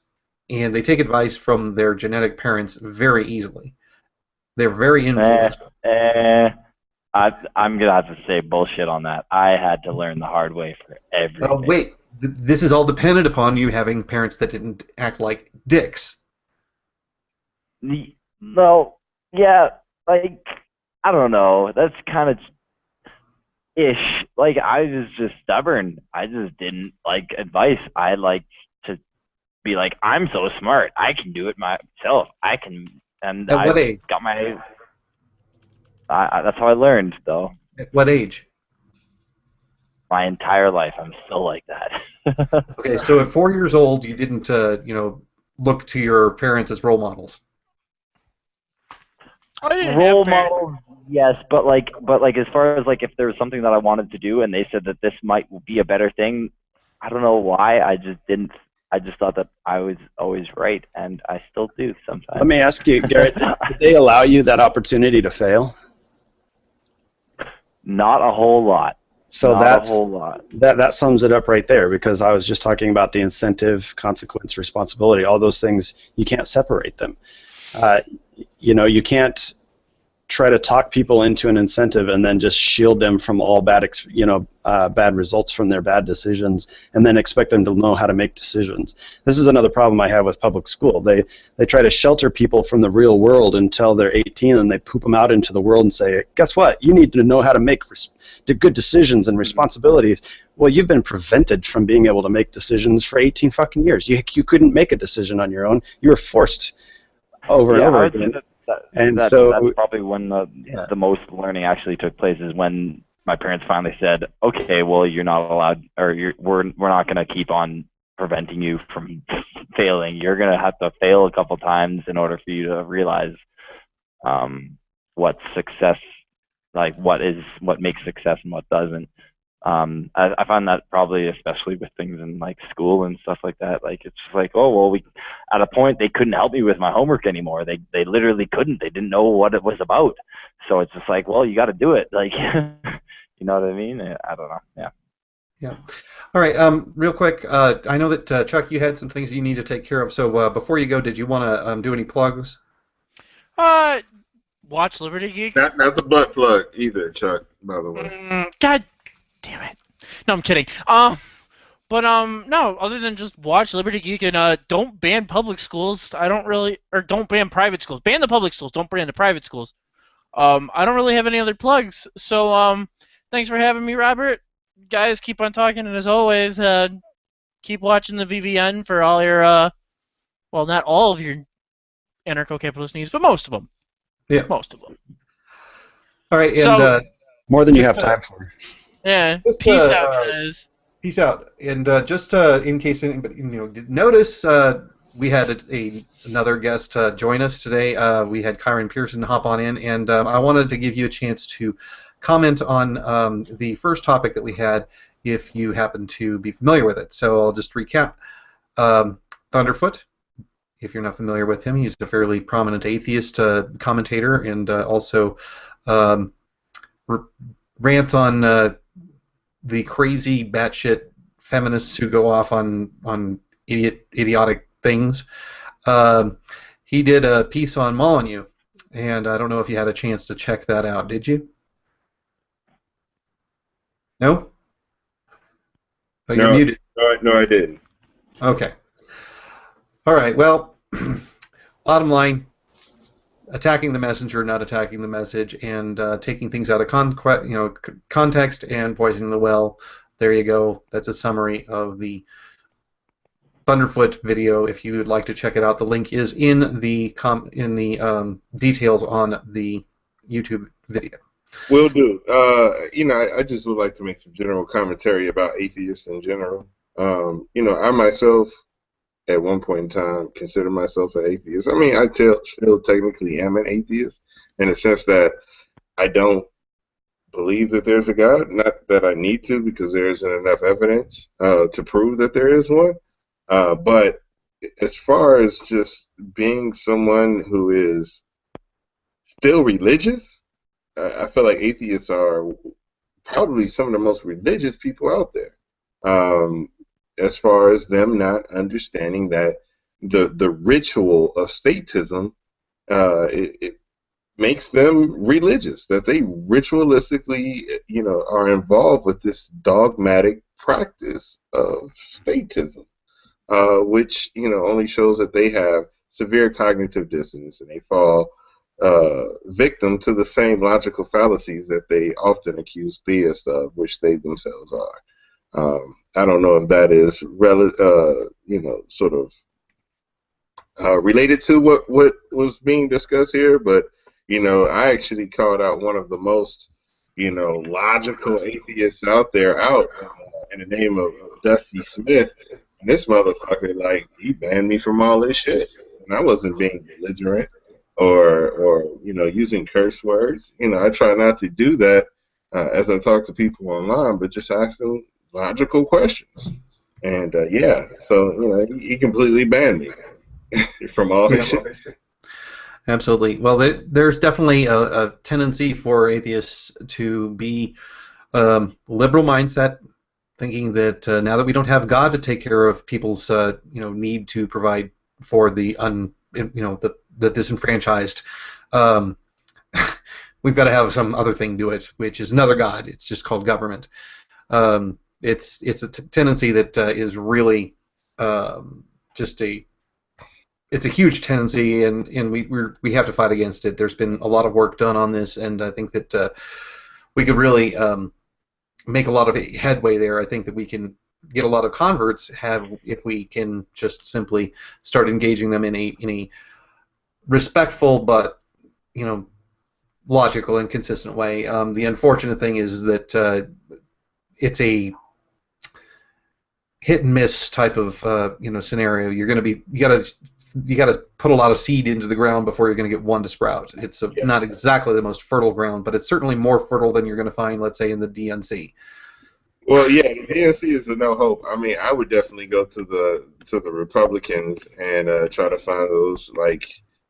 and they take advice from their genetic parents very easily. They're very influenced. I'm gonna have to say bullshit on that. I had to learn the hard way for everything. Oh, wait, this is all dependent upon you having parents that didn't act like dicks. No, yeah, like, I don't know. That's kind of ish. Like, I was just stubborn. I just didn't like advice. I liked to be like, I'm so smart. I can do it myself. I can, and At what age? got my. That's how I learned, though. At what age? My entire life, I'm still like that. Okay, so at 4 years old, you didn't, look to your parents as role models. Role models, yes, but as far as like if there was something that I wanted to do and they said that this might be a better thing, I don't know why. I just didn't. I just thought that I was always right, and I still do sometimes. Let me ask you, Garrett, did they allow you that opportunity to fail? Not a whole lot. So Not a whole lot. That sums it up right there, because I was just talking about the incentive, consequence, responsibility. All those things, you can't separate them. You can't try to talk people into an incentive and then just shield them from all bad results from their bad decisions, and then expect them to know how to make decisions. This is another problem I have with public school. They try to shelter people from the real world until they're 18, and they poop them out into the world and say, guess what? You need to know how to make good decisions and responsibilities. Well, you've been prevented from being able to make decisions for 18 fucking years. You couldn't make a decision on your own. You were forced over and over again. That's probably when the most learning actually took place, is when my parents finally said, okay, well, you're not allowed, or we're not going to keep on preventing you from failing. You're going to have to fail a couple times in order for you to realize what success, like what makes success and what doesn't. I find that probably especially with things in like school and stuff like that. Like, it's just like, oh, well, at a point they couldn't help me with my homework anymore. They literally couldn't. They didn't know what it was about. So it's just like, well, you got to do it. Like, you know what I mean? I don't know. Yeah. Yeah. All right. Real quick, I know that Chuck, you had some things you need to take care of. So before you go, did you want to do any plugs? Watch Liberty Geek. Not the butt plug either, Chuck. By the way. God damn it. No, I'm kidding. But no, other than just watch Liberty Geek and don't ban public schools. Don't ban private schools. Ban the public schools. Don't ban the private schools. I don't really have any other plugs. So thanks for having me, Robert. Guys, keep on talking, and as always, keep watching the VVN for all your well, not all of your anarcho-capitalist needs, but most of them. Yeah. Most of them. All right, and more than you have time for. Yeah. Peace out, guys. Peace out. And just in case anybody didn't notice, we had another guest join us today. We had Kyron Pearson hop on in, and I wanted to give you a chance to comment on the first topic that we had, if you happen to be familiar with it. So I'll just recap. Thunderf00t, if you're not familiar with him, he's a fairly prominent atheist commentator, and also rants on the crazy batshit feminists who go off on idiotic things. He did a piece on Molyneux, and I don't know if you had a chance to check that out. Did you? No? Oh, you're muted. No, I didn't. Okay. All right. Well, bottom line, attacking the messenger, not attacking the message, and taking things out of context and poisoning the well. There you go. That's a summary of the Thunderf00t video. If you would like to check it out, the link is in the details on the YouTube video. Will do. I just would like to make some general commentary about atheists in general. I myself, at one point in time, consider myself an atheist. I mean, I still technically am an atheist in the sense that I don't believe that there's a God. Not that I need to, because there isn't enough evidence to prove that there is one. But as far as just being someone who is still religious, I feel like atheists are probably some of the most religious people out there. As far as them not understanding that the ritual of statism, it makes them religious, that they ritualistically, are involved with this dogmatic practice of statism, which, only shows that they have severe cognitive dissonance and they fall victim to the same logical fallacies that they often accuse theists of, which they themselves are. I don't know if that is related to what was being discussed here, but I actually called out one of the most logical atheists out there in the name of Dusty Smith, and this motherfucker, he banned me from all this shit, and I wasn't being belligerent or using curse words. I try not to do that as I talk to people online, but just ask them logical questions. And so he completely banned me from all this shit. Absolutely. Well, there's definitely a tendency for atheists to be liberal mindset, thinking that now that we don't have God to take care of people's need to provide for the the disenfranchised, we've got to have some other thing do it, which is another God. It's just called government. It's a tendency that is really it's a huge tendency, and we have to fight against it. There's been a lot of work done on this, and I think that we could really make a lot of headway there. I think that we can get a lot of converts if we can just simply start engaging them in a respectful but logical and consistent way. The unfortunate thing is that it's a hit and miss type of scenario. You got to put a lot of seed into the ground before you're going to get one to sprout. It's not exactly the most fertile ground, but it's certainly more fertile than you're going to find, let's say, in the DNC. Well, yeah, the DNC is a no hope. I mean, I would definitely go to the Republicans and try to find those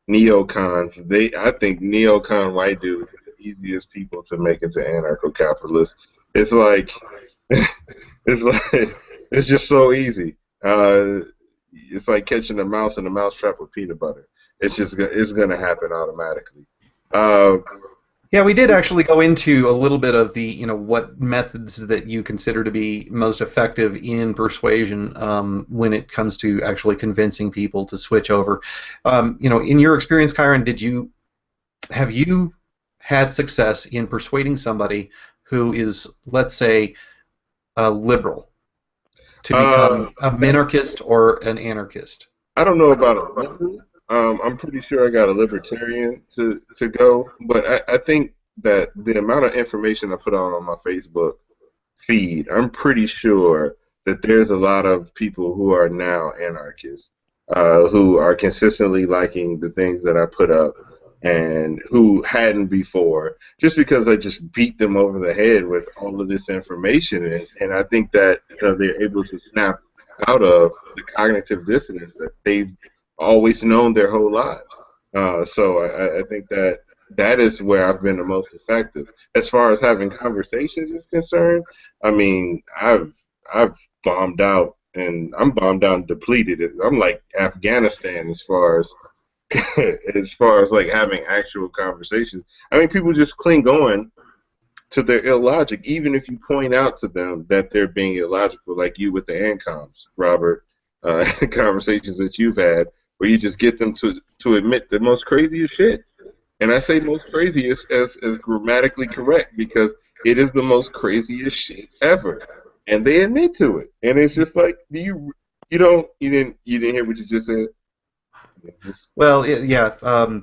neocons. I think neocon white dudes are the easiest people to make into anarcho-capitalists. It's it's just so easy. It's like catching a mouse in a mousetrap with peanut butter. It's going to happen automatically. Yeah, we did actually go into a little bit of the what methods that you consider to be most effective in persuasion when it comes to actually convincing people to switch over. In your experience, Kyron, have you had success in persuading somebody who is, let's say, a liberal to become a minarchist or an anarchist? I don't know about a liberal. I'm pretty sure I got a libertarian to go, but I think that the amount of information I put on my Facebook feed, I'm pretty sure that there's a lot of people who are now anarchists, who are consistently liking the things that I put up, and who hadn't before, just because I just beat them over the head with all of this information, and I think that they're able to snap out of the cognitive dissonance that they've always known their whole lives. So I think that is where I've been the most effective. As far as having conversations is concerned, I mean, I've bombed out, and I'm bombed out and depleted. I'm like Afghanistan as far as having actual conversations. I mean, people just cling on to their illogic, even if you point out to them that they're being illogical, like you with the ANCOMs, Robert, conversations that you've had, where you just get them to admit the most craziest shit. And I say most craziest as grammatically correct because it is the most craziest shit ever, and they admit to it. And it's just like, you didn't hear what you just said? Well, yeah,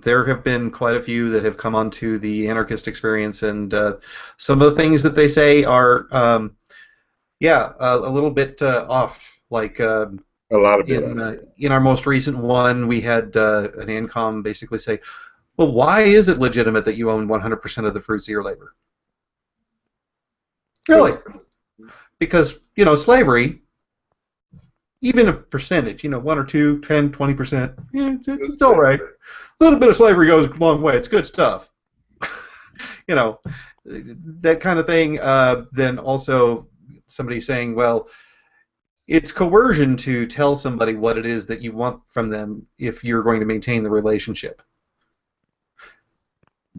there have been quite a few that have come onto the anarchist experience, and some of the things that they say are, a little bit off. Like A lot of in our most recent one, we had an ANCOM basically say, "Well, why is it legitimate that you own 100% of the fruits of your labor?" Really? Because slavery. Even a percentage, 1 or 2, 10, 20%, it's all right. A little bit of slavery goes a long way. It's good stuff. That kind of thing. Then also somebody saying, well, it's coercion to tell somebody what it is that you want from them if you're going to maintain the relationship.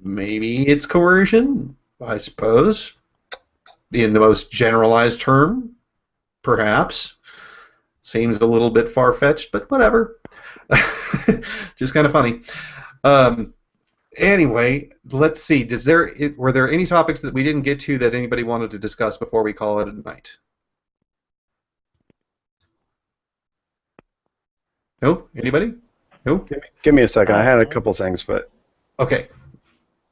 Maybe it's coercion, I suppose, in the most generalized term, perhaps. Seems a little bit far-fetched, but whatever. Just kind of funny. Anyway, let's see. Were there any topics that we didn't get to that anybody wanted to discuss before we call it a night? No? Anybody? No? Give me a second. I had a couple things, but okay.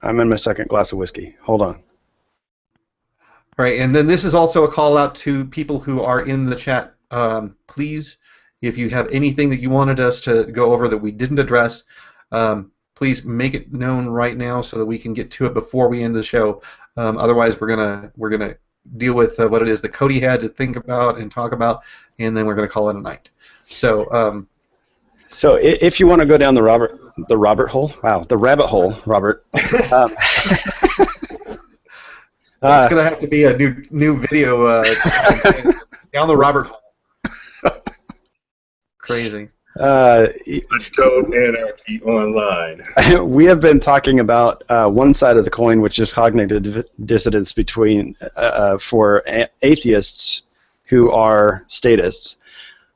I'm in my second glass of whiskey. Hold on. All right, and then this is also a call out to people who are in the chat. Please, if you have anything that you wanted us to go over that we didn't address, please make it known right now so that we can get to it before we end the show. Otherwise, we're gonna deal with what it is that Cody had to think about and talk about, and then we're gonna call it a night. So, so if you want to go down the rabbit hole, Robert. It's gonna have to be a new video down the Robert hole. Crazy. Untold Anarchy Online. We have been talking about one side of the coin, which is cognitive dissonance between for atheists who are statists.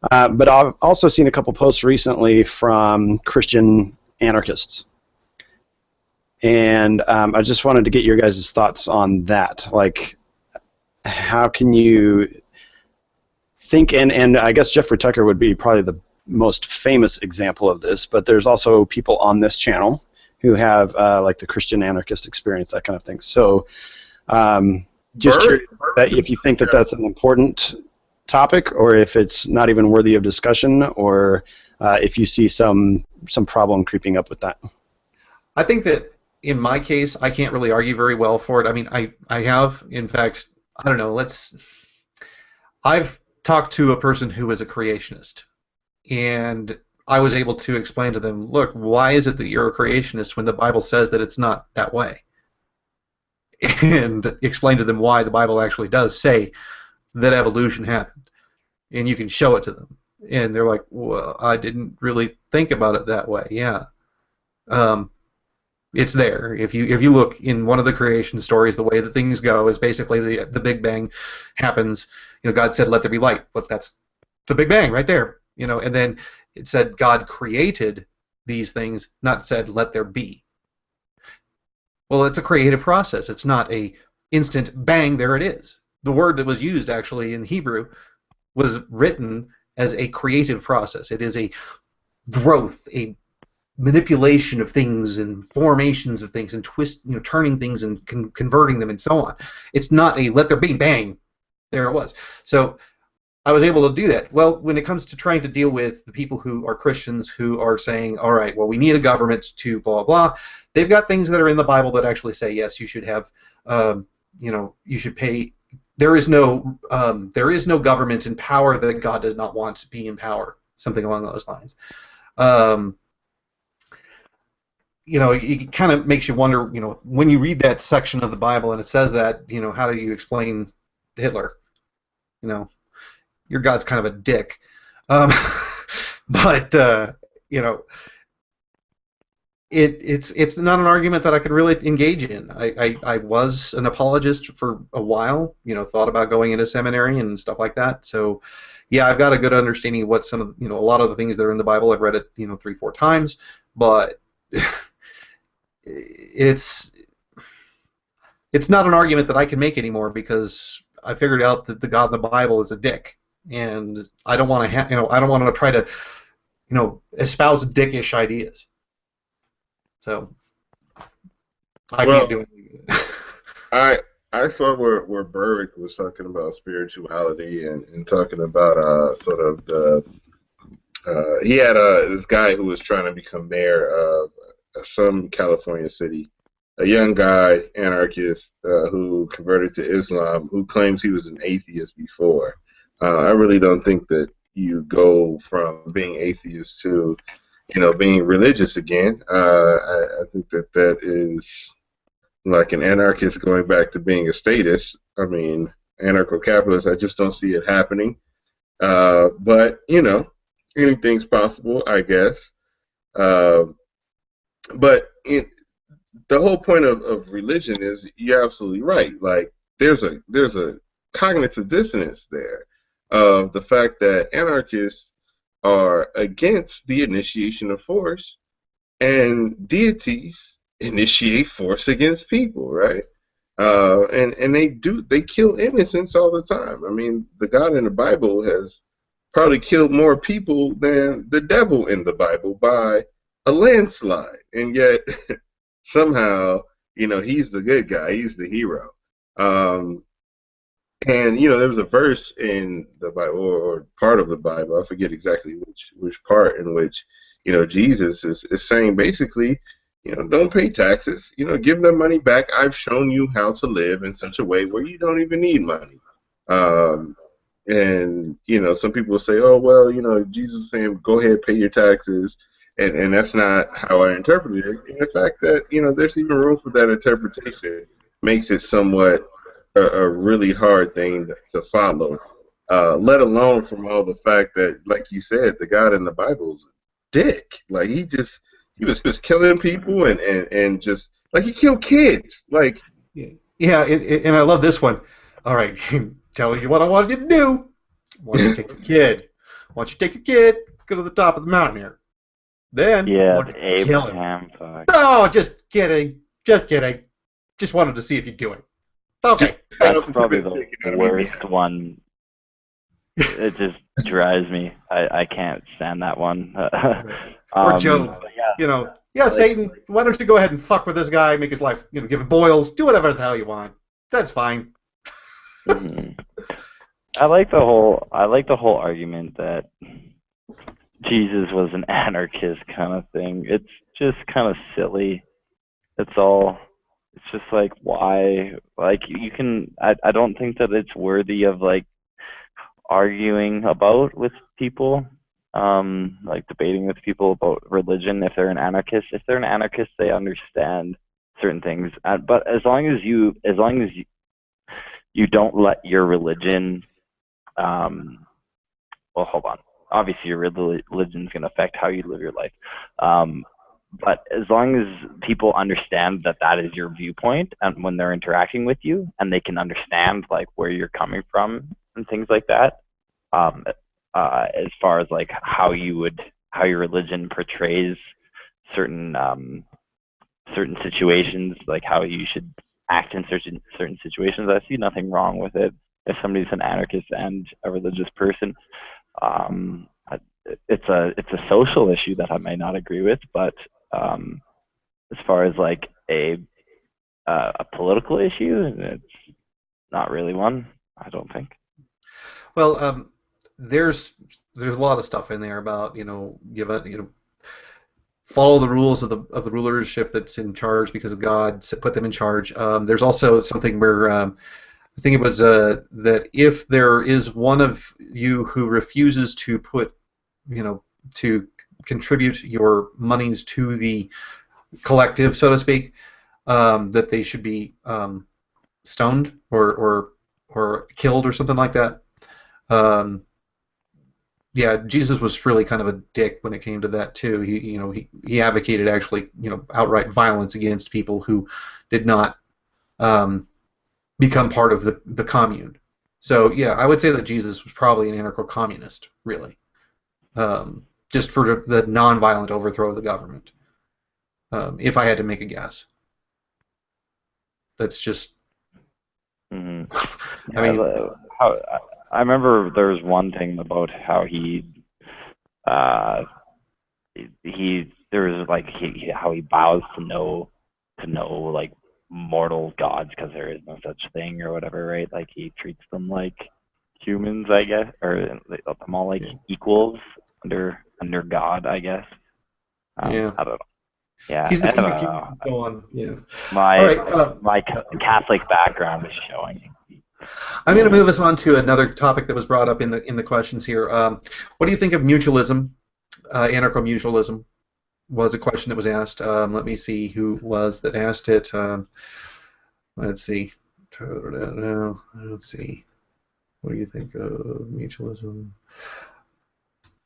But I've also seen a couple posts recently from Christian anarchists. And I just wanted to get your guys' thoughts on that. Like, how can you think, and I guess Jeffrey Tucker would be probably the most famous example of this, but there's also people on this channel who have like the Christian anarchist experience, that kind of thing. So just curious that if you think that that's an important topic, or if it's not even worthy of discussion, or if you see some problem creeping up with that. I think that in my case, I can't really argue very well for it. I mean, I have, in fact, I don't know, I've talked to a person who is a creationist, and I was able to explain to them, look, why is it that you're a creationist when the Bible says that it's not that way? And explain to them why the Bible actually does say that evolution happened, and you can show it to them. And they're like, well, I didn't really think about it that way. Yeah. It's there. If you look in one of the creation stories, the way that things go is basically the Big Bang happens. God said, "Let there be light." Well, that's the Big Bang right there. And then it said God created these things, not said, "Let there be." Well, it's a creative process. It's not a instant bang. There it is. The word that was used actually in Hebrew was written as a creative process. It is a growth, a manipulation of things and formations of things and turning things and converting them and so on. It's not a let there be bang. There it was. So I was able to do that. Well, when it comes to trying to deal with the people who are Christians who are saying, all right, well, we need a government to blah, blah, they've got things that are in the Bible that actually say, yes, you should have, you should pay. There is no government in power that God does not want to be in power, something along those lines. It kind of makes you wonder, when you read that section of the Bible and it says that, how do you explain Hitler? Your God's kind of a dick. But it's not an argument that I can really engage in. I was an apologist for a while, thought about going into seminary and stuff like that. So, yeah, I've got a good understanding of what some of a lot of the things that are in the Bible. I've read it 3-4 times, but it's not an argument that I can make anymore because I figured out that the God in the Bible is a dick, and I don't want to I don't want to try to espouse dickish ideas. So I can't do anything with it. I saw where Berwick was talking about spirituality and talking about sort of the he had this guy who was trying to become mayor of some California city, a young guy, anarchist, who converted to Islam, who claims he was an atheist before. I really don't think that you go from being atheist to being religious again. I think that is like an anarchist going back to being a statist. I mean, anarcho-capitalist, I just don't see it happening. But, anything's possible, I guess. But the whole point of religion is you're absolutely right. Like, there's a cognitive dissonance there of the fact that anarchists are against the initiation of force, and deities initiate force against people, right? And they kill innocents all the time. I mean, the God in the Bible has probably killed more people than the devil in the Bible by a landslide, and yet somehow he's the good guy, he's the hero. And there was a verse in the Bible, or part of the Bible, I forget exactly which part, in which Jesus is saying basically, don't pay taxes, give them money back. I've shown you how to live in such a way where you don't even need money. And some people will say, oh well, Jesus is saying go ahead, pay your taxes, and that's not how I interpret it. And the fact that there's even room for that interpretation makes it somewhat a really hard thing to follow, let alone from all the fact that, like you said, the God in the Bible is a dick. Like he was just killing people and just like he killed kids. Like yeah, and I love this one. All right, tell you what I wanted you to do. I want you to take your kid. I want you to take your kid, go to the top of the mountain here. Then I want you to kill him. No, just kidding. Just kidding. Just wanted to see if you'd do it. Okay. That's probably the worst one. It just drives me. I can't stand that one. Or Job. Yeah, Satan, why don't you go ahead and fuck with this guy, make his life, give him boils, do whatever the hell you want. That's fine. I like the whole argument that Jesus was an anarchist kind of thing. It's just kind of silly. It's just like, why? Like, you can. I don't think that it's worthy of like arguing about with people, like debating with people about religion. If they're an anarchist, they understand certain things. But as long as you don't let your religion, well, hold on. Obviously, your religion is going to affect how you live your life. But as long as people understand that is your viewpoint, and when they're interacting with you, and they can understand like where you're coming from and things like that, as far as like how your religion portrays certain situations, like how you should act in certain situations, I see nothing wrong with it. If somebody's an anarchist and a religious person, it's a social issue that I may not agree with, but as far as like a political issue, it's not really one, I don't think. Well, there's a lot of stuff in there about follow the rules of the rulership that's in charge because God put them in charge. There's also something where I think it was that if there is one of you who refuses to put to contribute your monies to the collective, so to speak, that they should be stoned or killed or something like that. yeah, Jesus was really kind of a dick when it came to that too. He advocated actually, outright violence against people who did not become part of the commune. So yeah, I would say that Jesus was probably an anarcho-communist, really, just for the non-violent overthrow of the government. If I had to make a guess, that's just. Mm-hmm. I mean, I remember there was one thing about how how he bows to no like mortal gods because there is no such thing or whatever, right? Like he treats them like humans, I guess, or them all like equals under God, I guess. yeah. I don't know. Yeah, He's the I king don't of kings know. and so on. Yeah. My All right. my Catholic background is showing. I'm going to move us on to another topic that was brought up in the questions here. What do you think of mutualism? Anarcho-mutualism was a question that was asked. Let me see who was that asked it. Let's see. Let's see. What do you think of mutualism?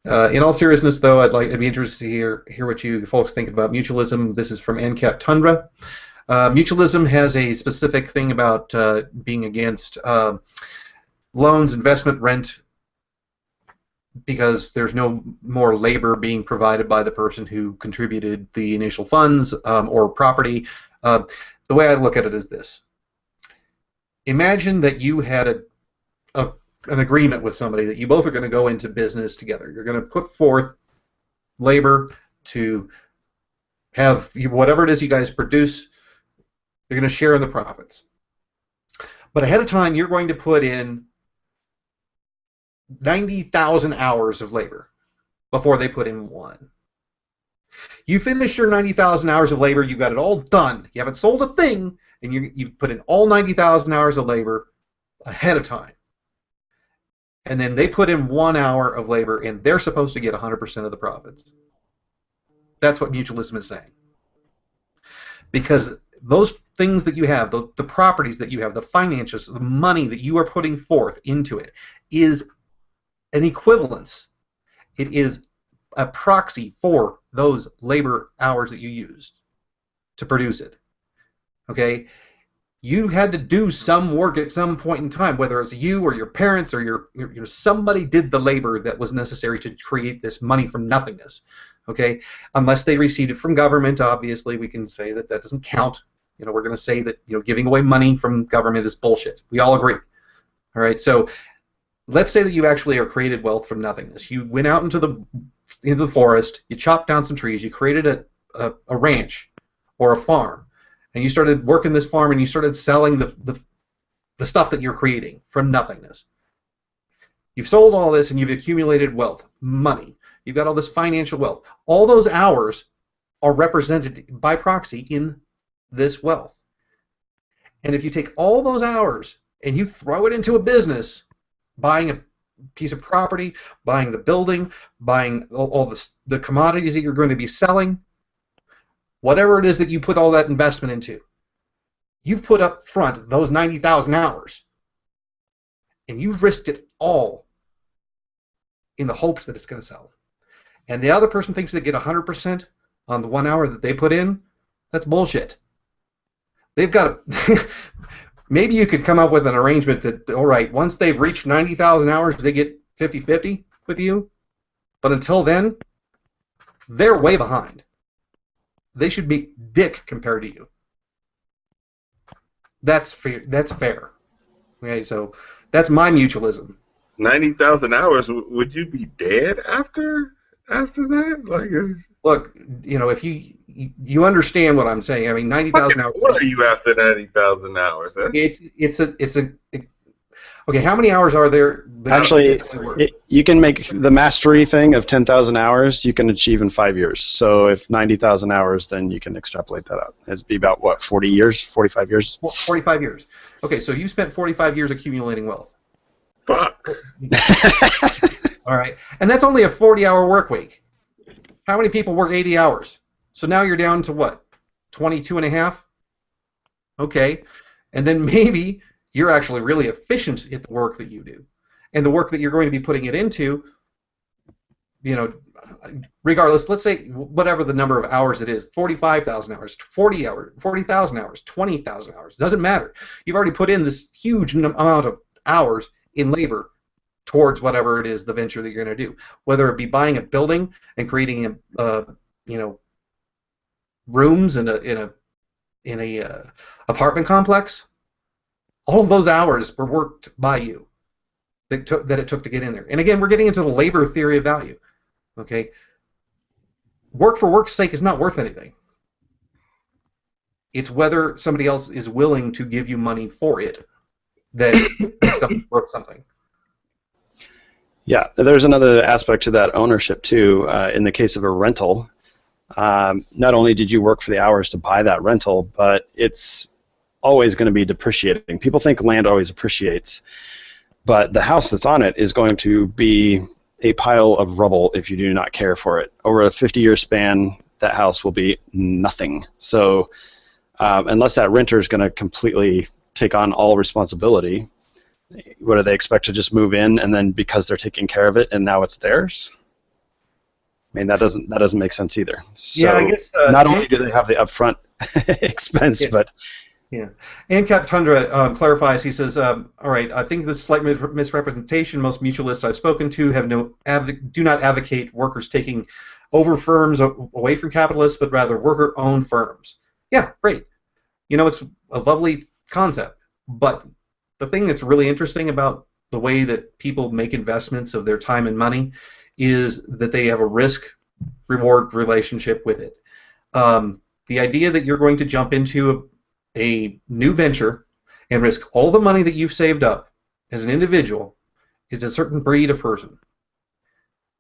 In all seriousness, though, I'd be interested to hear what you folks think about mutualism. This is from NCAP Tundra. Mutualism has a specific thing about being against loans, investment, rent, because there's no more labor being provided by the person who contributed the initial funds or property. The way I look at it is this. Imagine that you had an agreement with somebody that you both are going to go into business together. You're going to put forth labor to have whatever it is you guys produce. You're going to share in the profits. But ahead of time, you're going to put in 90,000 hours of labor before they put in one. You finish your 90,000 hours of labor, you got it all done. You haven't sold a thing, and you've put in all 90,000 hours of labor ahead of time. And then they put in 1 hour of labor, and they're supposed to get 100% of the profits. That's what mutualism is saying. Because those things that you have, the properties that you have, the finances, the money that you are putting forth into it is an equivalence. It is a proxy for those labor hours that you used to produce it. Okay? You had to do some work at some point in time, whether it's you or your parents or somebody did the labor that was necessary to create this money from nothingness. Okay? Unless they received it from government, obviously, we can say that doesn't count. We're going to say that giving away money from government is bullshit. We all agree. All right? So let's say that you actually are created wealth from nothingness. You went out into the forest, you chopped down some trees, you created a ranch or a farm, and you started working this farm and you started selling the stuff that you're creating from nothingness. You've sold all this and you've accumulated wealth, money. You've got all this financial wealth. All those hours are represented by proxy in this wealth. And if you take all those hours and you throw it into a business, buying a piece of property, buying the building, buying all the commodities that you're going to be selling, whatever it is that you put all that investment into, you've put up front those 90,000 hours, and you've risked it all in the hopes that it's going to sell. And the other person thinks they get 100% on the 1 hour that they put in. That's bullshit. They've got to... Maybe you could come up with an arrangement that, all right, once they've reached 90,000 hours, they get 50-50 with you. But until then, they're way behind. They should be dick compared to you. That's fair. That's fair. Okay, so that's my mutualism. 90,000 hours. Would you be dead after that? Like, look, if you understand what I'm saying. I mean, 90,000 hours. What are you after 90,000 hours? It's a okay. How many hours are there? Actually, you can make the mastery thing of 10,000 hours. You can achieve in 5 years. So if 90,000 hours, then you can extrapolate that out. It'd be about what, 40 years, 45 years? 45 years. Okay, so you spent 45 years accumulating wealth. Fuck. All right, and that's only a 40-hour work week. How many people work 80 hours? So now you're down to what, 22 and a half? Okay, and then maybe you're actually really efficient at the work that you do. And the work that you're going to be putting it into, you know, regardless, let's say whatever the number of hours it is, 45,000 hours, 40 hours, 40,000 hours, 20,000 hours, doesn't matter. You've already put in this huge amount of hours in labor towards whatever it is, the venture that you're going to do. Whether it be buying a building and creating rooms in a apartment complex, all of those hours were worked by you that it took to get in there. And again, we're getting into the labor theory of value. Okay, work for work's sake is not worth anything. It's whether somebody else is willing to give you money for it that makes something worth something. Yeah, there's another aspect to that ownership too. In the case of a rental, not only did you work for the hours to buy that rental, but it's always going to be depreciating. People think land always appreciates, but the house that's on it is going to be a pile of rubble if you do not care for it. Over a 50-year span, that house will be nothing. So unless that renter is going to completely take on all responsibility, what do they expect to just move in and then because they're taking care of it and now it's theirs? I mean, that doesn't make sense either. So yeah, I guess, not only do they have the upfront expense, yeah. but yeah. ANCAP Tundra clarifies. He says, "All right, I think this is slight misrepresentation. Most mutualists I've spoken to have do not advocate workers taking over firms away from capitalists, but rather worker-owned firms." Yeah, great. You know, it's a lovely concept, but the thing that's really interesting about the way that people make investments of their time and money is that they have a risk-reward relationship with it. The idea that you're going to jump into a new venture and risk all the money that you've saved up as an individual is a certain breed of person.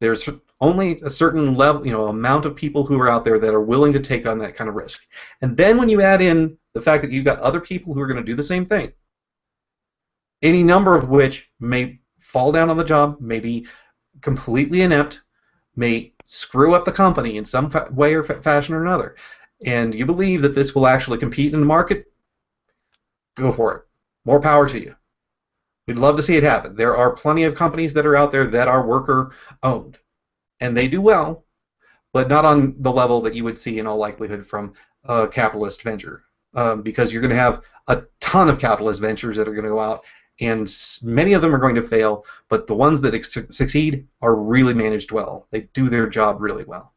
There's only a certain level, amount of people who are out there that are willing to take on that kind of risk. And then when you add in the fact that you've got other people who are going to do the same thing, any number of which may fall down on the job, may be completely inept, may screw up the company in some way or fashion or another, and you believe that this will actually compete in the market, go for it. More power to you. We'd love to see it happen. There are plenty of companies that are out there that are worker-owned, and they do well, but not on the level that you would see in all likelihood from a capitalist venture, because you're going to have a ton of capitalist ventures that are going to go out, and many of them are going to fail, but the ones that succeed are really managed well. They do their job really well.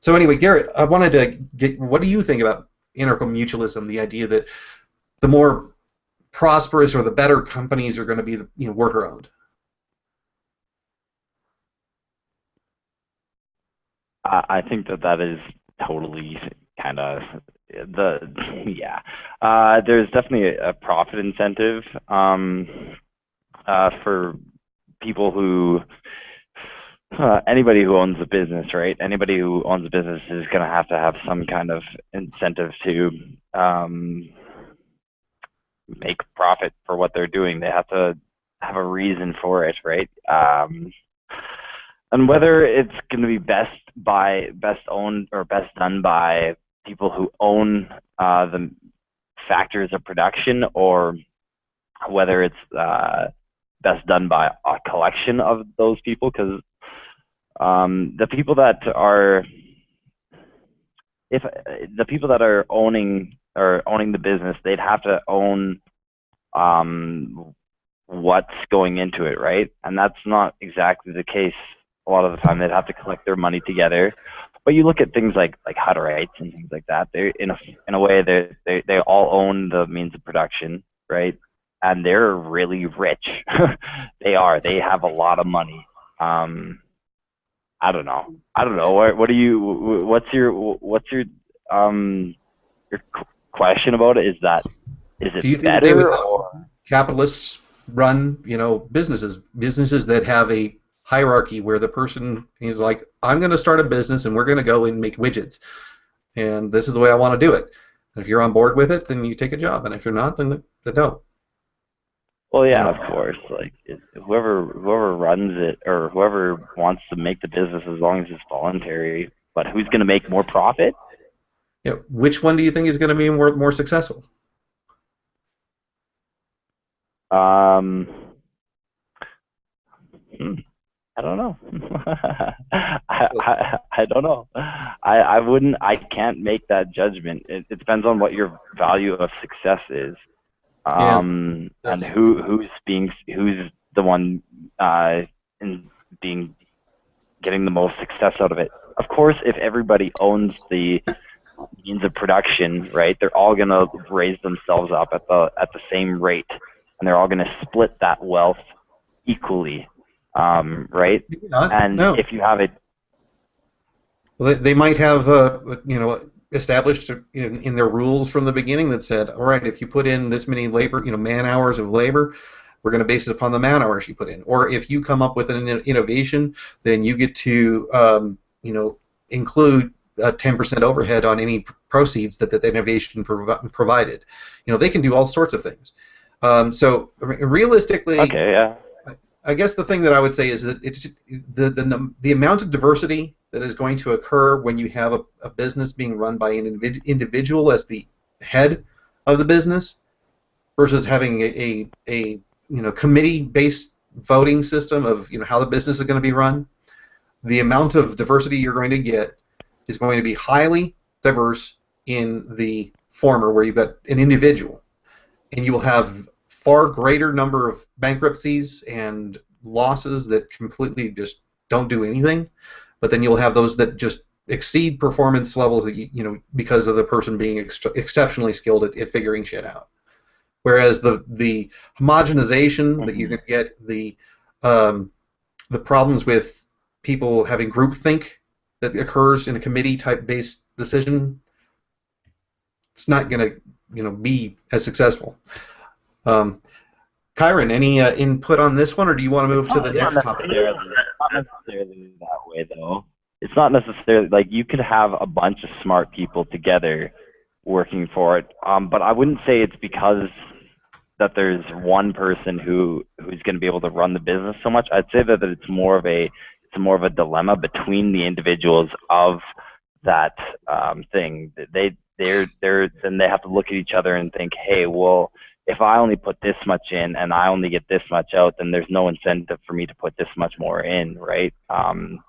So anyway, Garrett, I wanted to get, what do you think about anarcho-mutualism, the idea that the more prosperous or the better companies are going to be worker-owned? I think that is totally kind of there's definitely a profit incentive for people who anybody who owns a business, right? Anybody who owns a business is going to have some kind of incentive to make profit for what they're doing. They have to have a reason for it, right? And whether it's going to be best owned or best done by people who own the factors of production, or whether it's best done by a collection of those people, because the people that are owning the business, they'd have to own what's going into it, right? And that's not exactly the case a lot of the time. They'd have to collect their money together. But you look at things like Hutterites and things like that. They in a way they all own the means of production, right? And they're really rich. They are. They have a lot of money. I don't know. What do you? What's your question about it? Is Do you it think that they would better, or capitalists run businesses that have a hierarchy where the person is like, I'm going to start a business and we're going to go and make widgets, and this is the way I want to do it. And if you're on board with it, then you take a job, and if you're not, then don't. Well, yeah, of course. Like whoever runs it, or whoever wants to make the business, as long as it's voluntary. But who's going to make more profit? Yeah, which one do you think is going to be more successful? I don't know. I don't know. I wouldn't. I can't make that judgment. It depends on what your value of success is, and who's the one in being getting the most success out of it. Of course, if everybody owns the means of production, right, they're all gonna raise themselves up at the same rate, and they're all gonna split that wealth equally, right? Maybe not. And No. if you have it, Well, they might have, established in their rules from the beginning that said, all right, if you put in this many labor, man hours of labor, we're going to base it upon the man hours you put in. Or if you come up with an innovation, then you get to, include 10% overhead on any proceeds that innovation provided. They can do all sorts of things. So realistically, okay, yeah. I guess the thing that I would say is that it's the amount of diversity that is going to occur when you have a business being run by an individual as the head of the business versus having a committee-based voting system of how the business is going to be run. The amount of diversity you're going to get is going to be highly diverse in the former, where you've got an individual, and you will have far greater number of bankruptcies and losses that completely just don't do anything, but then you'll have those that just exceed performance levels that because of the person being exceptionally skilled at figuring shit out. Whereas the homogenization that you're going to get, the problems with people having groupthink that occurs in a committee type based decision, it's not going to be as successful. Kyron, any input on this one, or do you want to move to the next topic? Not necessarily that way, though. It's not necessarily like you could have a bunch of smart people together working for it, but I wouldn't say it's because that there's one person who's going to be able to run the business so much. I'd say that it's more of a dilemma between the individuals of that thing. Then they have to look at each other and think, hey, well, if I only put this much in and I only get this much out, then there's no incentive for me to put this much more in, right? I'm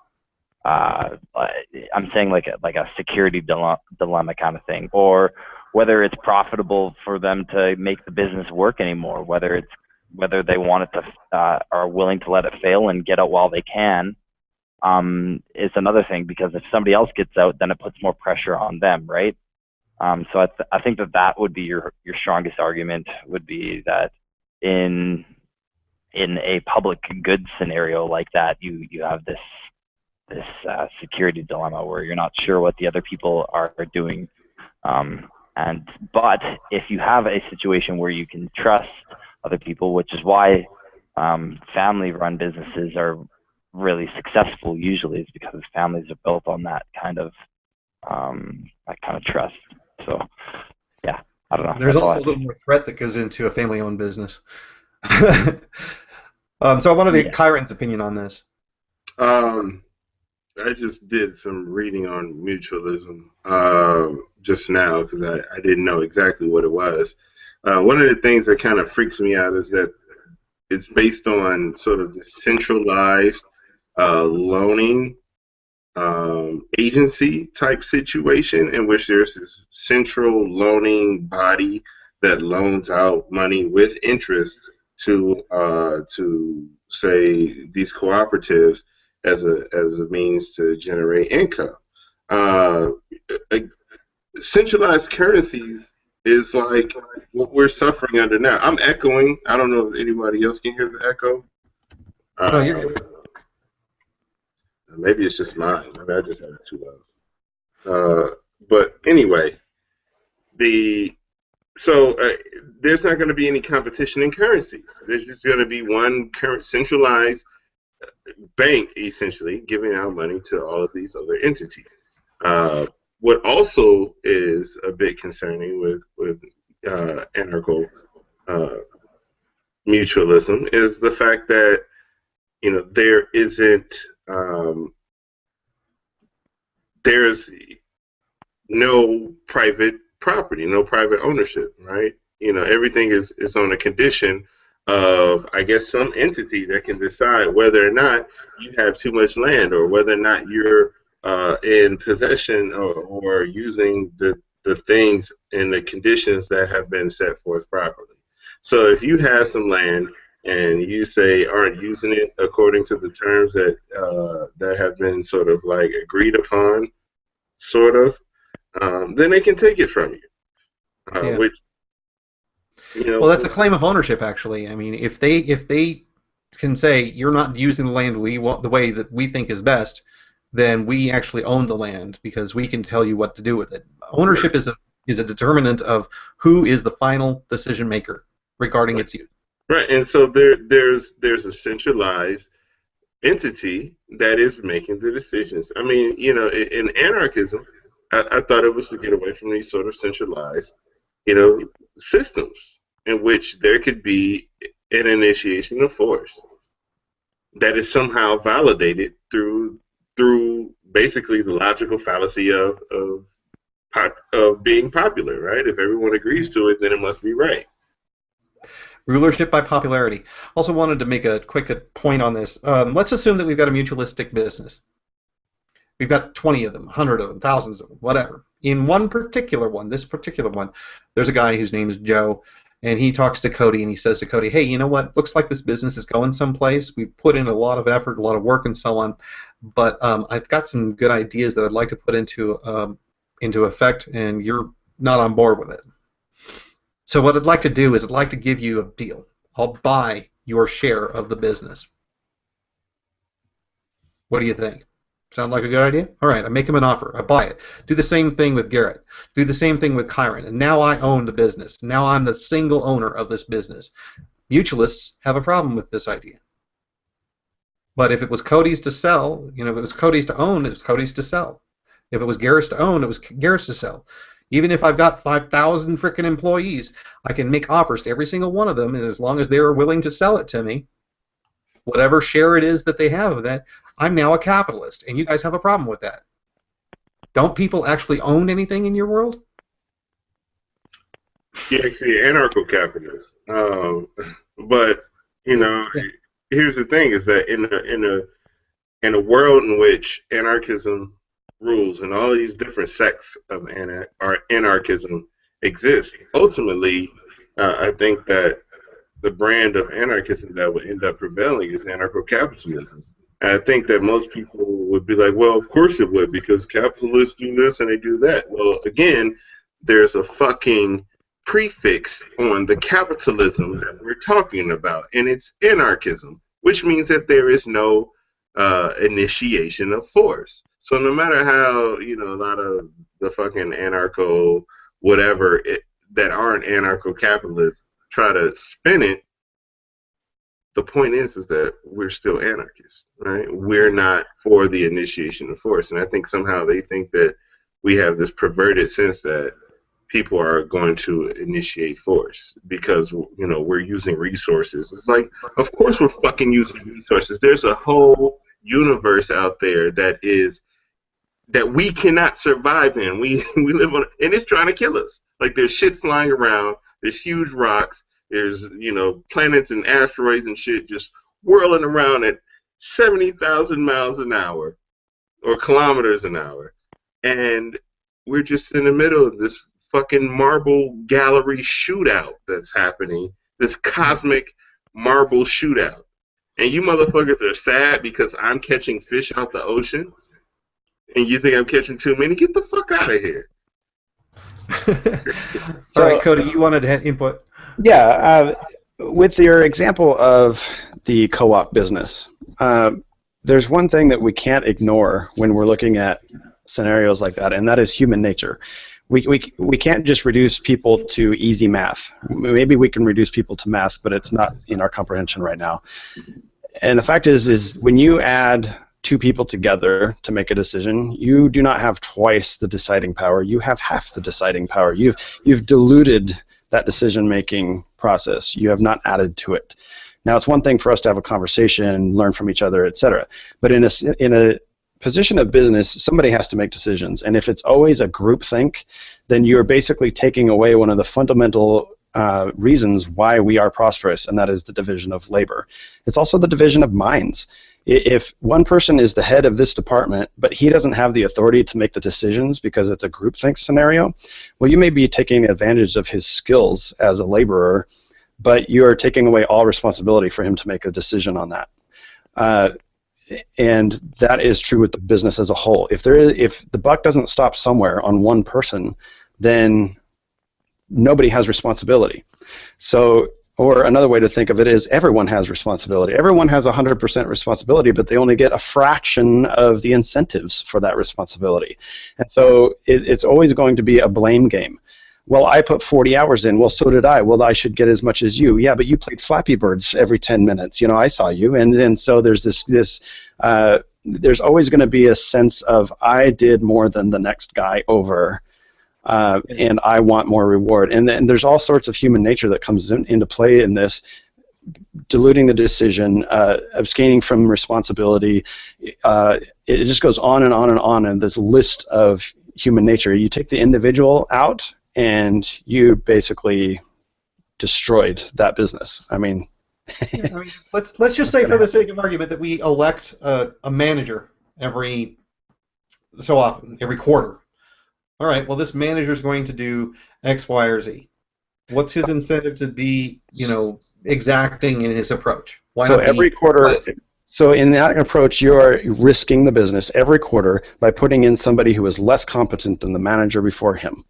saying like a security dilemma kind of thing, or whether it's profitable for them to make the business work anymore, whether they want it to are willing to let it fail and get out while they can, is another thing, because if somebody else gets out, then it puts more pressure on them, right? So I think that would be your strongest argument, would be that in a public good scenario like that, you have this security dilemma where you're not sure what the other people are doing. But if you have a situation where you can trust other people, which is why family-run businesses are really successful usually, is because families are built on that kind of trust. So, yeah, I don't know. There's also a little more threat that goes into a family-owned business. So I wanted to get Kyron's opinion on this. I just did some reading on mutualism just now because I didn't know exactly what it was. One of the things that kind of freaks me out is that it's based on sort of the centralized loaning agency type situation in which there's this central loaning body that loans out money with interest to say these cooperatives as a means to generate income. Centralized currencies is like what we're suffering under now. I'm echoing. I don't know if anybody else can hear the echo. No, you're good. Maybe it's just mine. Maybe I just have it too loud. But anyway, there's not going to be any competition in currencies. There's just going to be one centralized bank, essentially, giving out money to all of these other entities. What also is a bit concerning with anarcho mutualism is the fact that there isn't there's no private property, no private ownership, right? Everything is on a condition of, I guess, some entity that can decide whether or not you have too much land or whether or not you're in possession or using the things and the conditions that have been set forth properly. So if you have some land and you say aren't using it according to the terms that that have been sort of like agreed upon, sort of, then they can take it from you. Yeah. Which, you know, well, that's a claim of ownership, actually. I mean, if they can say you're not using the land we want the way that we think is best, then we actually own the land because we can tell you what to do with it. Ownership is a determinant of who is the final decision maker regarding its use. Right, and so there's a centralized entity that is making the decisions. I mean, you know, in anarchism, I thought it was to get away from these sort of centralized, you know, systems in which there could be an initiation of force that is somehow validated through basically the logical fallacy of being popular, right? If everyone agrees to it, then it must be right. Rulership by popularity. Also wanted to make a quick point on this. Let's assume that we've got a mutualistic business. We've got 20 of them, 100 of them, thousands of them, whatever. In one particular one, this particular one, there's a guy whose name is Joe, and he talks to Cody, and he says to Cody, hey, you know what? Looks like this business is going someplace. We put in a lot of effort, a lot of work, and so on, but I've got some good ideas that I'd like to put into effect, and you're not on board with it. So what I'd like to do is I'd like to give you a deal. I'll buy your share of the business. What do you think? Sound like a good idea? All right, I make him an offer. I buy it. Do the same thing with Garrett. Do the same thing with Kyron. And now I own the business. Now I'm the single owner of this business. Mutualists have a problem with this idea. But if it was Cody's to sell, you know, if it was Cody's to own, it was Cody's to sell. If it was Garrett's to own, it was Garrett's to sell. Even if I've got 5,000 frickin' employees, I can make offers to every single one of them, and as long as they're willing to sell it to me, whatever share it is that they have of that, I'm now a capitalist, and you guys have a problem with that. Don't people actually own anything in your world? Yeah, actually, anarcho-capitalist. But you know, here's the thing: is that in a world in which anarchism rules and all these different sects of anarchism exist, ultimately, I think that the brand of anarchism that would end up prevailing is anarcho-capitalism. And I think that most people would be like, well, of course it would, because capitalists do this and they do that. Well, again, there's a fucking prefix on the capitalism that we're talking about, and it's anarchism, which means that there is no initiation of force. So no matter how, you know, a lot of the fucking anarcho whatever that aren't anarcho-capitalists try to spin it, the point is that we're still anarchists, right? We're not for the initiation of force. And I think somehow they think that we have this perverted sense that people are going to initiate force because, you know, we're using resources. It's like, of course we're fucking using resources. There's a whole universe out there that we cannot survive in. We live on, and it's trying to kill us. Like, there's shit flying around. There's huge rocks. There's, you know, planets and asteroids and shit just whirling around at 70,000 miles an hour or kilometers an hour. And we're just in the middle of this fucking marble gallery shootout that's happening, this cosmic marble shootout. And you motherfuckers are sad because I'm catching fish out the ocean, and you think I'm catching too many? Get the fuck out of here. All right, Cody, you wanted to have input. Yeah, with your example of the co-op business, there's one thing that we can't ignore when we're looking at scenarios like that, and that is human nature. We can't just reduce people to easy math. Maybe we can reduce people to math, but it's not in our comprehension right now. And the fact is when you add two people together to make a decision, you do not have twice the deciding power. You have half the deciding power. You've diluted that decision-making process. You have not added to it. Now, it's one thing for us to have a conversation, learn from each other, etc. But in a position of business, somebody has to make decisions. And if it's always a group think, then you're basically taking away one of the fundamental reasons why we are prosperous, and that is the division of labor. It's also the division of minds. If one person is the head of this department, but he doesn't have the authority to make the decisions because it's a groupthink scenario, well, you may be taking advantage of his skills as a laborer, but you're taking away all responsibility for him to make a decision on that. And that is true with the business as a whole. If the buck doesn't stop somewhere on one person, then nobody has responsibility. So, or another way to think of it is everyone has responsibility. Everyone has 100% responsibility, but they only get a fraction of the incentives for that responsibility. And so it's always going to be a blame game. Well, I put 40 hours in. Well, so did I. Well, I should get as much as you. Yeah, but you played Flappy Birds every 10 minutes. You know, I saw you. And so there's there's always going to be a sense of I did more than the next guy over. And I want more reward. And there's all sorts of human nature that comes into play in this, diluting the decision, abstaining from responsibility. It just goes on and on and on, and this list of human nature. You take the individual out, and you basically destroyed that business. I mean, let's just say, for the sake of argument, that we elect a manager every so often, every quarter. All right, well, this manager is going to do X, Y, or Z. What's his incentive to be, exacting in his approach? Why so not every quarter, so in that approach, you're risking the business every quarter by putting in somebody who is less competent than the manager before him.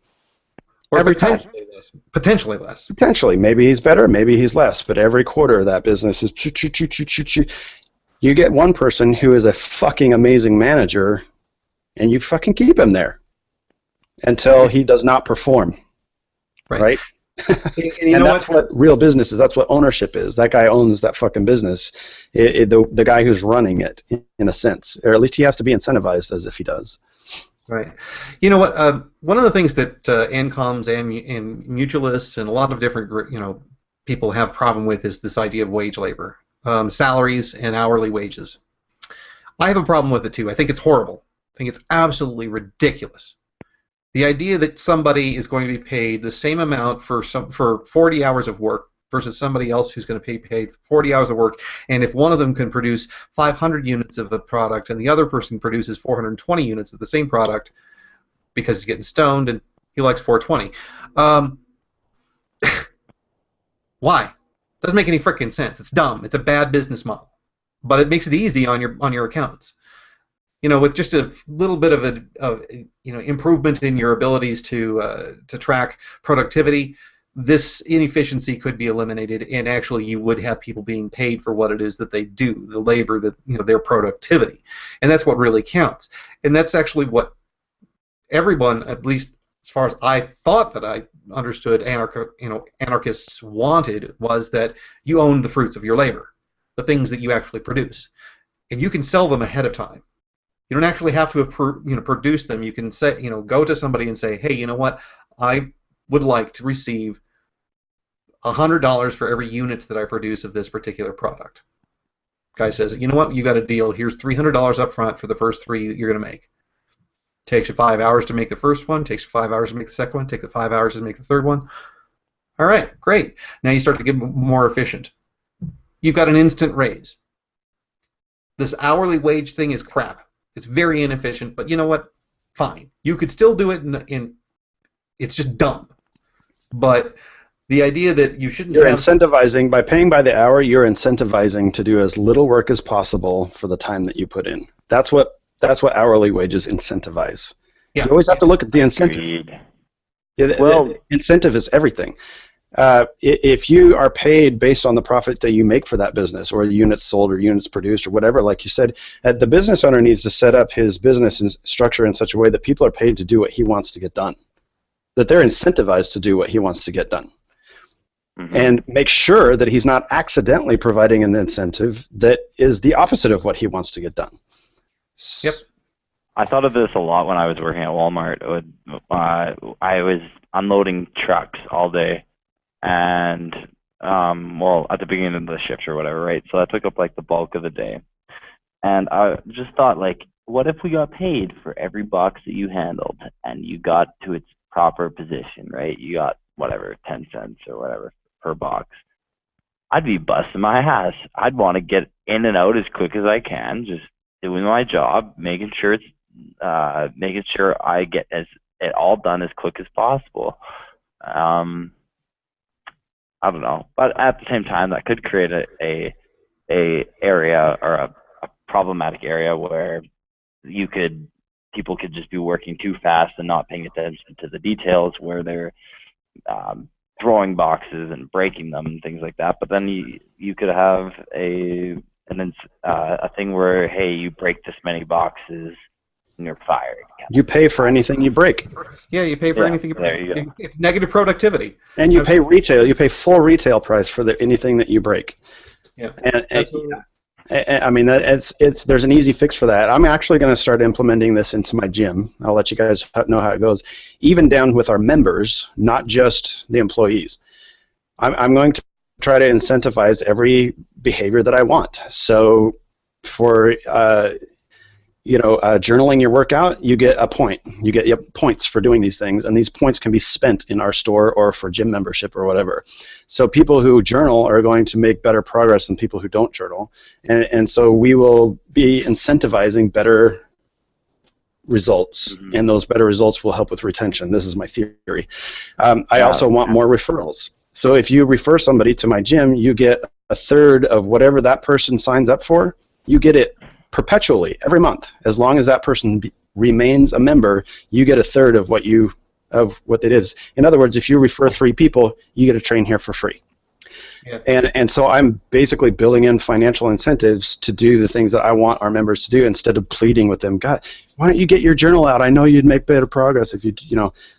Or every potentially time. less. Potentially less. Potentially. Maybe he's better, maybe he's less, but every quarter that business is You get one person who is a fucking amazing manager, and you fucking keep him there until he does not perform, right? And that's what real business is. That's what ownership is. That guy owns that fucking business. The guy who's running it, in a sense, or at least he has to be incentivized as if he does. Right. You know what? One of the things that ANCOMs and mutualists and a lot of different people have problem with is this idea of wage labor, salaries and hourly wages. I have a problem with it too. I think it's horrible. I think it's absolutely ridiculous. The idea that somebody is going to be paid the same amount for 40 hours of work versus somebody else who's going to be paid 40 hours of work, and if one of them can produce 500 units of the product and the other person produces 420 units of the same product because he's getting stoned and he likes 420. Why? Doesn't make any freaking sense. It's dumb. It's a bad business model, but it makes it easy on your accountants. With just a little bit of improvement in your abilities to track productivity, this inefficiency could be eliminated, and actually you would have people being paid for what it is that they do, the labor, that their productivity, and that's what really counts. And that's actually what everyone, at least as far as I thought that I understood, anarchists wanted, was that you own the fruits of your labor, the things that you actually produce, and you can sell them ahead of time. You don't actually have to produce them. You can say, go to somebody and say, hey, you know what? I would like to receive $100 for every unit that I produce of this particular product. Guy says, you know what? You got a deal. Here's $300 up front for the first 3 that you're going to make. Takes you 5 hours to make the first one. Takes you 5 hours to make the second one. Takes you 5 hours to make the third one. All right, great. Now you start to get more efficient. You've got an instant raise. This hourly wage thing is crap. It's very inefficient, but you know what? Fine. You could still do it it's just dumb. But the idea that you shouldn't You're incentivizing, by paying by the hour, you're incentivizing to do as little work as possible for the time that you put in. That's what hourly wages incentivize. Yeah. You always have to look at the incentive. The incentive is everything. If you are paid based on the profit that you make for that business, or the units sold or units produced or whatever, like you said, the business owner needs to set up his business and structure in such a way that people are paid to do what he wants to get done, that they're incentivized to do what he wants to get done. Mm-hmm. And make sure that he's not accidentally providing an incentive that is the opposite of what he wants to get done. Yep. I thought of this a lot when I was working at Walmart. I was unloading trucks all day. And, at the beginning of the shift or whatever, right? So that took up, the bulk of the day. And I just thought, what if we got paid for every box that you handled and you got to its proper position, right? You got whatever, 10 cents or whatever per box, I'd be busting my ass. I'd want to get in and out as quick as I can, just doing my job, making sure I get it all done as quick as possible. I don't know, but at the same time, that could create a area or a problematic area where people could just be working too fast and not paying attention to the details, where they're throwing boxes and breaking them and things like that. But then you could have a thing where, hey, you break this many boxes and you're fired. You pay for anything you break. Yeah, you pay for anything you break. There you go. It's negative productivity. And you pay retail. You pay full retail price for anything that you break. Yeah. I mean, there's an easy fix for that. I'm actually going to start implementing this into my gym. I'll let you guys know how it goes, even down with our members, not just the employees. I'm going to try to incentivize every behavior that I want. So for journaling your workout, you get a point. You get points for doing these things, and these points can be spent in our store or for gym membership or whatever. So people who journal are going to make better progress than people who don't journal, and so we will be incentivizing better results, and those better results will help with retention. This is my theory. I also want more referrals. So if you refer somebody to my gym, you get a third of whatever that person signs up for. You get it perpetually every month. As long as that person remains a member, you get a third of what it is. In other words, if you refer 3 people, you get to train here for free. Yeah. And so I'm basically building in financial incentives to do the things that I want our members to do, instead of pleading with them, God, why don't you get your journal out? I know you'd make better progress if you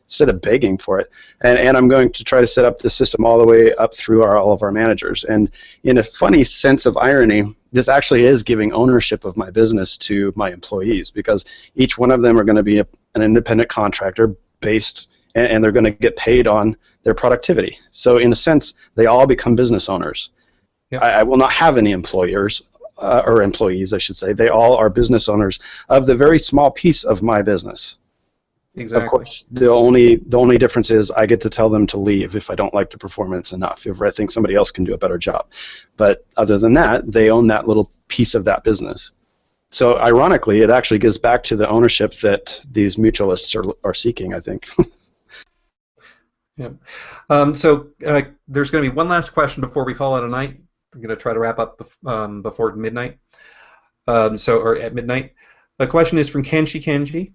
instead of begging for it. And I'm going to try to set up the system all the way up through all of our managers. And in a funny sense of irony, this actually is giving ownership of my business to my employees, because each one of them are going to be an independent contractor based, and they're going to get paid on their productivity. So in a sense, they all become business owners. Yep. I will not have any employers, or employees, I should say. They all are business owners of the very small piece of my business. Exactly. Of course, the only difference is I get to tell them to leave if I don't like the performance enough, if I think somebody else can do a better job. But other than that, they own that little piece of that business. So ironically, it actually gives back to the ownership that these mutualists are seeking, I think. Yeah. So there's going to be one last question before we call it a night. I'm going to try to wrap up before midnight. Or at midnight. The question is from Kenji.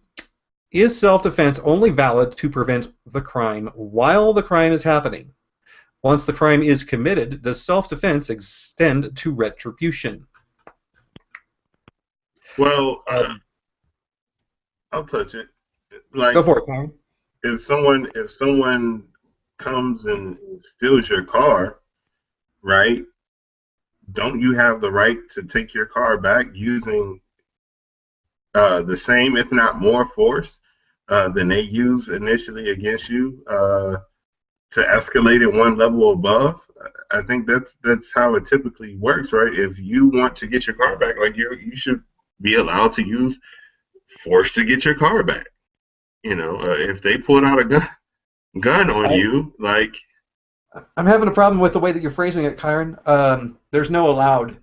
Is self-defense only valid to prevent the crime while the crime is happening? Once the crime is committed, does self-defense extend to retribution? Well, I'll touch it. Go for it, Karen. If someone comes and steals your car, right? Don't you have the right to take your car back using the same, if not more, force than they used initially against you to escalate it one level above? I think that's how it typically works, right? If you want to get your car back, like you should be allowed to use force to get your car back. If they pulled out a gun on you, like. I'm having a problem with the way that you're phrasing it, Kyron. There's no allowed.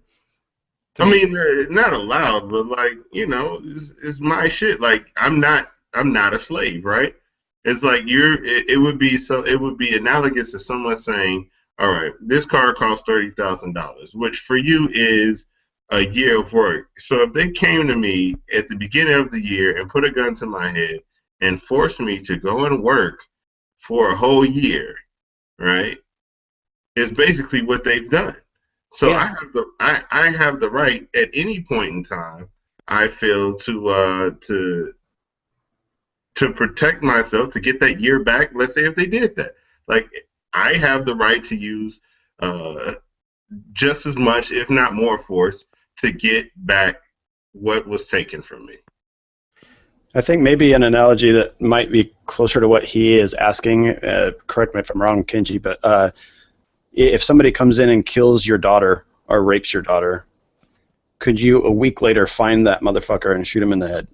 I mean, not allowed, but like, it's my shit. Like, I'm not a slave, right? It's like it would be analogous to someone saying, all right, this car costs $30,000, which for you is a year of work. So if they came to me at the beginning of the year and put a gun to my head and forced me to go and work for a whole year, right, is basically what they've done. So yeah. I have the right at any point in time, I feel, to protect myself, to get that year back. Let's say if they did that, like, I have the right to use just as much, if not more, force to get back what was taken from me. I think maybe an analogy that might be closer to what he is asking, correct me if I'm wrong, Kenji, but if somebody comes in and kills your daughter or rapes your daughter, could you a week later find that motherfucker and shoot him in the head?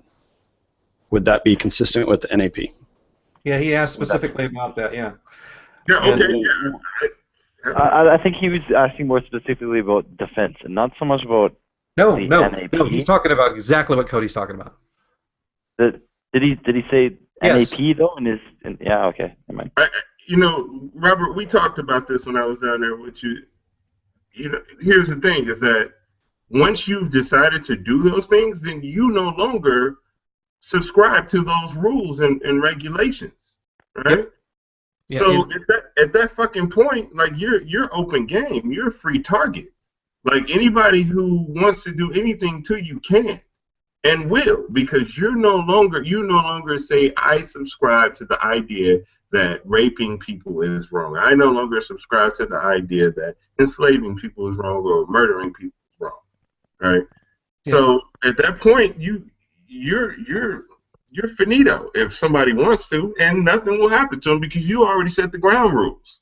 Would that be consistent with the NAP? Yeah, he asked specifically about that, yeah. Yeah. And- Okay. Yeah. I think he was asking more specifically about defense, and not so much about No, the no, NAP. no. He's talking about exactly what Cody's talking about. Did he say Yes. NAP though? Yeah, okay, never mind. You know, Robert, we talked about this when I was down there with you. You know, here's the thing: is that once you've decided to do those things, then you no longer subscribe to those rules and regulations, right? Yep. Yeah, So at that fucking point, like you're open game, you're a free target. Like anybody who wants to do anything to you can and will, because you no longer say I subscribe to the idea that raping people is wrong. I no longer subscribe to the idea that enslaving people is wrong or murdering people is wrong. Right? Yeah. So at that point, you're finito if somebody wants to, and nothing will happen to them because you already set the ground rules.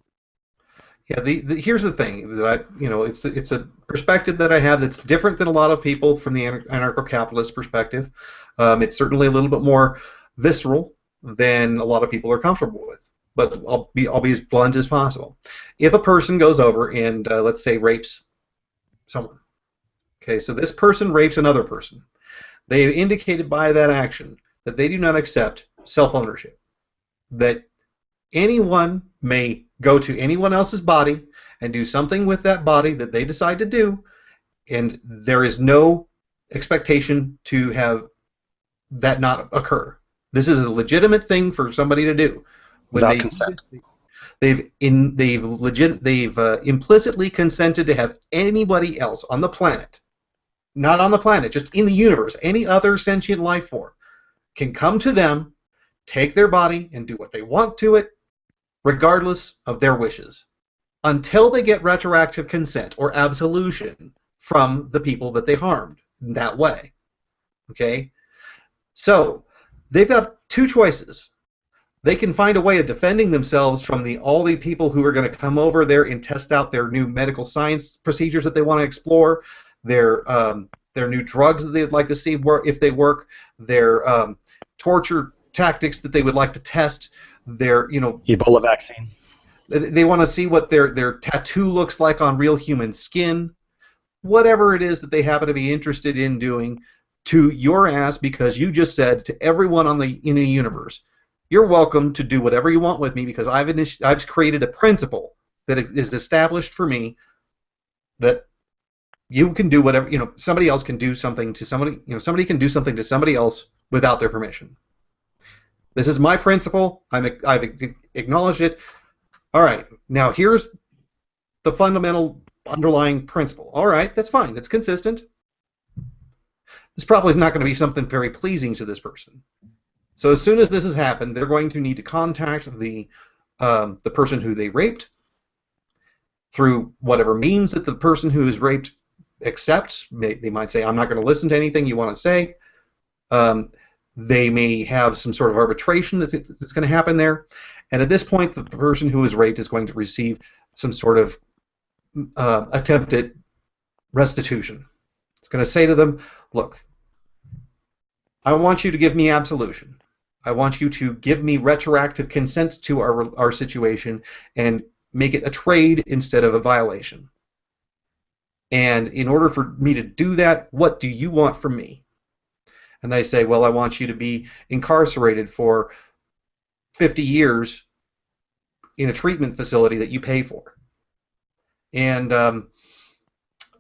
Yeah, here's the thing that it's a perspective that I have that's different than a lot of people from the anarcho-capitalist perspective. It's certainly a little bit more visceral than a lot of people are comfortable with. But I'll be as blunt as possible. If a person goes over and let's say rapes someone, okay, so this person rapes another person. They have indicated by that action that they do not accept self-ownership, that anyone may go to anyone else's body and do something with that body that they decide to do, and there is no expectation to have that not occur. This is a legitimate thing for somebody to do. Without consent. They've implicitly consented to have anybody else on the planet, not on the planet, just in the universe, any other sentient life form, can come to them, take their body, and do what they want to it, regardless of their wishes, until they get retroactive consent or absolution from the people that they harmed in that way. Okay? So, they've got two choices. They can find a way of defending themselves from all the people who are going to come over there and test out their new medical science procedures that they want to explore, their new drugs that they'd like to see if they work, their torture tactics that they would like to test, their Ebola vaccine. They want to see what their tattoo looks like on real human skin, whatever it is that they happen to be interested in doing to your ass, because you just said to everyone in the universe, you're welcome to do whatever you want with me because I've created a principle that is established for me that you can do whatever, somebody else can do something to somebody, somebody can do something to somebody else without their permission. This is my principle. I've acknowledged it. All right, now here's the fundamental underlying principle. All right, that's fine. That's consistent. This probably is not going to be something very pleasing to this person. So as soon as this has happened, they're going to need to contact the person who they raped through whatever means that the person who is raped accepts. They might say, I'm not going to listen to anything you want to say. They may have some sort of arbitration that's going to happen there. And at this point, the person who is raped is going to receive some sort of attempt at restitution. It's going to say to them, look, I want you to give me absolution. I want you to give me retroactive consent to our situation and make it a trade instead of a violation. And in order for me to do that, what do you want from me? And they say, well, I want you to be incarcerated for 50 years in a treatment facility that you pay for. And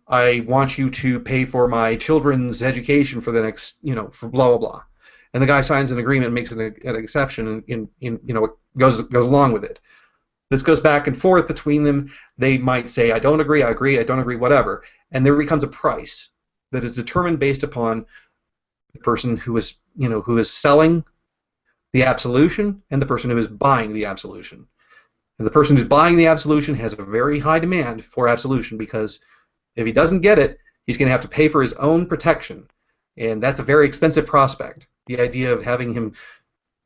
I want you to pay for my children's education for the next, for blah, blah, blah. And the guy signs an agreement and makes an exception and goes along with it. This goes back and forth between them. They might say, I don't agree, I agree, I don't agree, whatever. And there becomes a price that is determined based upon the person who is selling the absolution and the person who is buying the absolution. And the person who's buying the absolution has a very high demand for absolution because if he doesn't get it, he's going to have to pay for his own protection. And that's a very expensive prospect. The idea of having him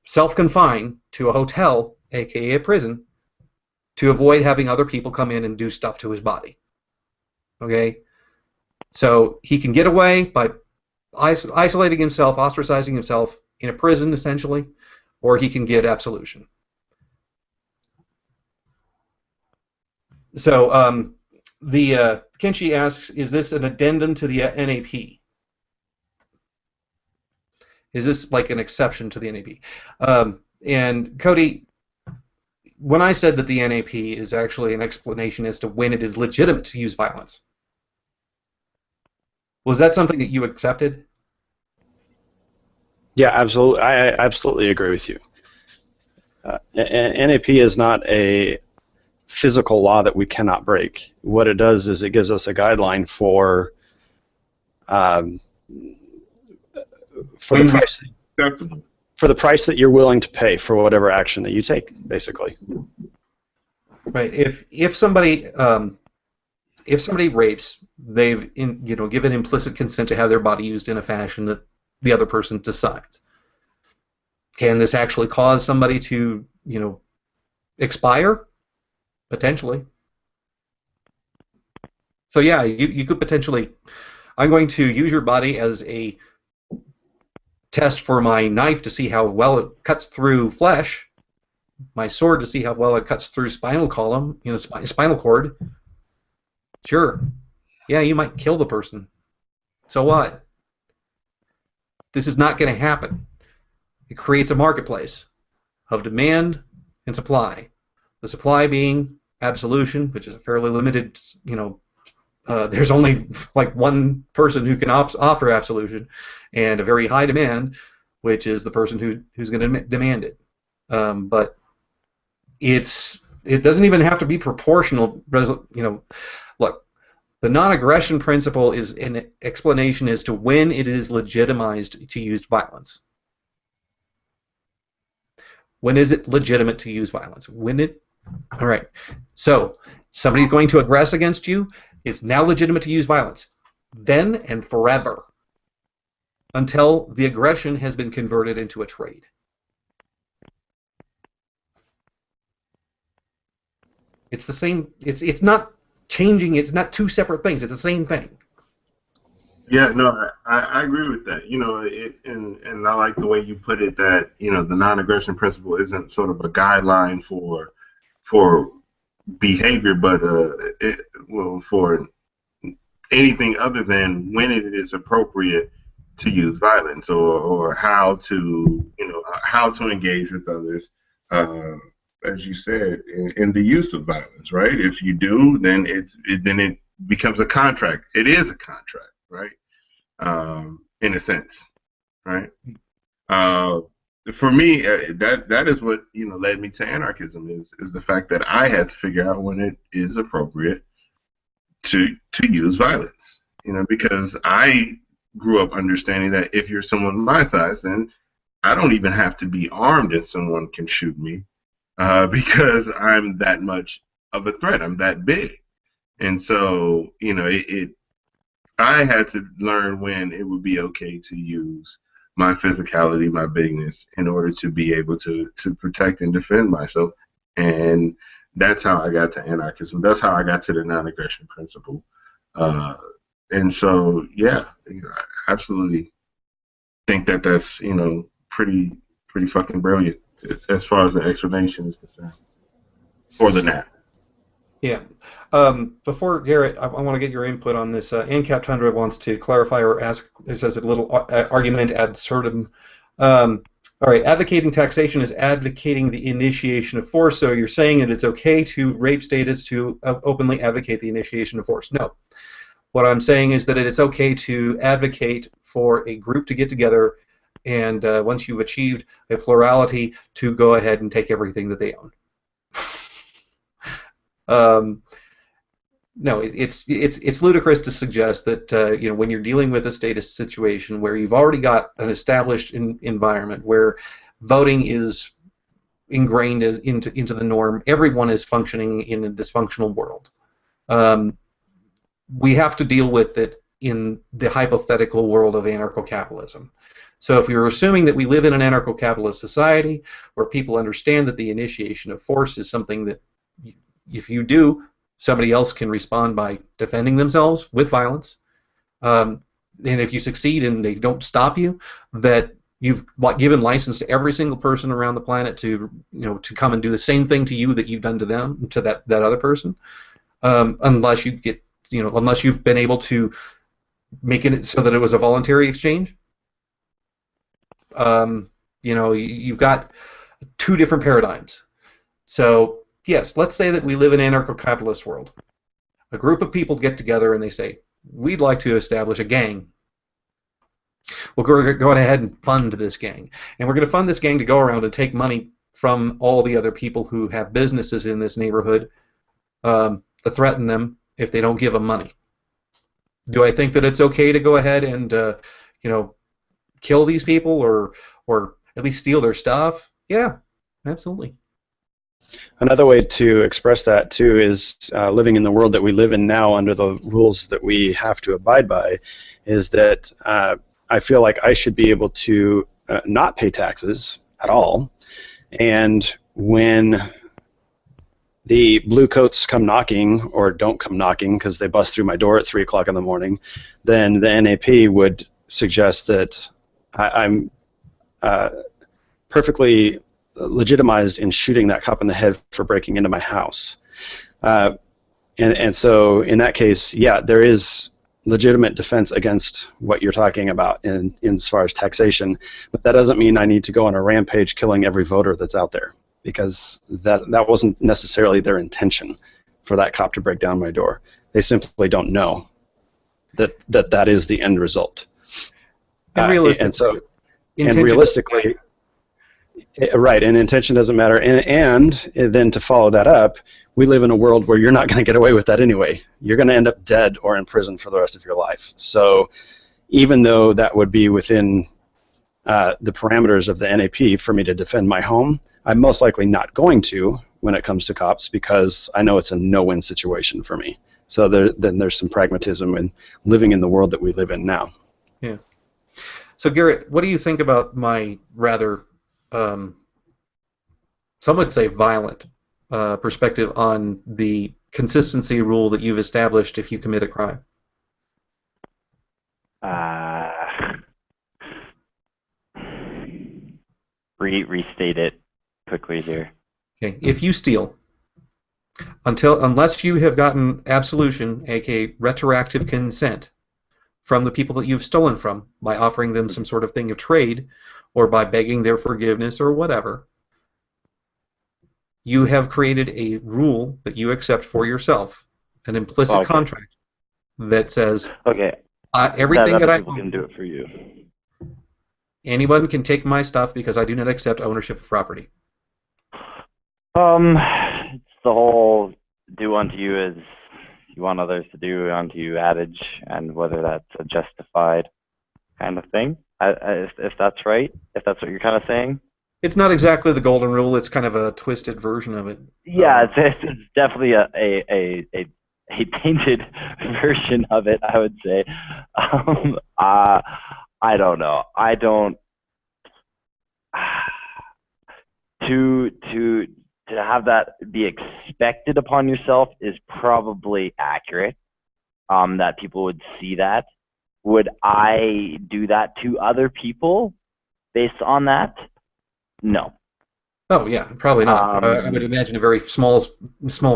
self-confined to a hotel, aka a prison, to avoid having other people come in and do stuff to his body. Okay? So he can get away by isolating himself, ostracizing himself in a prison, essentially, or he can get absolution. So Kenshi asks, is this an addendum to the NAP? Is this like an exception to the NAP? And Cody, when I said that the NAP is actually an explanation as to when it is legitimate to use violence, was that something that you accepted? Yeah, absolutely. I absolutely agree with you. NAP is not a physical law that we cannot break. What it does is it gives us a guideline for the price. For the price that you're willing to pay for whatever action that you take, basically. Right. If somebody rapes, they've given implicit consent to have their body used in a fashion that the other person decides. Can this actually cause somebody to expire? Potentially. So yeah, you could potentially. I'm going to use your body as a test for my knife to see how well it cuts through flesh, my sword to see how well it cuts through spinal column, spinal cord. Sure. Yeah, you might kill the person. So what? This is not going to happen. It creates a marketplace of demand and supply. The supply being absolution, which is a fairly limited, there's only like one person who can offer absolution, and a very high demand, which is the person who's going to demand it. But it doesn't even have to be proportional. Look, the non-aggression principle is an explanation as to when it is legitimized to use violence. When is it legitimate to use violence? All right. So somebody's going to aggress against you. It's now legitimate to use violence. Then and forever. Until the aggression has been converted into a trade. It's the same. It's not changing. It's not two separate things. It's the same thing. Yeah, no, I agree with that. And I like the way you put it that the non-aggression principle isn't sort of a guideline for behavior, but for anything other than when it is appropriate to use violence or how to engage with others, as you said, in the use of violence, right? If you do, then it becomes a contract. It is a contract, right? In a sense, right? For me, that is what led me to anarchism is the fact that I had to figure out when it is appropriate to use violence, because I grew up understanding that if you're someone my size, then I don't even have to be armed and someone can shoot me because I'm that much of a threat. I'm that big, and so I had to learn when it would be okay to use my physicality, my bigness, in order to be able to protect and defend myself. And that's how I got to anarchism. That's how I got to the non-aggression principle. And so, yeah, I absolutely think that that's pretty fucking brilliant as far as the explanation is concerned for the NAP. Yeah. Before Garrett, I want to get your input on this. ANCAP Tundra wants to clarify or ask. It says a little argument ad absurdum. All right, advocating taxation is advocating the initiation of force. So you're saying that it's okay to rape statists to openly advocate the initiation of force? No. What I'm saying is that it's okay to advocate for a group to get together, and once you've achieved a plurality, to go ahead and take everything that they own. No, it's ludicrous to suggest that when you're dealing with a statist situation where you've already got an established environment where voting is ingrained into the norm, everyone is functioning in a dysfunctional world. We have to deal with it in the hypothetical world of anarcho-capitalism. So if you're assuming that we live in an anarcho-capitalist society where people understand that the initiation of force is something that if you do, somebody else can respond by defending themselves with violence. And if you succeed and they don't stop you, that you've given license to every single person around the planet to come and do the same thing to you that you've done to them, to that other person. unless you get, unless you've been able to make it so that it was a voluntary exchange. You've got two different paradigms. So yes, let's say that we live in an anarcho-capitalist world. A group of people get together and they say, we'd like to establish a gang. We'll go ahead and fund this gang. And we're going to fund this gang to go around and take money from all the other people who have businesses in this neighborhood to threaten them if they don't give them money. Do I think that it's okay to go ahead and kill these people or at least steal their stuff? Yeah, absolutely. Another way to express that too is living in the world that we live in now under the rules that we have to abide by, is that I feel like I should be able to not pay taxes at all, and when the blue coats come knocking or don't come knocking because they bust through my door at 3 o'clock in the morning, then the NAP would suggest that I'm perfectly legitimized in shooting that cop in the head for breaking into my house. And so in that case, yeah, there is legitimate defense against what you're talking about in as far as taxation, but that doesn't mean I need to go on a rampage killing every voter that's out there, because that wasn't necessarily their intention for that cop to break down my door. They simply don't know that is the end result. And realistically, right, and intention doesn't matter. And then to follow that up, we live in a world where you're not going to get away with that anyway. You're going to end up dead or in prison for the rest of your life. So even though that would be within the parameters of the NAP for me to defend my home, I'm most likely not going to when it comes to cops, because I know it's a no-win situation for me. So then there's some pragmatism in living in the world that we live in now. Yeah. So Garrett, what do you think about my rather, some would say violent, perspective on the consistency rule that you've established if you commit a crime? Restate it quickly here. Okay. If you steal, unless you have gotten absolution, aka retroactive consent, from the people that you've stolen from by offering them some sort of thing of trade or by begging their forgiveness or whatever, you have created a rule that you accept for yourself, an implicit contract that says, everything that I own, can do it for you. Anyone can take my stuff because I do not accept ownership of property. It's the whole do unto you as you want others to do unto you adage, and whether that's a justified kind of thing. If that's right, if that's what you're kind of saying. It's not exactly the golden rule. It's kind of a twisted version of it. Yeah, it's definitely a tainted version of it, I would say. I don't know. I don't. To have that be expected upon yourself is probably accurate. That people would see that. Would I do that to other people based on that? No. Oh yeah, probably not. I would imagine a very small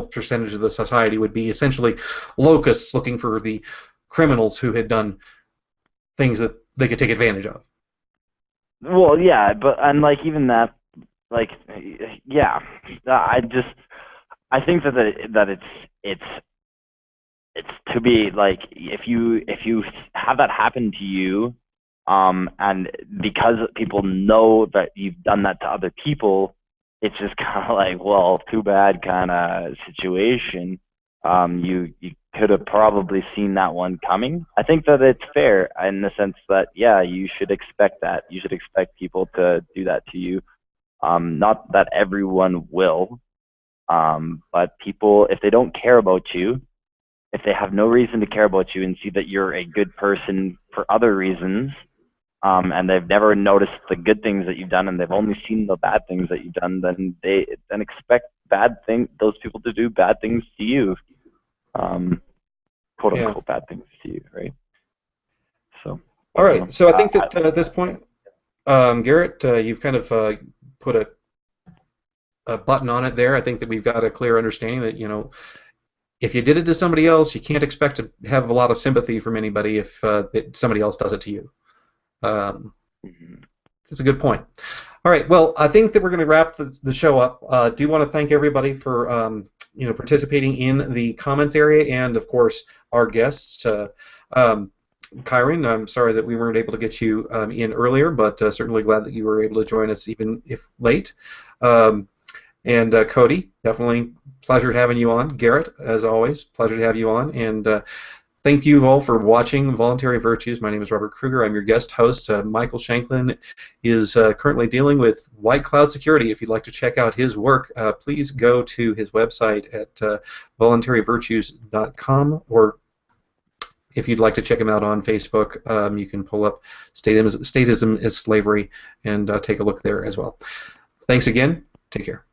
percentage of the society would be essentially locusts looking for the criminals who had done things that they could take advantage of. Well, yeah, but and like even that, like, yeah, I think that it's to be like if you have that happen to you, and because people know that you've done that to other people, it's just kind of like, well, too bad kind of situation. You could have probably seen that one coming. I think that it's fair in the sense that, yeah, you should expect that. You should expect people to do that to you. Not that everyone will, but people, if they don't care about you, if they have no reason to care about you and see that you're a good person for other reasons, and they've never noticed the good things that you've done and they've only seen the bad things that you've done, then they expect those people to do bad things to you. Quote unquote bad things to you, right? So. All right. So I think that at this point, Garrett, you've kind of put a button on it there. I think that we've got a clear understanding that if you did it to somebody else, you can't expect to have a lot of sympathy from anybody if somebody else does it to you. That's a good point. All right. Well, I think that we're going to wrap the show up. I do want to thank everybody for participating in the comments area, and of course our guests. Kyron, I'm sorry that we weren't able to get you in earlier, but certainly glad that you were able to join us even if late. And Cody, definitely pleasure having you on. Garrett, as always, pleasure to have you on. And thank you all for watching Voluntary Virtues. My name is Robert Kruger. I'm your guest host. Michael Shanklin is currently dealing with White Cloud Security. If you'd like to check out his work, please go to his website at voluntaryvirtues.com, or if you'd like to check him out on Facebook, you can pull up Statism is Slavery and take a look there as well. Thanks again. Take care.